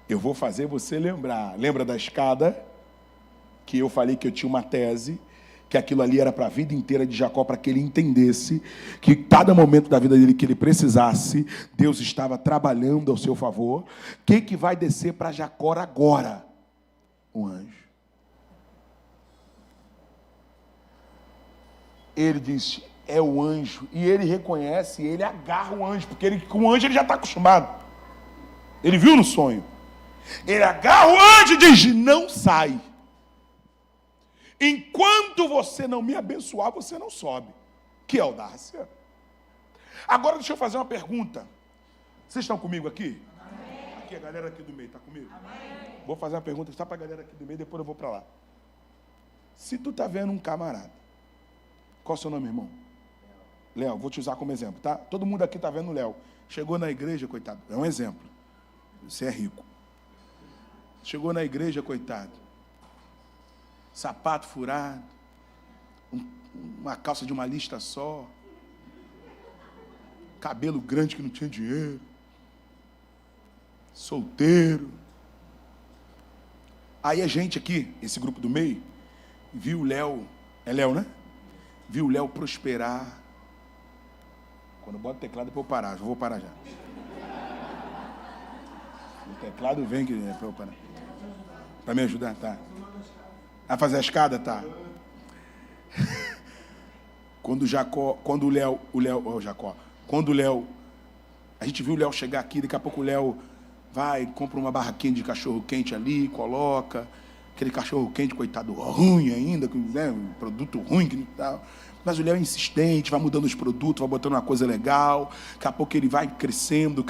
Eu vou fazer você lembrar. Lembra da escada? Que eu falei que eu tinha uma tese. Que aquilo ali era para a vida inteira de Jacó, para que ele entendesse que cada momento da vida dele que ele precisasse, Deus estava trabalhando ao seu favor. Quem que vai descer para Jacó agora? Um anjo. Ele disse: é o anjo. E ele reconhece, ele agarra o anjo, porque com o anjo ele já está acostumado. Ele viu no sonho. Ele agarra o anjo e diz: não sai. Enquanto você não me abençoar, você não sobe. Que audácia. Agora deixa eu fazer uma pergunta. Vocês estão comigo aqui? Amém. Aqui, a galera aqui do meio, está comigo? Amém. Vou fazer uma pergunta só para a galera aqui do meio, depois eu vou para lá. Se tu está vendo um camarada, qual é o seu nome, irmão? Léo, vou te usar como exemplo, tá? Todo mundo aqui está vendo o Léo. Chegou na igreja, coitado, é um exemplo. Você é rico. Chegou na igreja, coitado. Sapato furado, uma calça de uma lista só, cabelo grande que não tinha dinheiro, solteiro. Aí a gente aqui, esse grupo do meio, viu o Léo, é Léo, né? Viu o Léo prosperar. Quando eu boto o teclado é para eu parar, já vou parar já. O teclado vem que é para eu parar. Para me ajudar, tá? A fazer a escada, tá? Quando o Léo, a gente viu o Léo chegar aqui, daqui a pouco o Léo vai, compra uma barraquinha de cachorro quente ali, coloca, aquele cachorro quente, coitado, ruim ainda, né, um produto ruim, que tal. Mas o Léo é insistente, vai mudando os produtos, vai botando uma coisa legal, daqui a pouco ele vai crescendo,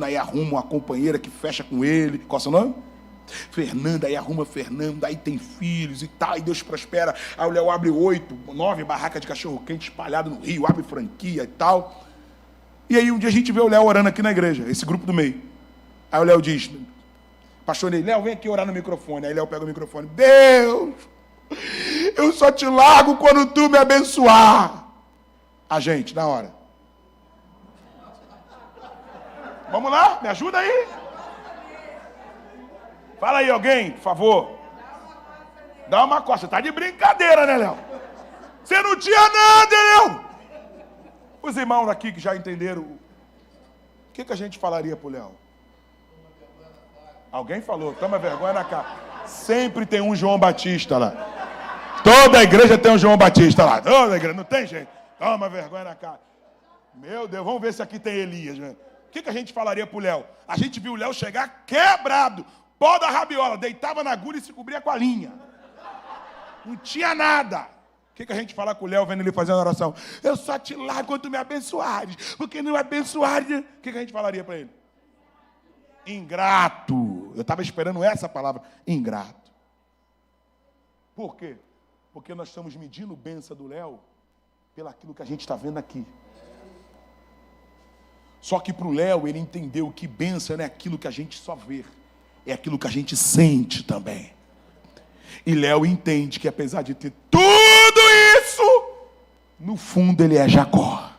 aí arruma uma companheira que fecha com ele. Qual é o seu nome? Fernanda, aí arruma Fernanda, aí tem filhos e tal, e Deus prospera. Aí o Léo abre 8, 9 barracas de cachorro-quente espalhadas no Rio, abre franquia e tal. E aí um dia a gente vê o Léo orando aqui na igreja, esse grupo do meio. Aí o Léo diz, pastor Ney, Léo, vem aqui orar no microfone. Aí Léo pega o microfone, Deus, eu só te largo quando tu me abençoar. A gente, na hora. Vamos lá, me ajuda aí. Fala aí alguém, por favor. Dá uma costa. Tá de brincadeira, né, Léo? Você não tinha nada, Léo. Os irmãos aqui que já entenderam, o que a gente falaria pro Léo? Alguém falou, toma vergonha na cara. Sempre tem um João Batista lá. Toda a igreja tem um João Batista lá. Toda a igreja, não tem jeito. Toma vergonha na cara. Meu Deus, vamos ver se aqui tem Elias, né? O que a gente falaria pro Léo? A gente viu o Léo chegar quebrado, pó da rabiola, deitava na agulha e se cobria com a linha. Não tinha nada. O que a gente fala com o Léo vendo ele fazendo oração? Eu só te largo quando tu me abençoares, porque não abençoares. O que a gente falaria para ele? Ingrato. Eu estava esperando essa palavra, ingrato. Por quê? Porque nós estamos medindo bênção do Léo pelaquilo que a gente está vendo aqui. Só que para o Léo, ele entendeu que bênção não é aquilo que a gente só vê, é aquilo que a gente sente também. E Léo entende que apesar de ter tudo isso, no fundo ele é Jacó.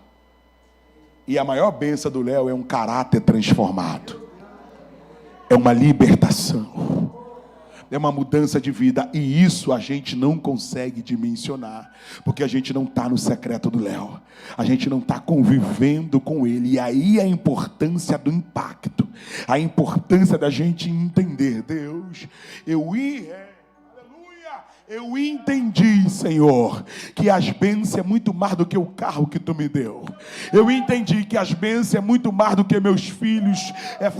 E a maior bênção do Léo é um caráter transformado. É uma libertação. É uma mudança de vida. E isso a gente não consegue dimensionar. Porque a gente não está no secreto do Léo. A gente não está convivendo com ele. E aí a importância do impacto. A importância da gente entender. Deus, eu entendi, Senhor, que as bênçãos é muito mais do que o carro que tu me deu. Eu entendi que as bênçãos é muito mais do que meus filhos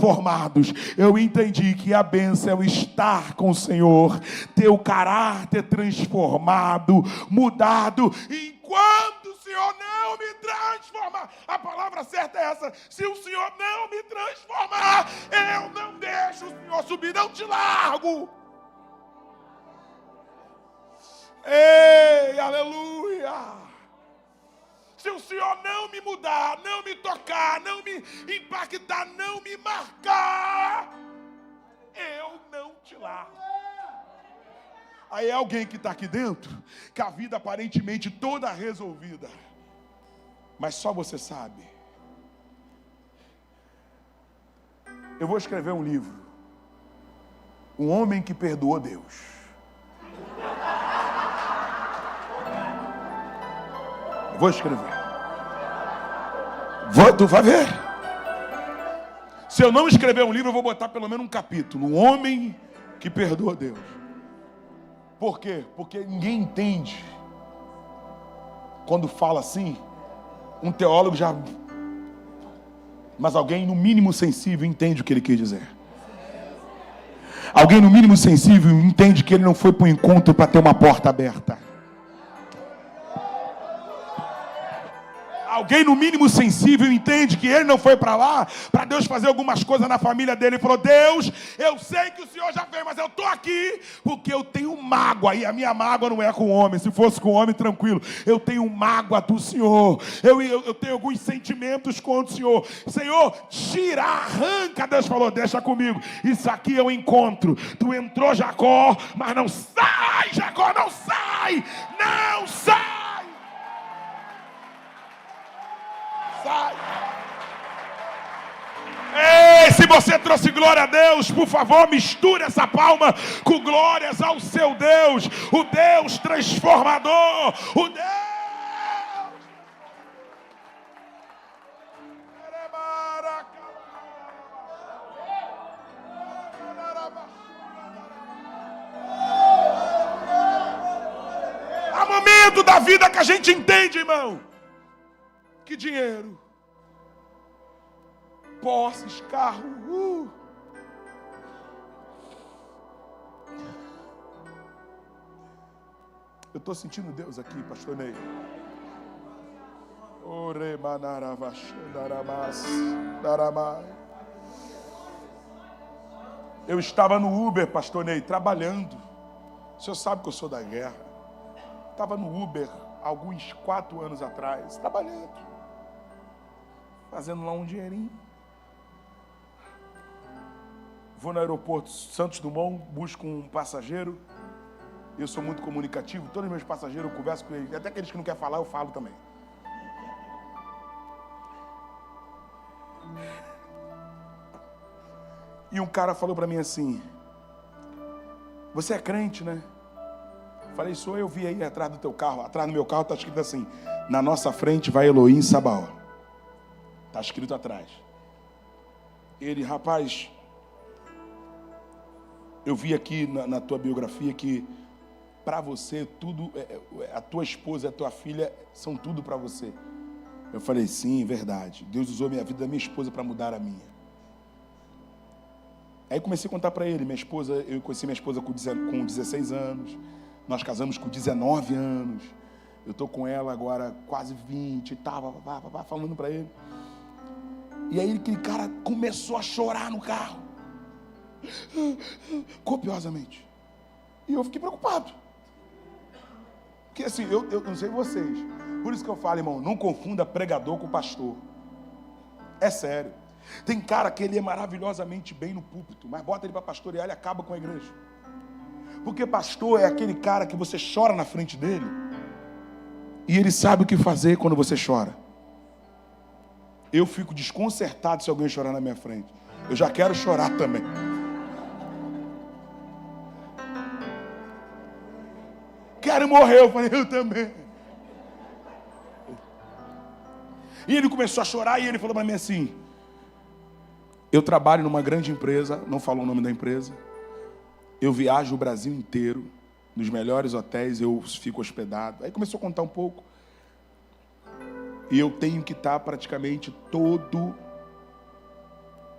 formados. Eu entendi que a bênção é o estar com o Senhor, ter o caráter transformado, mudado. Enquanto o Senhor não me transformar, a palavra certa é essa: se o Senhor não me transformar, eu não deixo o Senhor subir, não te largo. Ei, aleluia! Se o Senhor não me mudar, não me tocar, não me impactar, não me marcar, eu não te largo. Aí é alguém que está aqui dentro, com a vida aparentemente toda resolvida, mas só você sabe. Eu vou escrever um livro, Um Homem que Perdoou Deus. Vou escrever. Tu vai ver. Se eu não escrever um livro, eu vou botar pelo menos um capítulo. Um homem que perdoa Deus. Por quê? Porque ninguém entende. Quando fala assim, um teólogo já... Mas alguém no mínimo sensível entende o que ele quer dizer. Alguém no mínimo sensível entende que ele não foi para o encontro para ter uma porta aberta. Alguém no mínimo sensível entende que ele não foi para lá para Deus fazer algumas coisas na família dele. Ele falou: Deus, eu sei que o Senhor já fez, mas eu estou aqui porque eu tenho mágoa. E a minha mágoa não é com o homem. Se fosse com o homem, tranquilo. Eu tenho mágoa do Senhor. Eu tenho alguns sentimentos contra o Senhor. Senhor, tira, arranca. Deus falou: deixa comigo. Isso aqui é um encontro. Tu entrou, Jacó, mas não sai, Jacó, não sai. Não sai. Sai. Ei, se você trouxe glória a Deus, por favor, misture essa palma com glórias ao seu Deus, o Deus transformador, o Deus. Há momento da vida que a gente entende, irmão, que dinheiro, posses, carro, Eu estou sentindo Deus aqui, pastor Ney. Eu estava no Uber, pastor Ney, trabalhando. O senhor sabe que eu sou da guerra. Estava no Uber alguns 4 anos atrás, trabalhando, fazendo lá um dinheirinho. Vou no aeroporto Santos Dumont, busco um passageiro. Eu sou muito comunicativo, todos os meus passageiros eu converso com eles. Até aqueles que não querem falar, eu falo também. E um cara falou para mim assim: você é crente, né? Falei, sou. Eu vi aí atrás do teu carro. Atrás do meu carro está escrito assim: na nossa frente vai Elohim Sabaó. Está escrito atrás. Ele, rapaz, eu vi aqui na tua biografia que para você tudo, a tua esposa e a tua filha são tudo para você. Eu falei, sim, verdade. Deus usou minha vida da minha esposa para mudar a minha. Aí comecei a contar para ele, minha esposa, eu conheci minha esposa com 16 anos, nós casamos com 19 anos, eu estou com ela agora quase 20 e tal, falando para ele. E aí aquele cara começou a chorar no carro, copiosamente. E eu fiquei preocupado. Porque assim, eu não sei vocês, por isso que eu falo, irmão, não confunda pregador com pastor. É sério. Tem cara que ele é maravilhosamente bem no púlpito, mas bota ele para pastorear, ele acaba com a igreja. Porque pastor é aquele cara que você chora na frente dele e ele sabe o que fazer quando você chora. Eu fico desconcertado se alguém chorar na minha frente. Eu já quero chorar também. Quero morrer, eu falei, eu também. E ele começou a chorar e ele falou para mim assim: eu trabalho numa grande empresa, não falou o nome da empresa. Eu viajo o Brasil inteiro, nos melhores hotéis eu fico hospedado. Aí começou a contar um pouco. E eu tenho que estar praticamente todo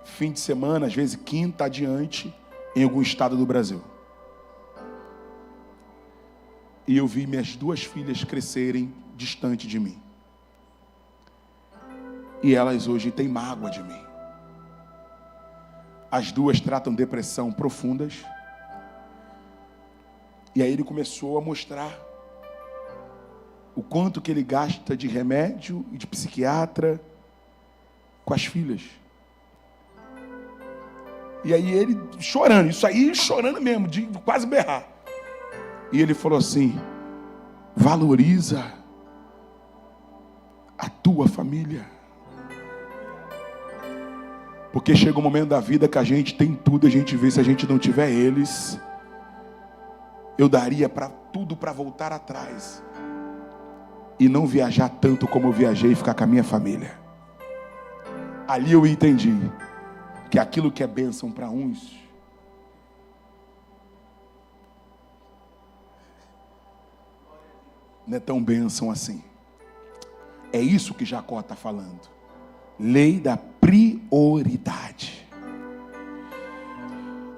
fim de semana, às vezes quinta adiante, em algum estado do Brasil. E eu vi minhas duas filhas crescerem distante de mim. E elas hoje têm mágoa de mim. As duas tratam depressão profundas. E aí ele começou a mostrar o quanto que ele gasta de remédio e de psiquiatra com as filhas. E aí ele chorando, isso aí chorando mesmo, de quase berrar. E ele falou assim: valoriza a tua família. Porque chega um momento da vida que a gente tem tudo, a gente vê, se a gente não tiver eles, eu daria tudo para voltar atrás e não viajar tanto como eu viajei e ficar com a minha família. Ali eu entendi que aquilo que é bênção para uns não é tão bênção assim. É isso que Jacó está falando. Lei da prioridade.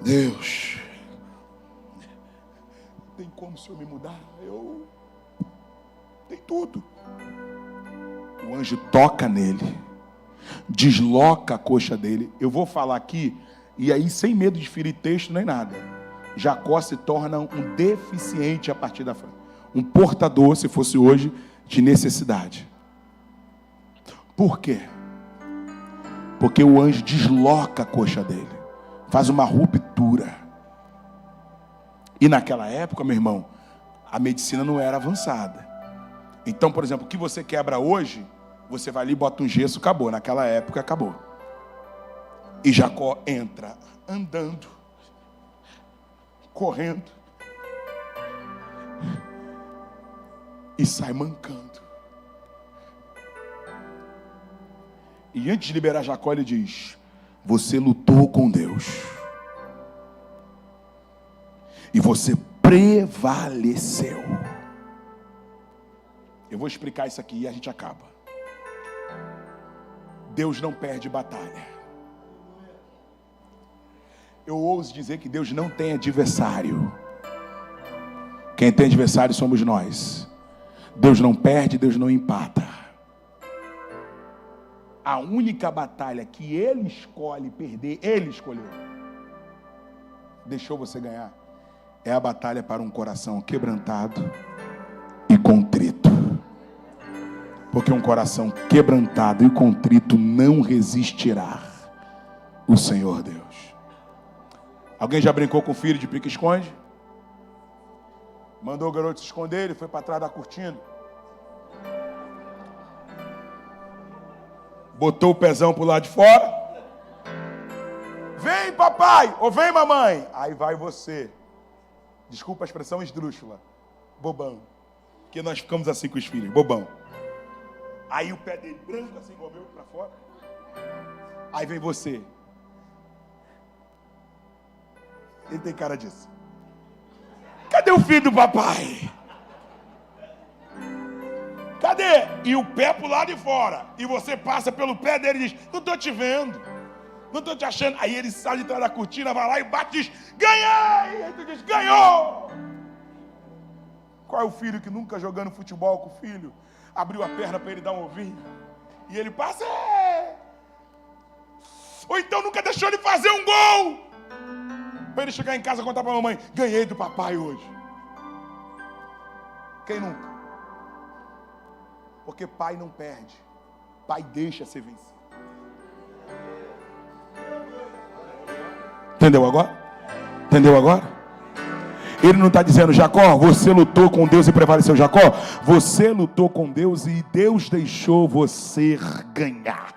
Deus, tem como o Senhor me mudar? Tem tudo. O anjo toca nele, desloca a coxa dele. Eu vou falar aqui, e aí sem medo de ferir texto nem nada. Jacó se torna um deficiente a partir da frente. Um portador, se fosse hoje, de necessidade. Por quê? Porque o anjo desloca a coxa dele, faz uma ruptura. E naquela época, meu irmão, a medicina não era avançada. Então, por exemplo, o que você quebra hoje, você vai ali e bota um gesso, acabou. Naquela época, acabou. E Jacó entra andando, correndo, e sai mancando. E antes de liberar Jacó, ele diz: você lutou com Deus. E você prevaleceu. Eu vou explicar isso aqui e a gente acaba. Deus não perde batalha. Eu ouso dizer que Deus não tem adversário. Quem tem adversário somos nós. Deus não perde, Deus não empata. A única batalha que Ele escolhe perder, Ele escolheu. Deixou você ganhar. É a batalha para um coração quebrantado e contrito. Porque um coração quebrantado e contrito não resistirá o Senhor Deus. Alguém já brincou com o filho de pique-esconde? Mandou o garoto se esconder, ele foi para trás da cortina. Botou o pezão para o lado de fora. vem papai, ou vem mamãe. Aí vai você. Desculpa a expressão esdrúxula. Bobão. Porque nós ficamos assim com os filhos, bobão. Aí o pé dele branco, assim igual o meu, pra fora. Aí vem você. Ele tem cara disso. Cadê o filho do papai? Cadê? E o pé pro lado de fora. E você passa pelo pé dele e diz, não tô te vendo. Não tô te achando. Aí ele sai de trás da cortina, vai lá e bate e diz, ganhei! Aí tu diz, ganhou! Qual é o filho que nunca jogando futebol com o filho, abriu a perna para ele dar um ovinho? E ele passa... Ou então nunca deixou ele fazer um gol! Para ele chegar em casa e contar para a mamãe, ganhei do papai hoje. Quem nunca? Porque pai não perde. Pai deixa ser vencido. Entendeu agora? Entendeu agora? Ele não está dizendo, Jacó, você lutou com Deus e prevaleceu. Jacó, você lutou com Deus e Deus deixou você ganhar.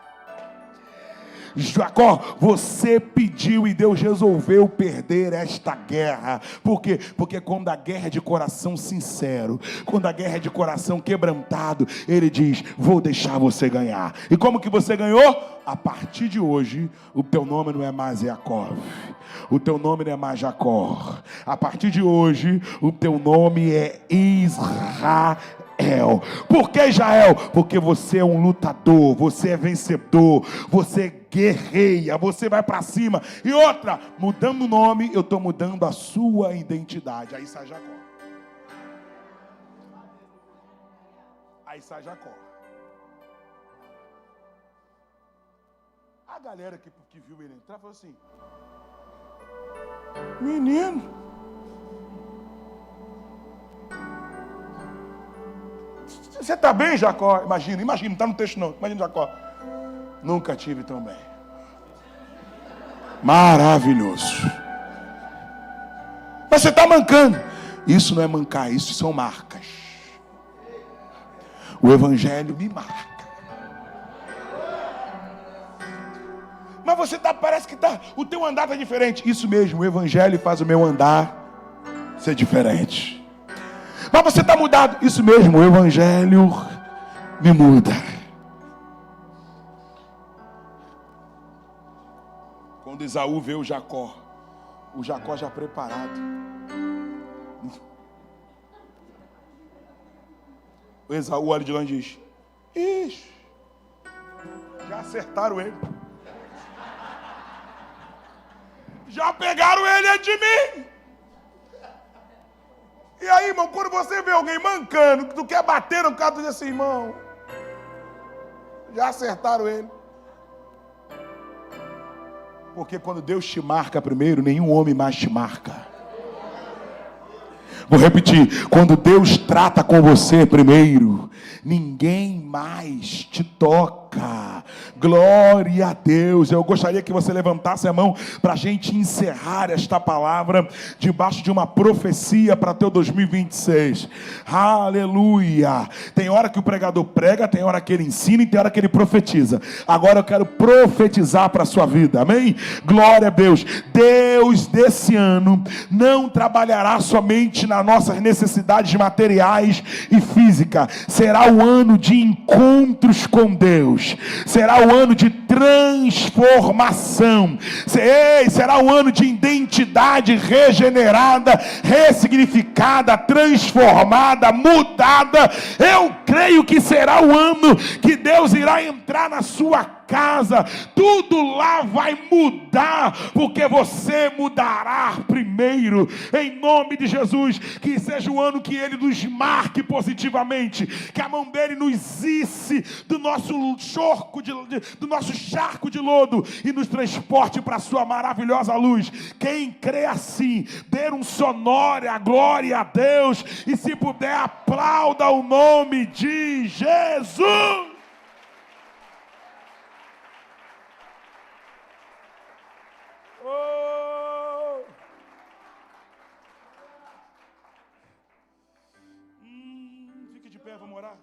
Jacó, você pediu e Deus resolveu perder esta guerra. Por quê? Porque quando a guerra é de coração sincero, quando a guerra é de coração quebrantado, Ele diz, vou deixar você ganhar. E como que você ganhou? A partir de hoje, o teu nome não é mais Jacó. O teu nome não é mais Jacó. A partir de hoje, o teu nome é Israel. Por que Israel? Porque você é um lutador, você é vencedor, você guerreia, você vai para cima. E outra, mudando o nome, eu estou mudando a sua identidade. Aí sai Jacó. Aí sai Jacó. A galera que viu ele entrar falou assim, menino, você está bem, Jacó? Imagina, não está no texto não. Imagina, Jacó. Nunca tive tão bem. Maravilhoso. Mas você está mancando. Isso não é mancar, isso são marcas. O Evangelho me marca. Mas você parece que o teu andar está diferente. Isso mesmo, o Evangelho faz o meu andar ser diferente. Mas você está mudado. Isso mesmo, o Evangelho me muda. Quando Esaú vê o Jacó já preparado. O Esaú olha de longe e diz, ixi, já acertaram ele. Já pegaram ele de mim. E aí, irmão, quando você vê alguém mancando, que tu quer bater no cara, tu diz assim, irmão, já acertaram ele. Porque quando Deus te marca primeiro, nenhum homem mais te marca. Vou repetir, quando Deus trata com você primeiro, ninguém mais te toca. Glória a Deus. Eu gostaria que você levantasse a mão para a gente encerrar esta palavra debaixo de uma profecia para teu 2026. Aleluia. Tem hora que o pregador prega, tem hora que ele ensina e tem hora que ele profetiza. Agora eu quero profetizar para a sua vida, amém? Glória a Deus. Deus desse ano não trabalhará somente nas nossas necessidades materiais e físicas. Será o ano de encontros com Deus. Será o ano de transformação. Será o ano de identidade regenerada, ressignificada, transformada, mudada. Eu creio que será o ano que Deus irá entrar na sua casa. Tudo lá vai mudar, porque você mudará primeiro, em nome de Jesus. Que seja o ano que Ele nos marque positivamente, que a mão dele nos isse do nosso do nosso charco de lodo e nos transporte para a sua maravilhosa luz. Quem crê assim, dê um sonoro a glória a Deus, e se puder, aplauda o nome de Jesus. Fique de pé, vamos orar.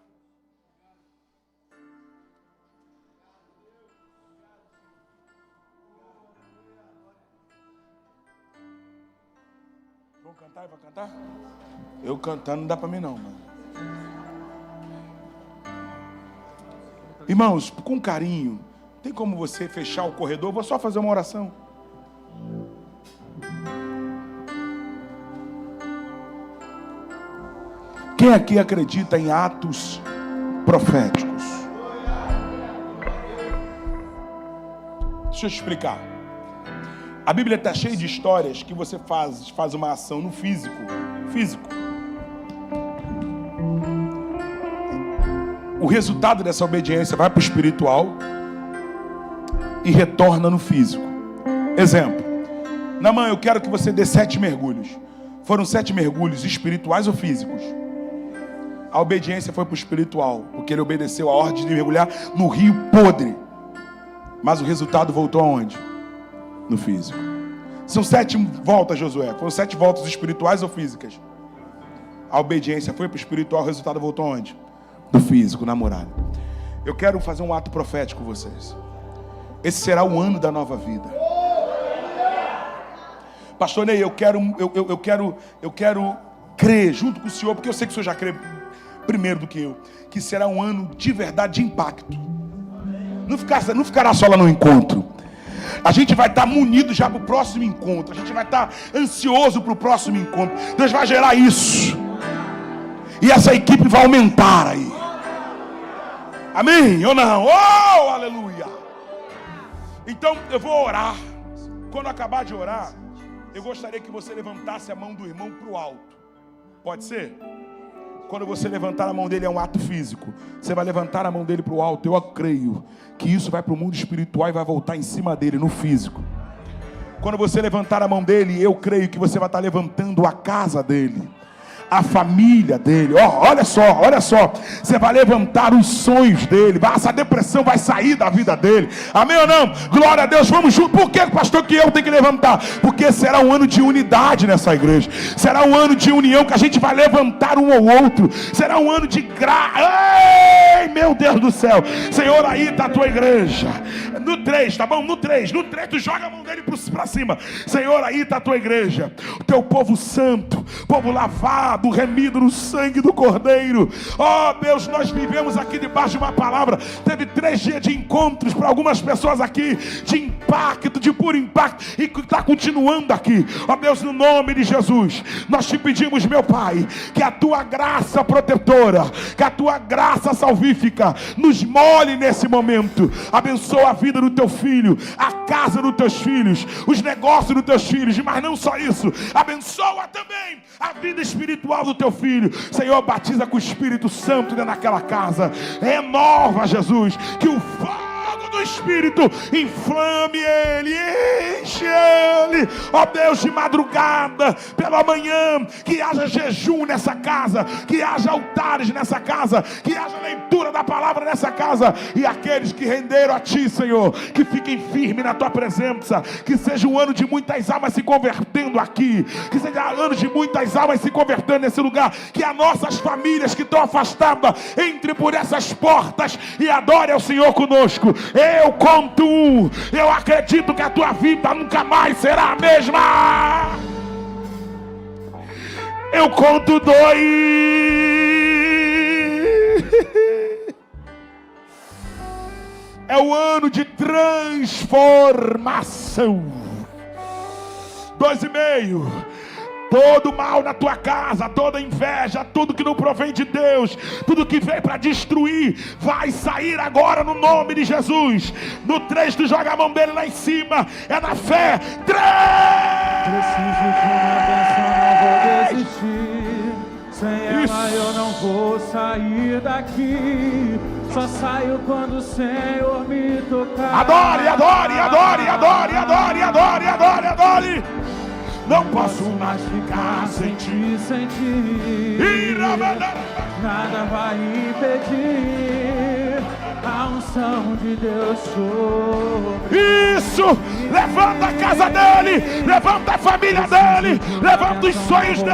cantar? Vai cantar? Eu cantando não dá pra mim não, mano. Irmãos, com carinho, tem como você fechar o corredor? Vou só fazer uma oração. Quem aqui acredita em atos proféticos? Deixa eu te explicar. A Bíblia está cheia de histórias que você faz uma ação no físico. O resultado dessa obediência vai para o espiritual e retorna no físico. Exemplo. Namã, eu quero que você dê 7 mergulhos. Foram 7 mergulhos espirituais ou físicos? A obediência foi para o espiritual, porque ele obedeceu a ordem de mergulhar no rio podre. Mas o resultado voltou aonde? No físico. São 7 voltas, Josué. Foram 7 voltas espirituais ou físicas? A obediência foi para o espiritual, o resultado voltou aonde? No físico, na muralha. Eu quero fazer um ato profético com vocês. Esse será o ano da nova vida. Pastor Ney, eu quero crer junto com o senhor, porque eu sei que o senhor já crê primeiro do que eu, que será um ano de verdade, de impacto. Não ficará só lá no encontro. A gente vai estar munido já para o próximo encontro. A gente vai estar ansioso para o próximo encontro. Deus vai gerar isso. E essa equipe vai aumentar aí. Amém ou não? Oh, aleluia. Então eu vou orar. Quando acabar de orar, eu gostaria que você levantasse a mão do irmão para o alto. Pode ser? Quando você levantar a mão dele é um ato físico. Você vai levantar a mão dele para o alto. Eu creio que isso vai para o mundo espiritual e vai voltar em cima dele, no físico. Quando você levantar a mão dele, eu creio que você vai estar levantando a casa dele, a família dele. Olha só. Você vai levantar os sonhos dele. Essa depressão vai sair da vida dele. Amém ou não? Glória a Deus, vamos juntos. Por que, pastor, que eu tenho que levantar? Porque será um ano de unidade nessa igreja. Será um ano de união que a gente vai levantar um ao outro. Será um ano de graça. Ei, meu Deus do céu. Senhor, aí está a tua igreja. No 3, tá bom? No 3, tu joga a mão dele para cima. Senhor, aí está a tua igreja. O teu povo santo, povo lavado, remido no sangue do Cordeiro. Oh Deus, nós vivemos aqui debaixo de uma palavra. Teve 3 dias de encontros para algumas pessoas aqui, de impacto, de puro impacto, e que está continuando aqui. Oh Deus, no nome de Jesus, nós te pedimos, meu Pai, que a tua graça protetora, que a tua graça salvífica nos molhe nesse momento. Abençoa a vida do teu filho, a casa dos teus filhos, os negócios dos teus filhos, mas não só isso, abençoa também a vida espiritual do teu filho. Senhor, batiza com o Espírito Santo dentro daquela casa. Renova, Jesus, que o fogo do Espírito inflame ele, enche ele. Ó Deus, de madrugada, pela manhã, que haja jejum nessa casa, que haja altares nessa casa, que haja leitura da palavra nessa casa. E aqueles que renderam a ti, Senhor, que fiquem firmes na tua presença. Que seja um ano de muitas almas se convertendo aqui, que seja um ano de muitas almas se convertendo nesse lugar. Que as nossas famílias que estão afastadas entrem por essas portas e adorem ao Senhor conosco. Eu conto 1. Eu acredito que a tua vida nunca mais será a mesma. Eu conto 2. É o ano de transformação. 2,5. Todo mal na tua casa, toda inveja, tudo que não provém de Deus, tudo que veio para destruir, vai sair agora no nome de Jesus. No 3, tu joga a mão dele lá em cima. É na fé. 3. Preciso de uma bênção, não vou desistir. Sem ela eu não vou sair daqui. Só saio quando o Senhor me tocar. Adore, adore, adore, adore, adore, adore, adore, adore. Não posso mais ficar sem ti, sem ti. Nada vai impedir a unção de Deus sobre. Isso! Levanta a casa dele, levanta a família dele, levanta os sonhos dele.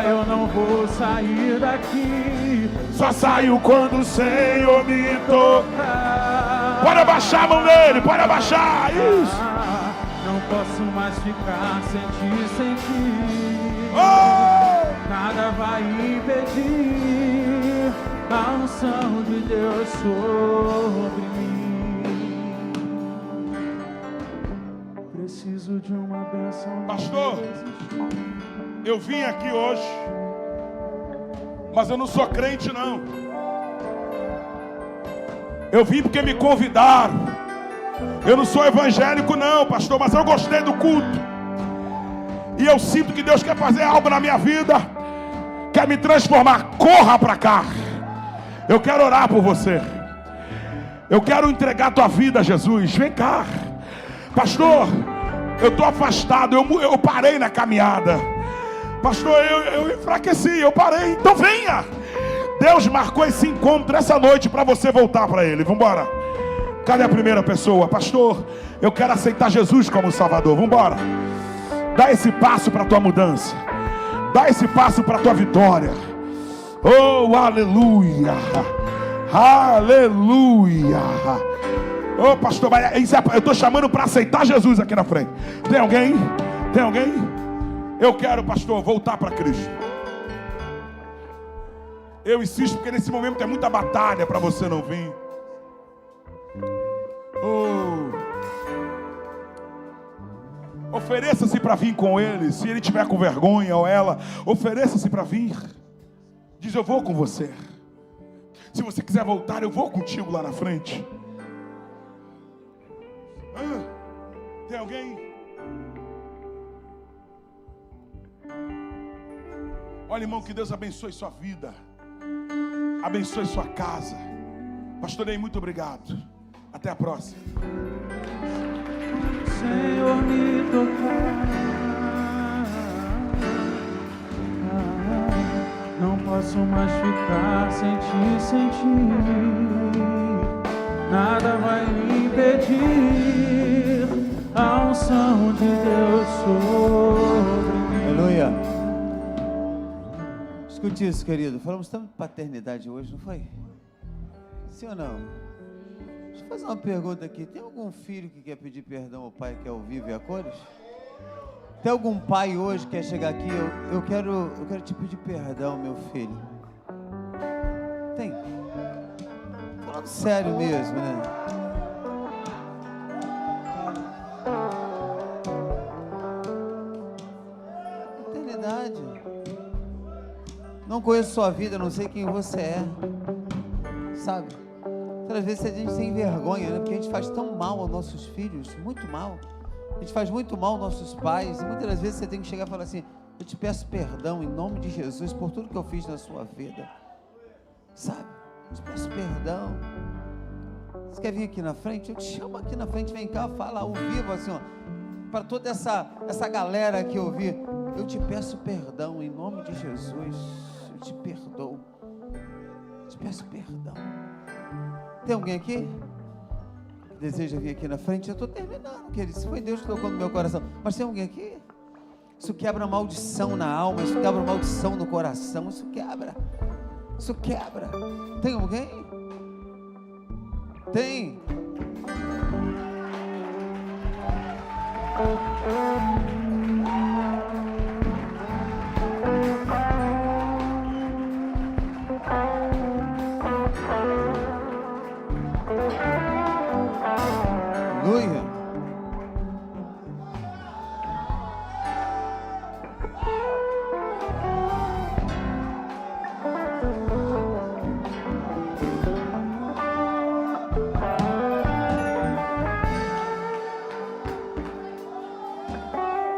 Eu não vou sair daqui. Só saio quando o Senhor me tocar. Pode abaixar a mão dele, pode abaixar. Isso. Não posso mais ficar sem ti. Nada vai impedir a unção de Deus sobre mim. Preciso de uma bênção. Pastor, eu vim aqui hoje, mas eu não sou crente, não. Eu vim porque me convidaram. Eu não sou evangélico, não, pastor, mas eu gostei do culto. E eu sinto que Deus quer fazer algo na minha vida, quer me transformar. Corra para cá. Eu quero orar por você. Eu quero entregar a tua vida a Jesus. Vem cá. Pastor, eu estou afastado, eu parei na caminhada. Pastor, eu enfraqueci, eu parei. Então venha. Deus marcou esse encontro essa noite para você voltar para Ele. Vamos embora. Cadê a primeira pessoa? Pastor, eu quero aceitar Jesus como Salvador. Vamos embora. Dá esse passo para a tua mudança. Dá esse passo para a tua vitória. Oh, aleluia. Aleluia. Oh, pastor, eu estou chamando para aceitar Jesus aqui na frente. Tem alguém? Tem alguém? Eu quero, pastor, voltar para Cristo. Eu insisto porque nesse momento é muita batalha para você não vir. Ofereça-se para vir com ele. Se ele tiver com vergonha ou ela, ofereça-se para vir. Diz: eu vou com você. Se você quiser voltar, eu vou contigo lá na frente. Tem alguém? Olha, irmão, que Deus abençoe sua vida, abençoe sua casa. Pastor Ney, muito obrigado. Até a próxima. Senhor, me tocar. Não posso mais ficar sem ti. Nada vai impedir a unção de Deus sobre mim. Aleluia. Escute isso, querido. Falamos tanto de paternidade hoje, não foi? Sim ou não? Deixa eu fazer uma pergunta aqui. Tem algum filho que quer pedir perdão ao pai que é ao vivo e a cores? Tem algum pai hoje que quer chegar aqui? Eu quero te pedir perdão, meu filho. Tem? Falando sério mesmo, né? Paternidade. Não conheço sua vida, não sei quem você é. Sabe? Às vezes a gente tem vergonha, né? Porque a gente faz tão mal aos nossos filhos, muito mal. A gente faz muito mal aos nossos pais. E muitas das vezes você tem que chegar e falar assim: eu te peço perdão em nome de Jesus por tudo que eu fiz na sua vida. Sabe? Eu te peço perdão. Você quer vir aqui na frente? Eu te chamo aqui na frente, vem cá, fala ao vivo assim, ó, para toda essa galera que eu vi. Eu te peço perdão em nome de Jesus. Eu te perdoo. Eu te peço perdão. Tem alguém aqui que deseja vir aqui na frente? Eu estou terminando, querido. Isso foi Deus que tocou no meu coração. Mas tem alguém aqui? Isso quebra maldição na alma. Isso quebra maldição no coração. Isso quebra. Isso quebra. Tem alguém? Tem. Aleluia.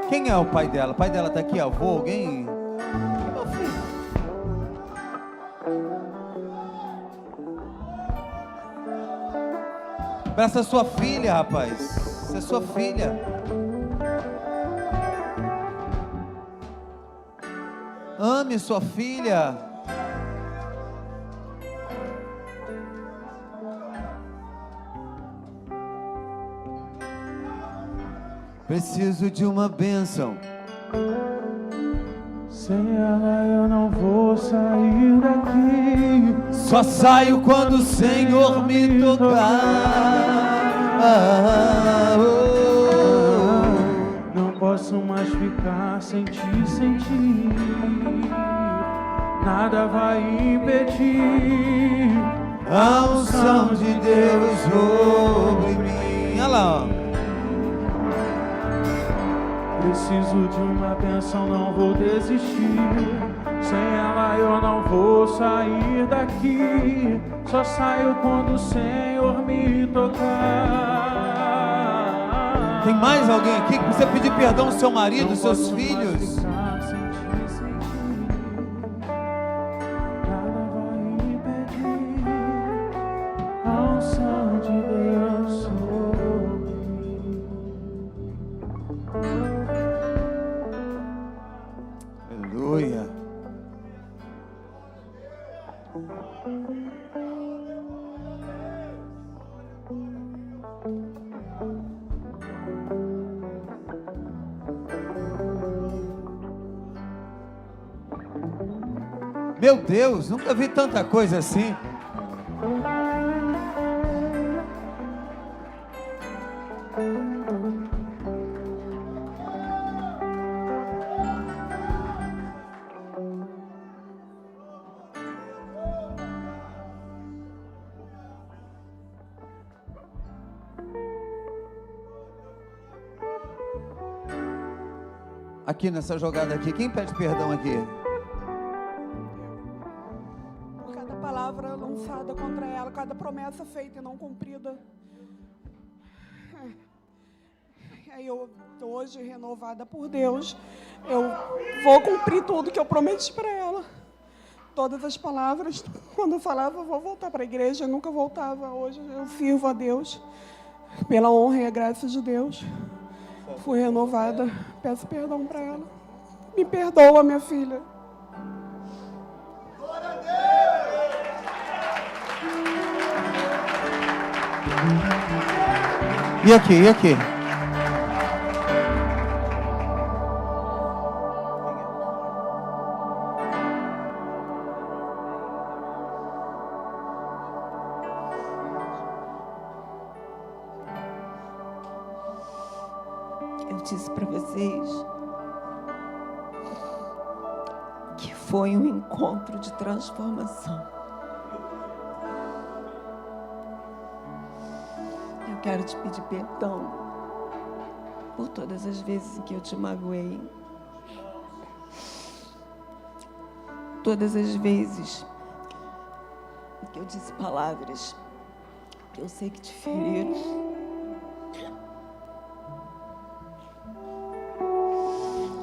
Quem é o pai dela? O pai dela está aqui, avô, alguém? Meu filho. Abraça a sua filha, rapaz. Essa é sua filha. Ame sua filha. Preciso de uma bênção. Sem ela eu não vou sair daqui. Só saio quando o Senhor me tocar. mas ficar sem te sentir. Nada vai impedir a unção de Deus sobre mim. Olha lá, ó. Preciso de uma bênção, não vou desistir. Sem ela eu não vou sair daqui. Só saio quando o Senhor me tocar. Tem mais alguém aqui que precisa pedir perdão ao seu marido, aos seus filhos? Aleluia. Meu Deus, nunca vi tanta coisa assim. Aqui nessa jogada aqui, quem pede perdão aqui? Por cada palavra lançada contra ela, cada promessa feita e não cumprida. Aí eu, hoje, renovada por Deus, eu vou cumprir tudo que eu prometi para ela. Todas as palavras, quando eu falava, eu vou voltar para a igreja, eu nunca voltava. Hoje eu sirvo a Deus, pela honra e a graça de Deus. Fui renovada, peço perdão para ela. Me perdoa, minha filha. E aqui, e aqui? Eu disse para vocês que foi um encontro de transformação. Eu quero te pedir perdão por todas as vezes em que eu te magoei. Todas as vezes em que eu disse palavras que eu sei que te feriram.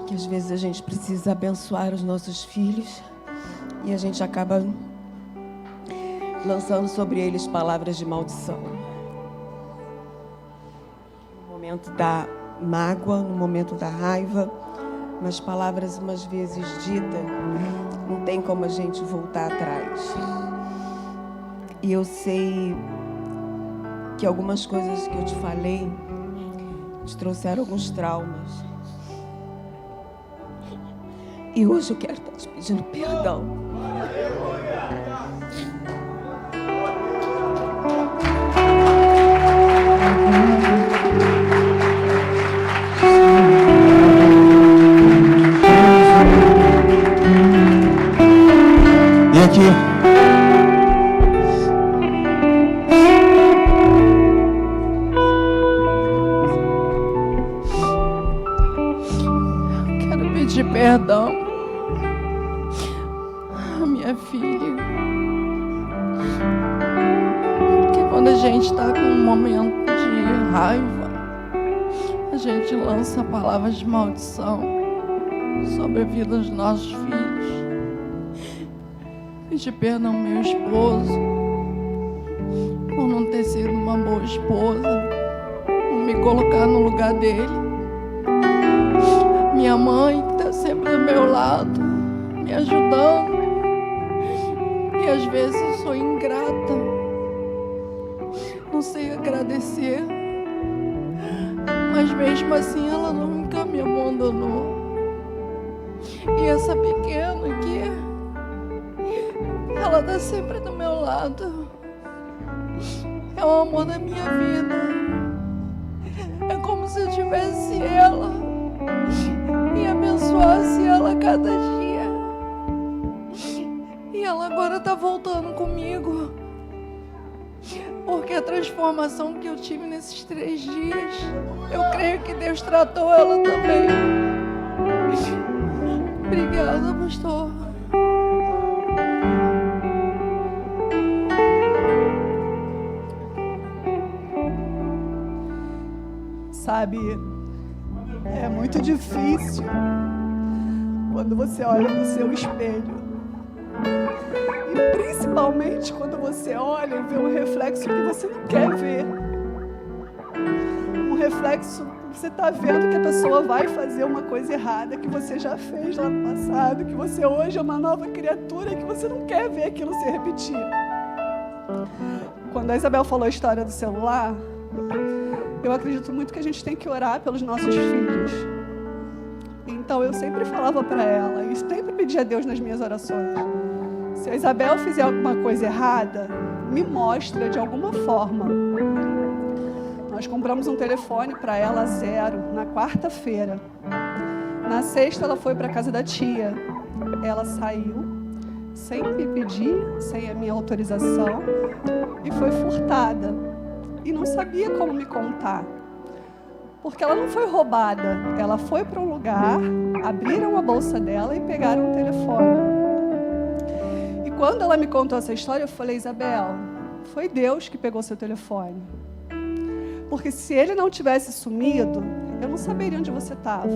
Que às vezes a gente precisa abençoar os nossos filhos e a gente acaba lançando sobre eles palavras de maldição. No momento da mágoa, no momento da raiva, mas palavras umas vezes ditas, não tem como a gente voltar atrás. E eu sei que algumas coisas que eu te falei te trouxeram alguns traumas. E hoje eu quero estar te pedindo perdão. E aqui? Quero pedir perdão. Minha filha, que quando a gente está com um momento de raiva, a gente lança palavras de maldição sobre a vida dos nossos filhos. Pedir perdão ao meu esposo por não ter sido uma boa esposa, por me colocar no lugar dele. Minha mãe, que está sempre do meu lado, me ajudando. E às vezes eu sou ingrata, não sei agradecer, mas mesmo assim ela nunca me abandonou. E essa pequena aqui, ela está sempre do meu lado, é o amor da minha vida, é como se eu tivesse ela face ela a cada dia. E ela agora tá voltando comigo. Porque a transformação que eu tive nesses 3 dias, eu creio que Deus tratou ela também. Obrigada, pastor. Sabe, é muito difícil quando você olha no seu espelho. E principalmente quando você olha e vê um reflexo que você não quer ver. Um reflexo que você está vendo que a pessoa vai fazer uma coisa errada que você já fez lá no passado, que você hoje é uma nova criatura e que você não quer ver aquilo se repetir. Quando a Isabel falou a história do celular, eu acredito muito que a gente tem que orar pelos nossos filhos. Então eu sempre falava para ela, e sempre pedia a Deus nas minhas orações: se a Isabel fizer alguma coisa errada, me mostra de alguma forma. Nós compramos um telefone para ela 0 na quarta-feira. Na sexta ela foi para a casa da tia. Ela saiu sem me pedir, sem a minha autorização, e foi furtada. E não sabia como me contar. Porque ela não foi roubada. Ela foi para um lugar, abriram a bolsa dela e pegaram o telefone. E quando ela me contou essa história, eu falei: Isabel, foi Deus que pegou seu telefone. Porque se ele não tivesse sumido, eu não saberia onde você estava.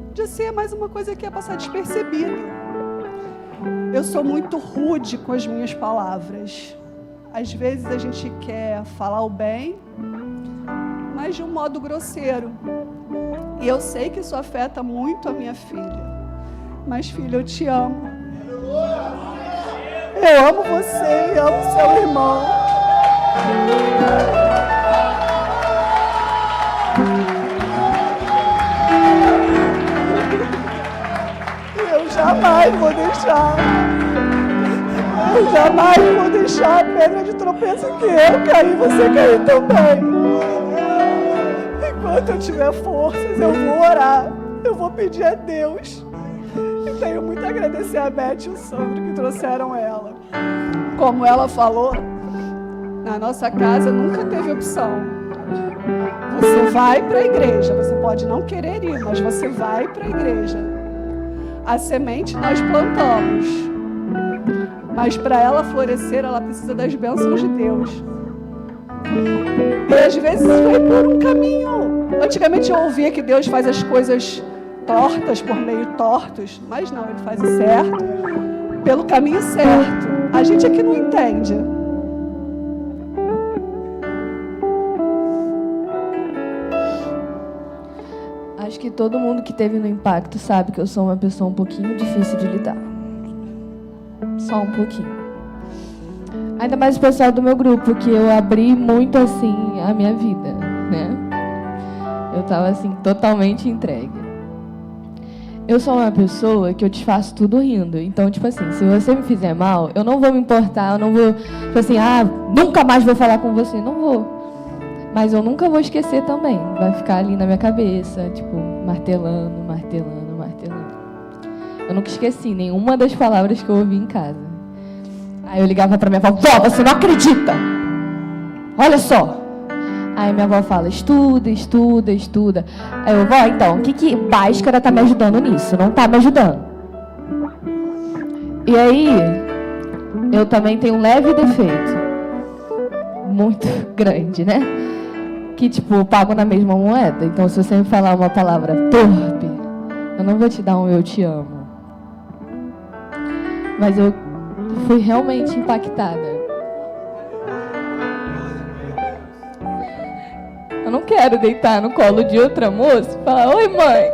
Podia ser mais uma coisa que ia passar despercebida. Eu sou muito rude com as minhas palavras. Às vezes a gente quer falar o bem, mas de um modo grosseiro. E eu sei que isso afeta muito a minha filha. Mas, filha, eu te amo. Eu amo você e amo seu irmão. Eu jamais vou deixar. Eu jamais vou deixar a pedra de tropeço que eu caí, você cair também. Enquanto eu tiver forças, eu vou orar. Eu vou pedir a Deus. E tenho muito a agradecer a Beth e o Sandro que trouxeram ela. Como ela falou, na nossa casa nunca teve opção. Você vai para a igreja. Você pode não querer ir, mas você vai para a igreja. A semente nós plantamos. Mas para ela florescer, ela precisa das bênçãos de Deus. E às vezes foi por um caminho. Antigamente eu ouvia que Deus faz as coisas tortas por meio tortos. Mas não, Ele faz o certo pelo caminho certo. A gente é que não entende. Acho que todo mundo que teve no impacto sabe que eu sou uma pessoa um pouquinho difícil de lidar. Só um pouquinho. Ainda mais o pessoal do meu grupo, que eu abri muito assim a minha vida, né? Eu tava assim, totalmente entregue. Eu sou uma pessoa que eu desfaço tudo rindo. Então, tipo assim, se você me fizer mal, eu não vou me importar, eu não vou, tipo assim, nunca mais vou falar com você. Não vou. Mas eu nunca vou esquecer também. Vai ficar ali na minha cabeça, tipo, martelando, martelando, martelando. Eu nunca esqueci nenhuma das palavras que eu ouvi em casa. Aí eu ligava pra minha avó: vó, você não acredita! Olha só! Aí minha avó fala: estuda, estuda, estuda. Aí eu: vó, então, o que Bhaskara tá me ajudando nisso? Não tá me ajudando. E aí, eu também tenho um leve defeito. Muito grande, né? Que, tipo, eu pago na mesma moeda. Então, se você me falar uma palavra torpe, eu não vou te dar um eu te amo. Mas eu fui realmente impactada. Eu não quero deitar no colo de outra moça e falar: oi, mãe.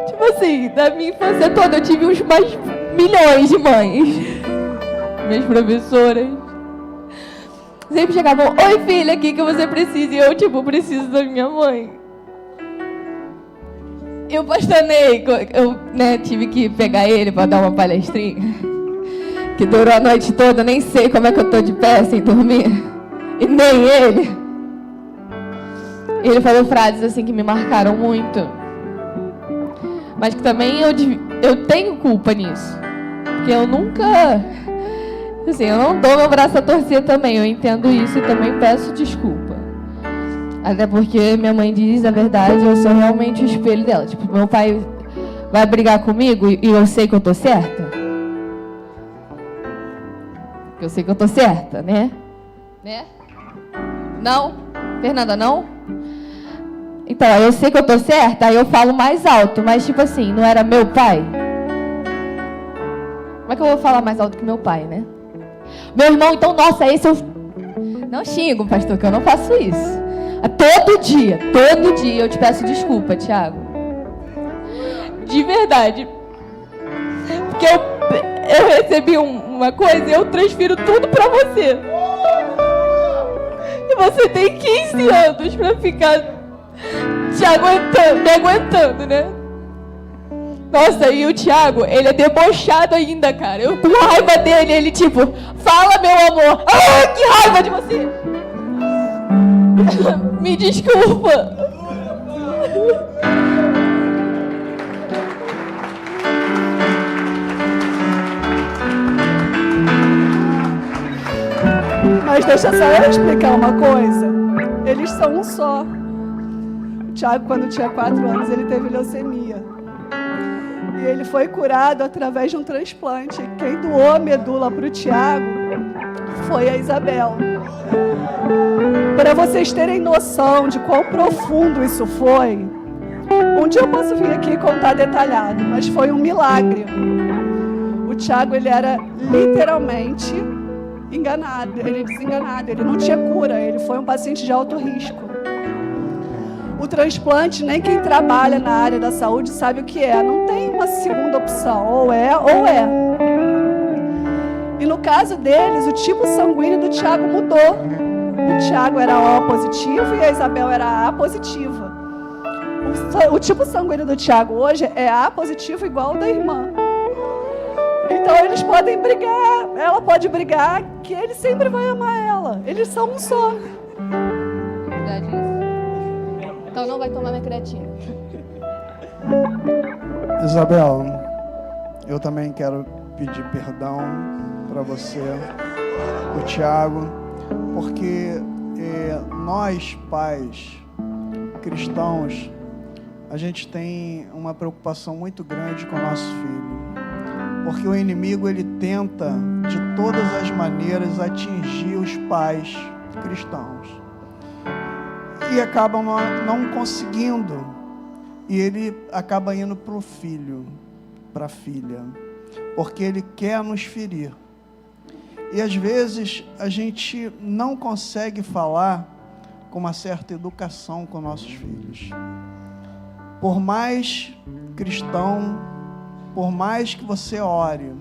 Tipo assim, da minha infância toda eu tive uns mais milhões de mães. Minhas professoras sempre chegavam: oi, filha, o que você precisa? E eu, tipo, preciso da minha mãe. Eu pastanei, eu tive que pegar ele para dar uma palestrinha, que durou a noite toda, nem sei como é que eu tô de pé sem dormir. e nem ele. Ele falou frases assim que me marcaram muito. Mas que também eu tenho culpa nisso. Porque eu nunca... Assim, eu não dou meu braço a torcer também. Eu entendo isso e também peço desculpa. Até porque minha mãe diz a verdade, eu sou realmente o espelho dela. Tipo, meu pai vai brigar comigo e eu sei que eu tô certa. Eu sei que eu tô certa, né? Né? Não? Fernanda, não? Então, eu sei que eu tô certa, aí eu falo mais alto. Mas, tipo assim, não era meu pai? Como é que eu vou falar mais alto que meu pai, né? Meu irmão, então, nossa, esse eu... Não xingo, pastor, que eu não faço isso. Todo dia eu te peço desculpa, Thiago. De verdade. Porque eu recebi uma coisa e eu transfiro tudo pra você. E você tem 15 anos pra ficar me aguentando, né? Nossa, e o Thiago, ele é debochado ainda, cara. Eu com raiva dele, ele tipo, fala, meu amor. Ah, que raiva de você! Me desculpa. Mas deixa só eu explicar uma coisa. Eles são um só. O Thiago, quando tinha 4 anos, ele teve leucemia. E ele foi curado através de um transplante. Quem doou a medula para o Thiago foi a Isabel. Para vocês terem noção de quão profundo isso foi, um dia eu posso vir aqui contar detalhado, mas foi um milagre. O Thiago, ele era literalmente desenganado, ele não tinha cura, ele foi um paciente de alto risco. O transplante, nem quem trabalha na área da saúde sabe o que é, não tem uma segunda opção, ou é ou é. E no caso deles, o tipo sanguíneo do Thiago mudou. O Thiago era O positivo e a Isabel era A positiva. O tipo sanguíneo do Thiago hoje é A positivo igual ao da irmã. Então eles podem brigar, ela pode brigar, que ele sempre vai amar ela. Eles são um só. Verdade isso. Então não vai tomar minha creatina. Isabel, eu também quero pedir perdão para você, o Thiago, porque nós, pais cristãos, a gente tem uma preocupação muito grande com o nosso filho. Porque o inimigo, ele tenta, de todas as maneiras, atingir os pais cristãos. E acabam não conseguindo. E ele acaba indo para o filho, para a filha. Porque ele quer nos ferir. E às vezes a gente não consegue falar com uma certa educação com nossos filhos. Por mais cristão, por mais que você ore,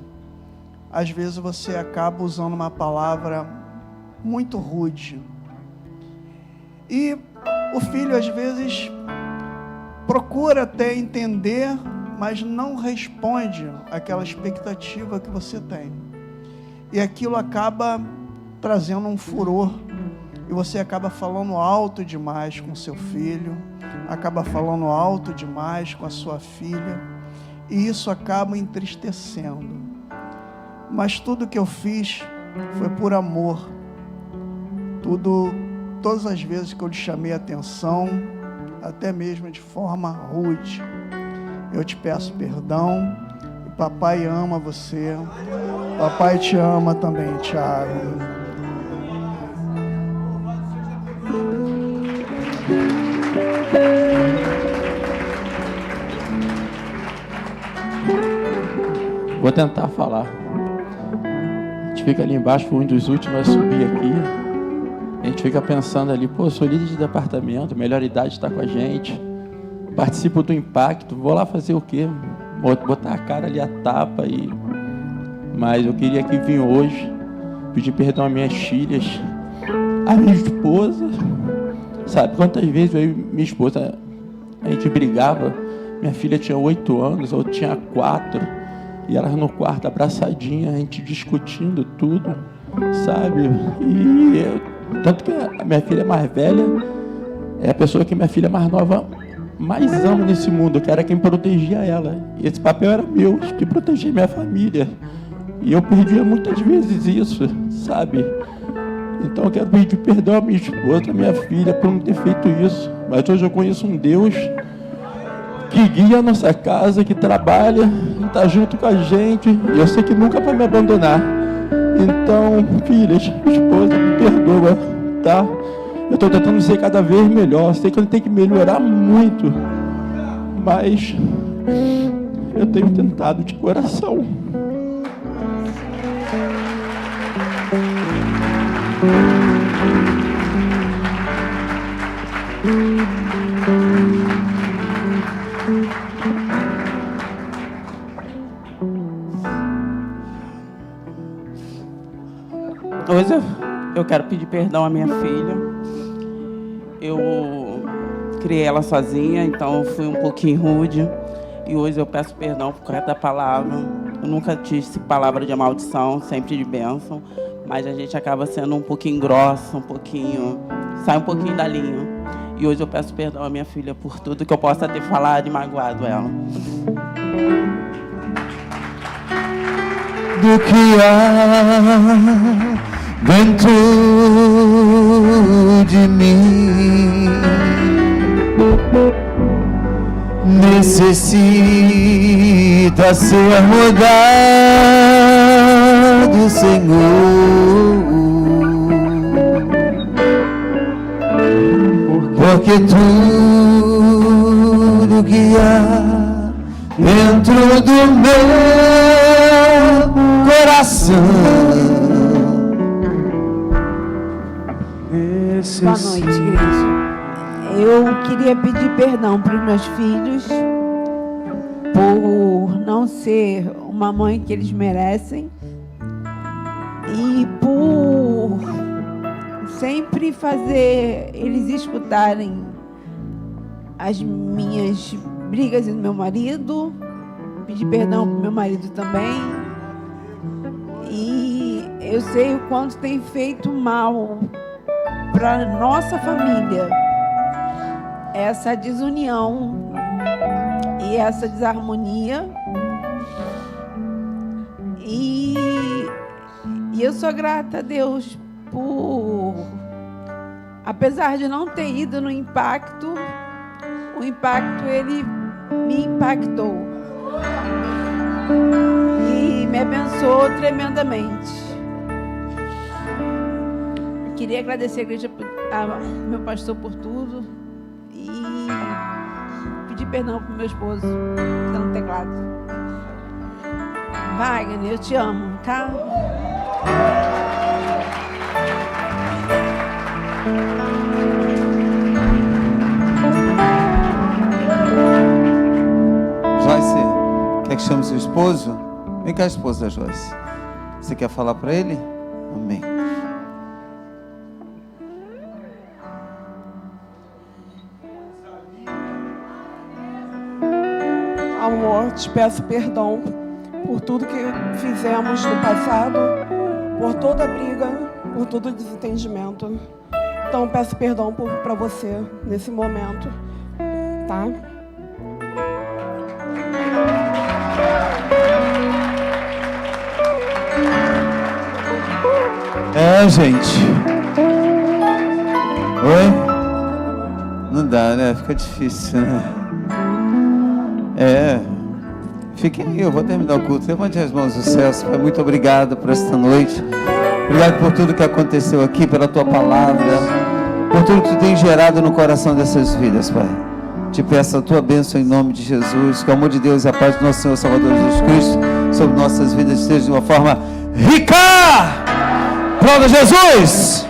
às vezes você acaba usando uma palavra muito rude. E o filho, às vezes, procura até entender, mas não responde àquela expectativa que você tem. E aquilo acaba trazendo um furor. E você acaba falando alto demais com seu filho, acaba falando alto demais com a sua filha. E isso acaba entristecendo. Mas tudo que eu fiz foi por amor. Todas as vezes que eu lhe chamei a atenção, até mesmo de forma rude, eu te peço perdão. E papai ama você. Papai te ama também, Thiago. Vou tentar falar. A gente fica ali embaixo, foi um dos últimos a subir aqui. A gente fica pensando ali, pô, sou líder de departamento, melhor idade está com a gente. Participo do impacto, vou lá fazer o quê? Botar a cara ali a tapa e... Mas eu queria aqui vir hoje, pedir perdão às minhas filhas, à minha esposa. Sabe, quantas vezes eu e minha esposa, a gente brigava, minha filha tinha 8 anos, eu tinha 4, e elas no quarto abraçadinha, a gente discutindo tudo, sabe? E Tanto que a minha filha mais velha é a pessoa que minha filha mais nova mais ama nesse mundo, que era quem protegia ela. E esse papel era meu, de proteger minha família. E eu perdia muitas vezes isso, sabe? Então eu quero pedir perdão à minha esposa, à minha filha, por não ter feito isso. Mas hoje eu conheço um Deus que guia a nossa casa, que trabalha, está junto com a gente. E eu sei que nunca vai me abandonar. Então, filhas, esposa, me perdoa, tá? Eu estou tentando ser cada vez melhor. Sei que eu tenho que melhorar muito. Mas eu tenho tentado de coração. Hoje eu quero pedir perdão à minha filha. Eu criei ela sozinha, então eu fui um pouquinho rude. E hoje eu peço perdão por causa da palavra. Eu nunca disse palavra de maldição, sempre de bênção. Mas a gente acaba sendo um pouquinho grossa, sai um pouquinho da linha. E hoje eu peço perdão à minha filha por tudo que eu possa ter falado e magoado ela. Do que há dentro de mim necessita ser mudado, Senhor, porque tudo que há dentro do meu coração. Boa noite, igreja. Eu queria pedir perdão para os meus filhos por não ser uma mãe que eles merecem e por sempre fazer eles escutarem as minhas brigas do meu marido, pedir perdão para o meu marido também. E eu sei o quanto tem feito mal para nossa família essa desunião e essa desarmonia. E eu sou grata a Deus por, apesar de não ter ido no impacto, o impacto ele me impactou e me abençoou tremendamente. Queria agradecer a igreja, meu pastor, por tudo e pedir perdão para o meu esposo que está no teclado. Wagner, eu te amo, tá? Joyce, quer que chame seu esposo? Vem cá, esposa da Joyce. Você quer falar para ele? Amém. Amor, te peço perdão por tudo que fizemos no passado, por toda briga, por todo desentendimento. Então, peço perdão para você nesse momento, tá? Gente. Oi? Não dá, né? Fica difícil, né? Fiquem aí, eu vou terminar o culto. Levante as mãos dos céus. Pai, muito obrigado por esta noite. Obrigado por tudo que aconteceu aqui, pela tua palavra, por tudo que tu tem gerado no coração dessas vidas, Pai. Te peço a tua bênção em nome de Jesus. Que o amor de Deus e a paz do nosso Senhor Salvador Jesus Cristo sobre nossas vidas esteja de uma forma rica. Aplauda Jesus!